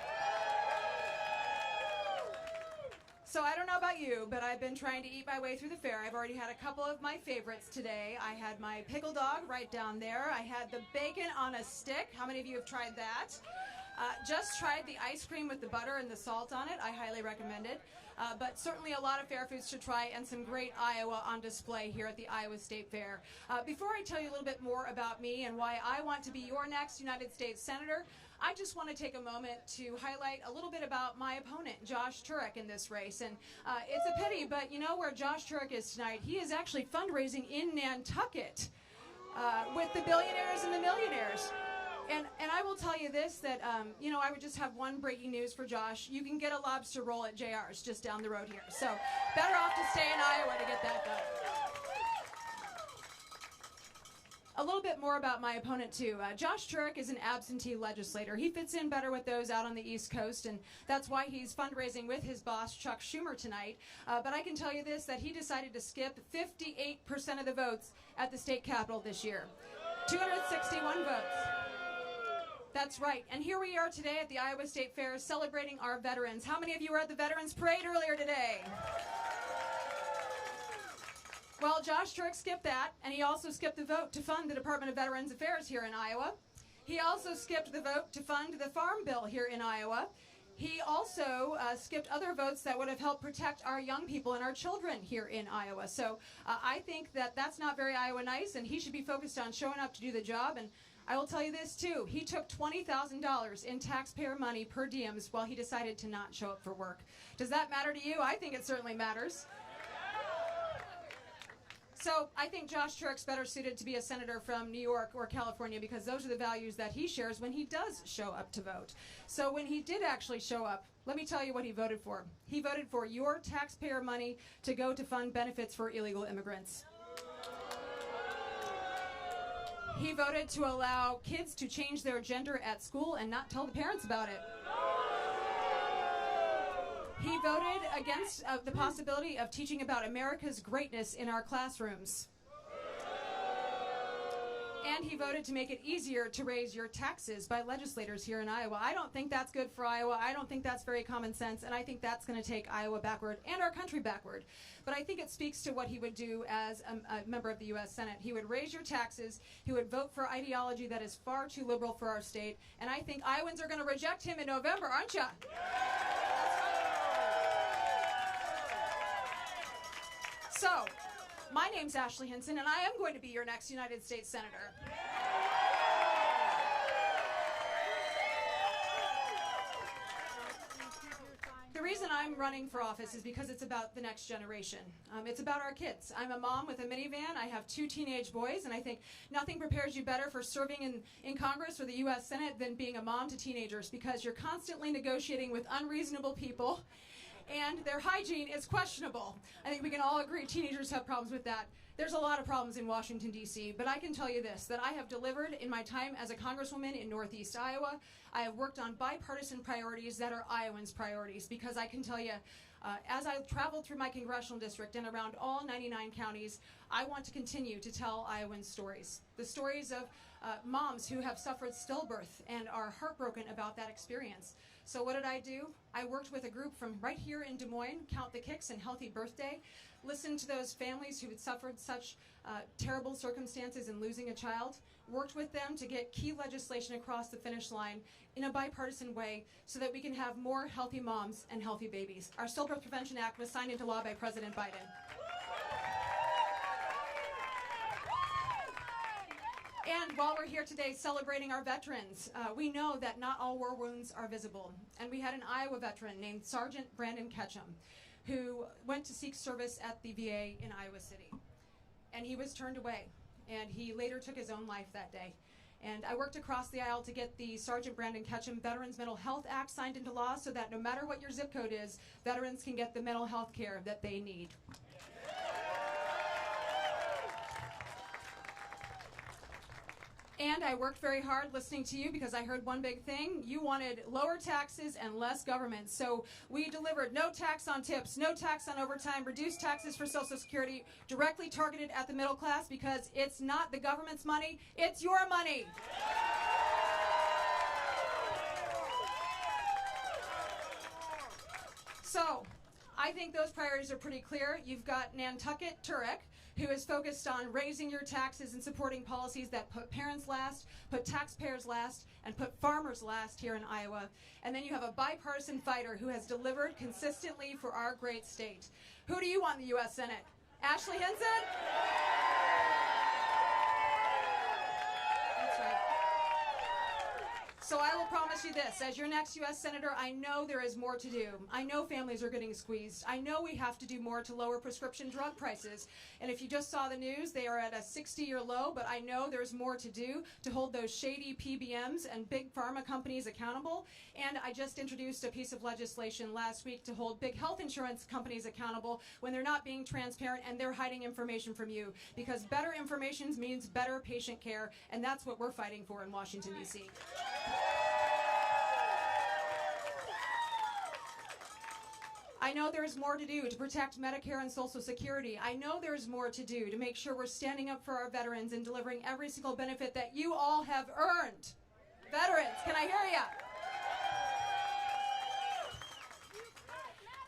So I don't know about you, but I've been trying to eat my way through the fair. I've already had a couple of my favorites today. I had my pickle dog right down there. I had the bacon on a stick. How many of you have tried that? Just tried the ice cream with the butter and the salt on it. I highly recommend it. But certainly a lot of fair foods to try and some great Iowa on display here at the Iowa State Fair. Before I tell you a little bit more about me and why I want to be your next United States Senator, I just want to take a moment to highlight a little bit about my opponent, Josh Turek, in this race. And it's a pity, but you know where Josh Turek is tonight? He is actually fundraising in Nantucket with the billionaires and the millionaires. And I will tell you this, that, you know, I would just have one breaking news for Josh. You can get a lobster roll at JR's just down the road here. So better off to stay in Iowa to get that done. A little bit more about my opponent, too. Josh Turek is an absentee legislator. He fits in better with those out on the East Coast, and that's why he's fundraising with his boss, Chuck Schumer, tonight. But I can tell you this, that he decided to skip 58% of the votes at the state capitol this year. 261 votes. That's right. And here we are today at the Iowa State Fair celebrating our veterans. How many of you were at the Veterans Parade earlier today? Well, Josh Turek skipped that, and he also skipped the vote to fund the Department of Veterans Affairs here in Iowa. He also skipped the vote to fund the Farm Bill here in Iowa. He also skipped other votes that would have helped protect our young people and our children here in Iowa. So I think that that's not very Iowa nice, and he should be focused on showing up to do the job. And I will tell you this, too. He took $20,000 in taxpayer money per diems while he decided to not show up for work. Does that matter to you? I think it certainly matters. So I think Josh Turek's better suited to be a senator from New York or California because those are the values that he shares when he does show up to vote. So when he did actually show up, let me tell you what he voted for. He voted for your taxpayer money to go to fund benefits for illegal immigrants. He voted to allow kids to change their gender at school and not tell the parents about it. He voted against the possibility of teaching about America's greatness in our classrooms. And he voted to make it easier to raise your taxes by legislators here in Iowa. I don't think that's good for Iowa. I don't think that's very common sense, and I think that's going to take Iowa backward and our country backward. But I think it speaks to what he would do as a member of the U.S. Senate. He would raise your taxes. He would vote for ideology that is far too liberal for our state. And I think Iowans are going to reject him in November, aren't you? So, my name's Ashley Hinson, and I am going to be your next United States Senator. The reason I'm I'm running for office is because it's about the next generation. It's about our kids. I'm a mom with a minivan. I have 2 teenage boys, and I think nothing prepares you better for serving in Congress or the U.S. Senate than being a mom to teenagers, because you're constantly negotiating with unreasonable people, and their hygiene is questionable. I think we can all agree teenagers have problems with that. There's a lot of problems in Washington, D.C., but I can tell you this, that I have delivered in my time as a congresswoman in Northeast Iowa. I have worked on bipartisan priorities that are Iowans' priorities, because I can tell you, as I traveled through my congressional district and around all 99 counties, I want to continue to tell Iowans' stories. The stories of moms who have suffered stillbirth and are heartbroken about that experience. So what did I do? I worked with a group from right here in Des Moines, Count the Kicks and Healthy Birthday, listened to those families who had suffered such terrible circumstances in losing a child, worked with them to get key legislation across the finish line in a bipartisan way so that we can have more healthy moms and healthy babies. Our Stillbirth Prevention Act was signed into law by President Biden. And while we're here today celebrating our veterans, we know that not all war wounds are visible. And we had an Iowa veteran named Sergeant Brandon Ketchum, who went to seek service at the VA in Iowa City. And he was turned away, and he later took his own life that day. And I worked across the aisle to get the Sergeant Brandon Ketchum Veterans Mental Health Act signed into law so that no matter what your zip code is, veterans can get the mental health care that they need. And I worked very hard listening to you because I heard one big thing. You wanted lower taxes and less government. So we delivered no tax on tips, no tax on overtime, reduced taxes for Social Security, directly targeted at the middle class, because it's not the government's money, it's your money. So I think those priorities are pretty clear. You've got Nantucket Turek, who is focused on raising your taxes and supporting policies that put parents last, put taxpayers last, and put farmers last here in Iowa. And then you have a bipartisan fighter who has delivered consistently for our great state. Who do you want in the U.S. Senate? Ashley Hinson? That's right. So I will promise you this, as your next U.S. Senator, I know there is more to do. I know families are getting squeezed. I know we have to do more to lower prescription drug prices. And if you just saw the news, they are at a 60-year low, but I know there's more to do to hold those shady PBMs and big pharma companies accountable. And I just introduced a piece of legislation last week to hold big health insurance companies accountable when they're not being transparent and they're hiding information from you. Because better information means better patient care, and that's what we're fighting for in Washington, D.C. I know there's more to do to protect Medicare and Social Security. I know there's more to do to make sure we're standing up for our veterans and delivering every single benefit that you all have earned. Veterans, can I hear ya?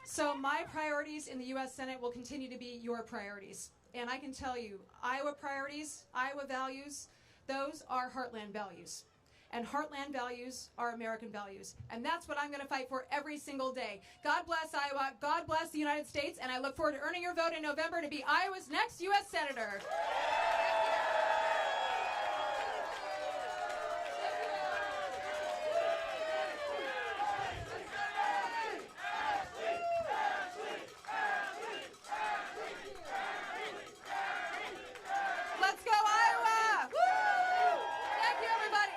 So my priorities in the U.S. Senate will continue to be your priorities. And I can tell you, Iowa priorities, Iowa values, those are heartland values. And heartland values are American values. And that's what I'm going to fight for every single day. God bless Iowa. God bless the United States. And I look forward to earning your vote in November to be Iowa's next U.S. Senator. Let's go, Iowa! Woo! Thank you, everybody.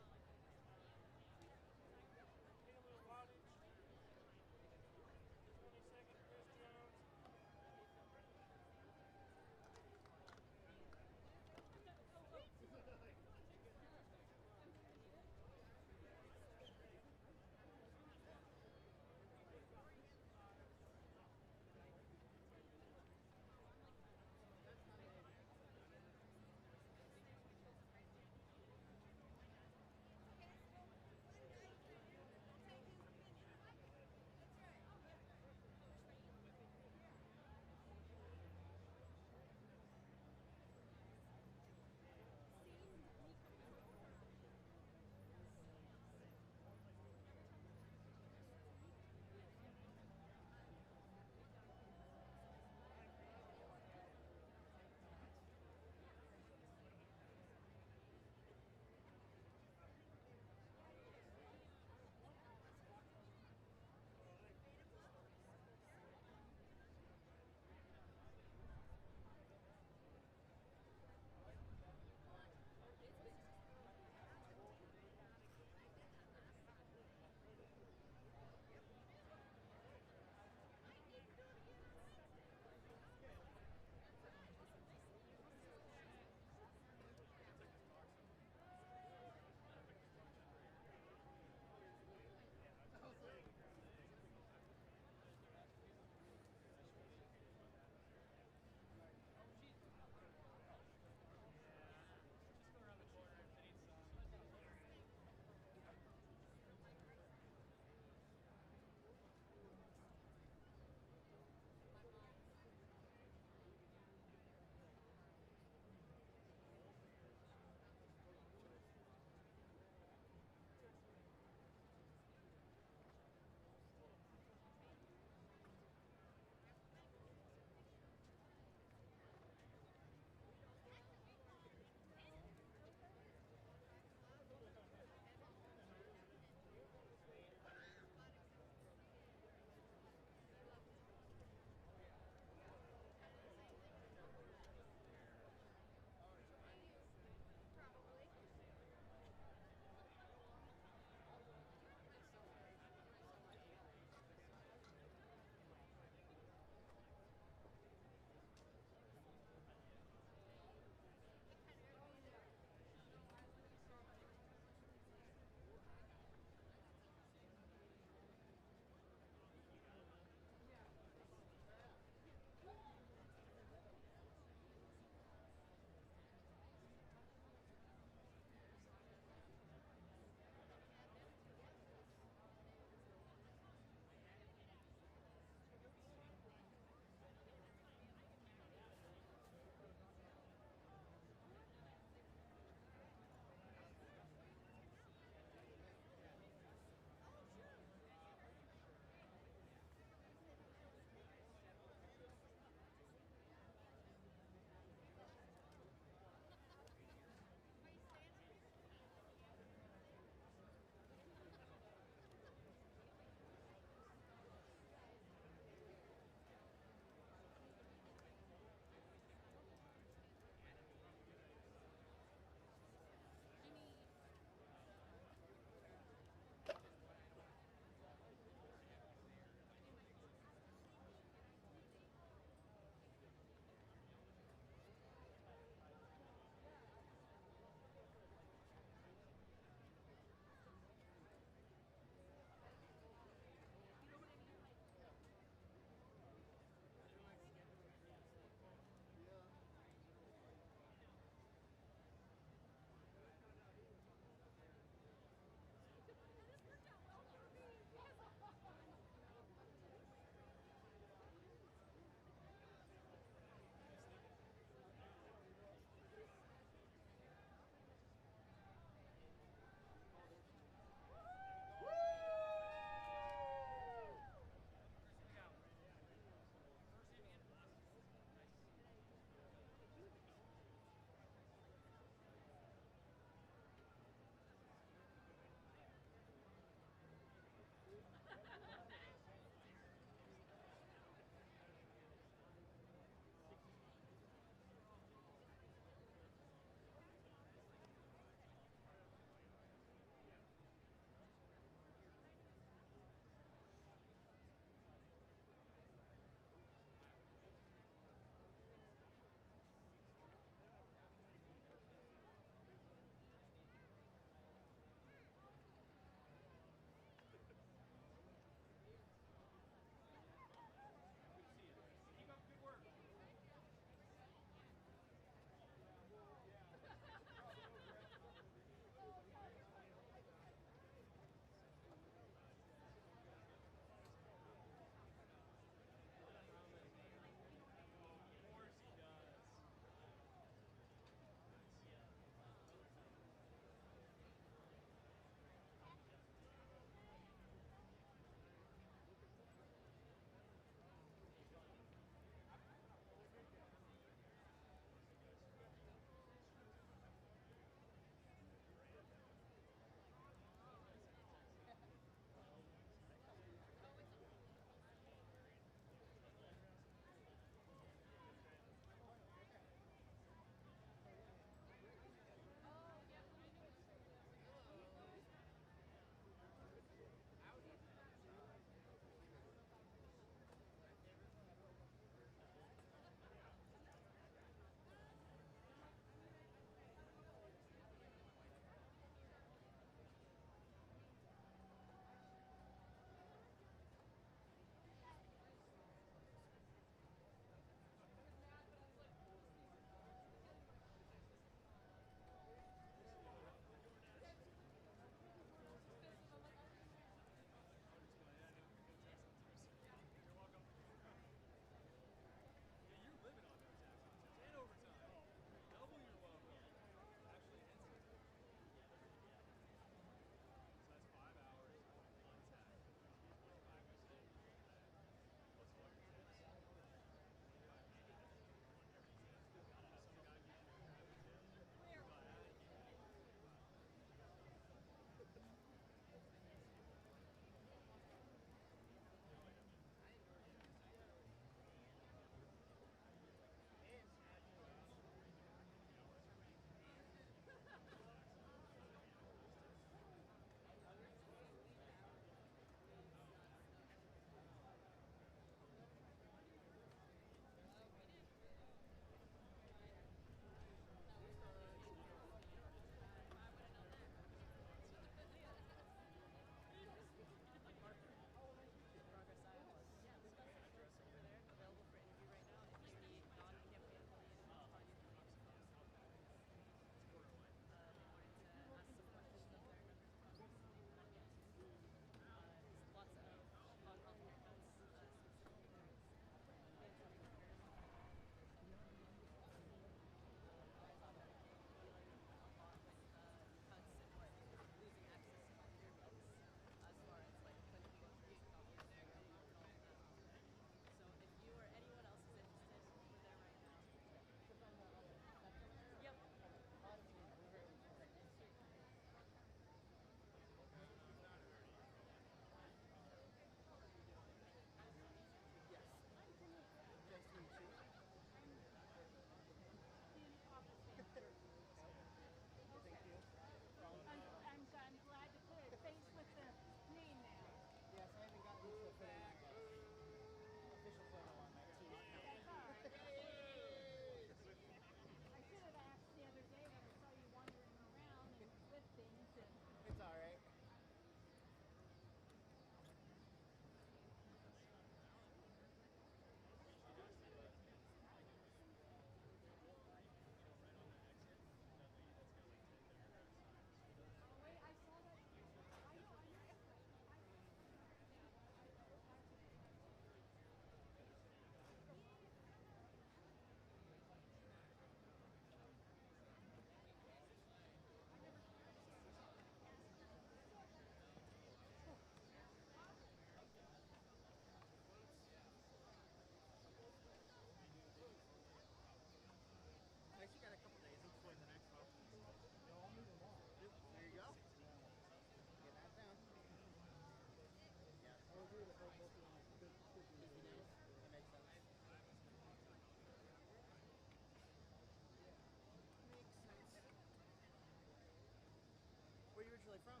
it from?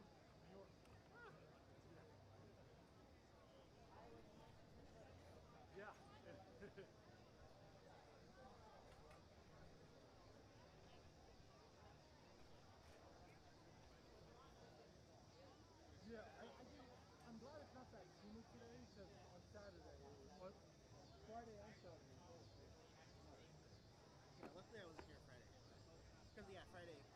New York. Yeah. Yeah, I'm glad it's not that humid today because on Saturday, or Friday and Saturday both. Yeah, luckily I wasn't here Friday. Because, yeah, Friday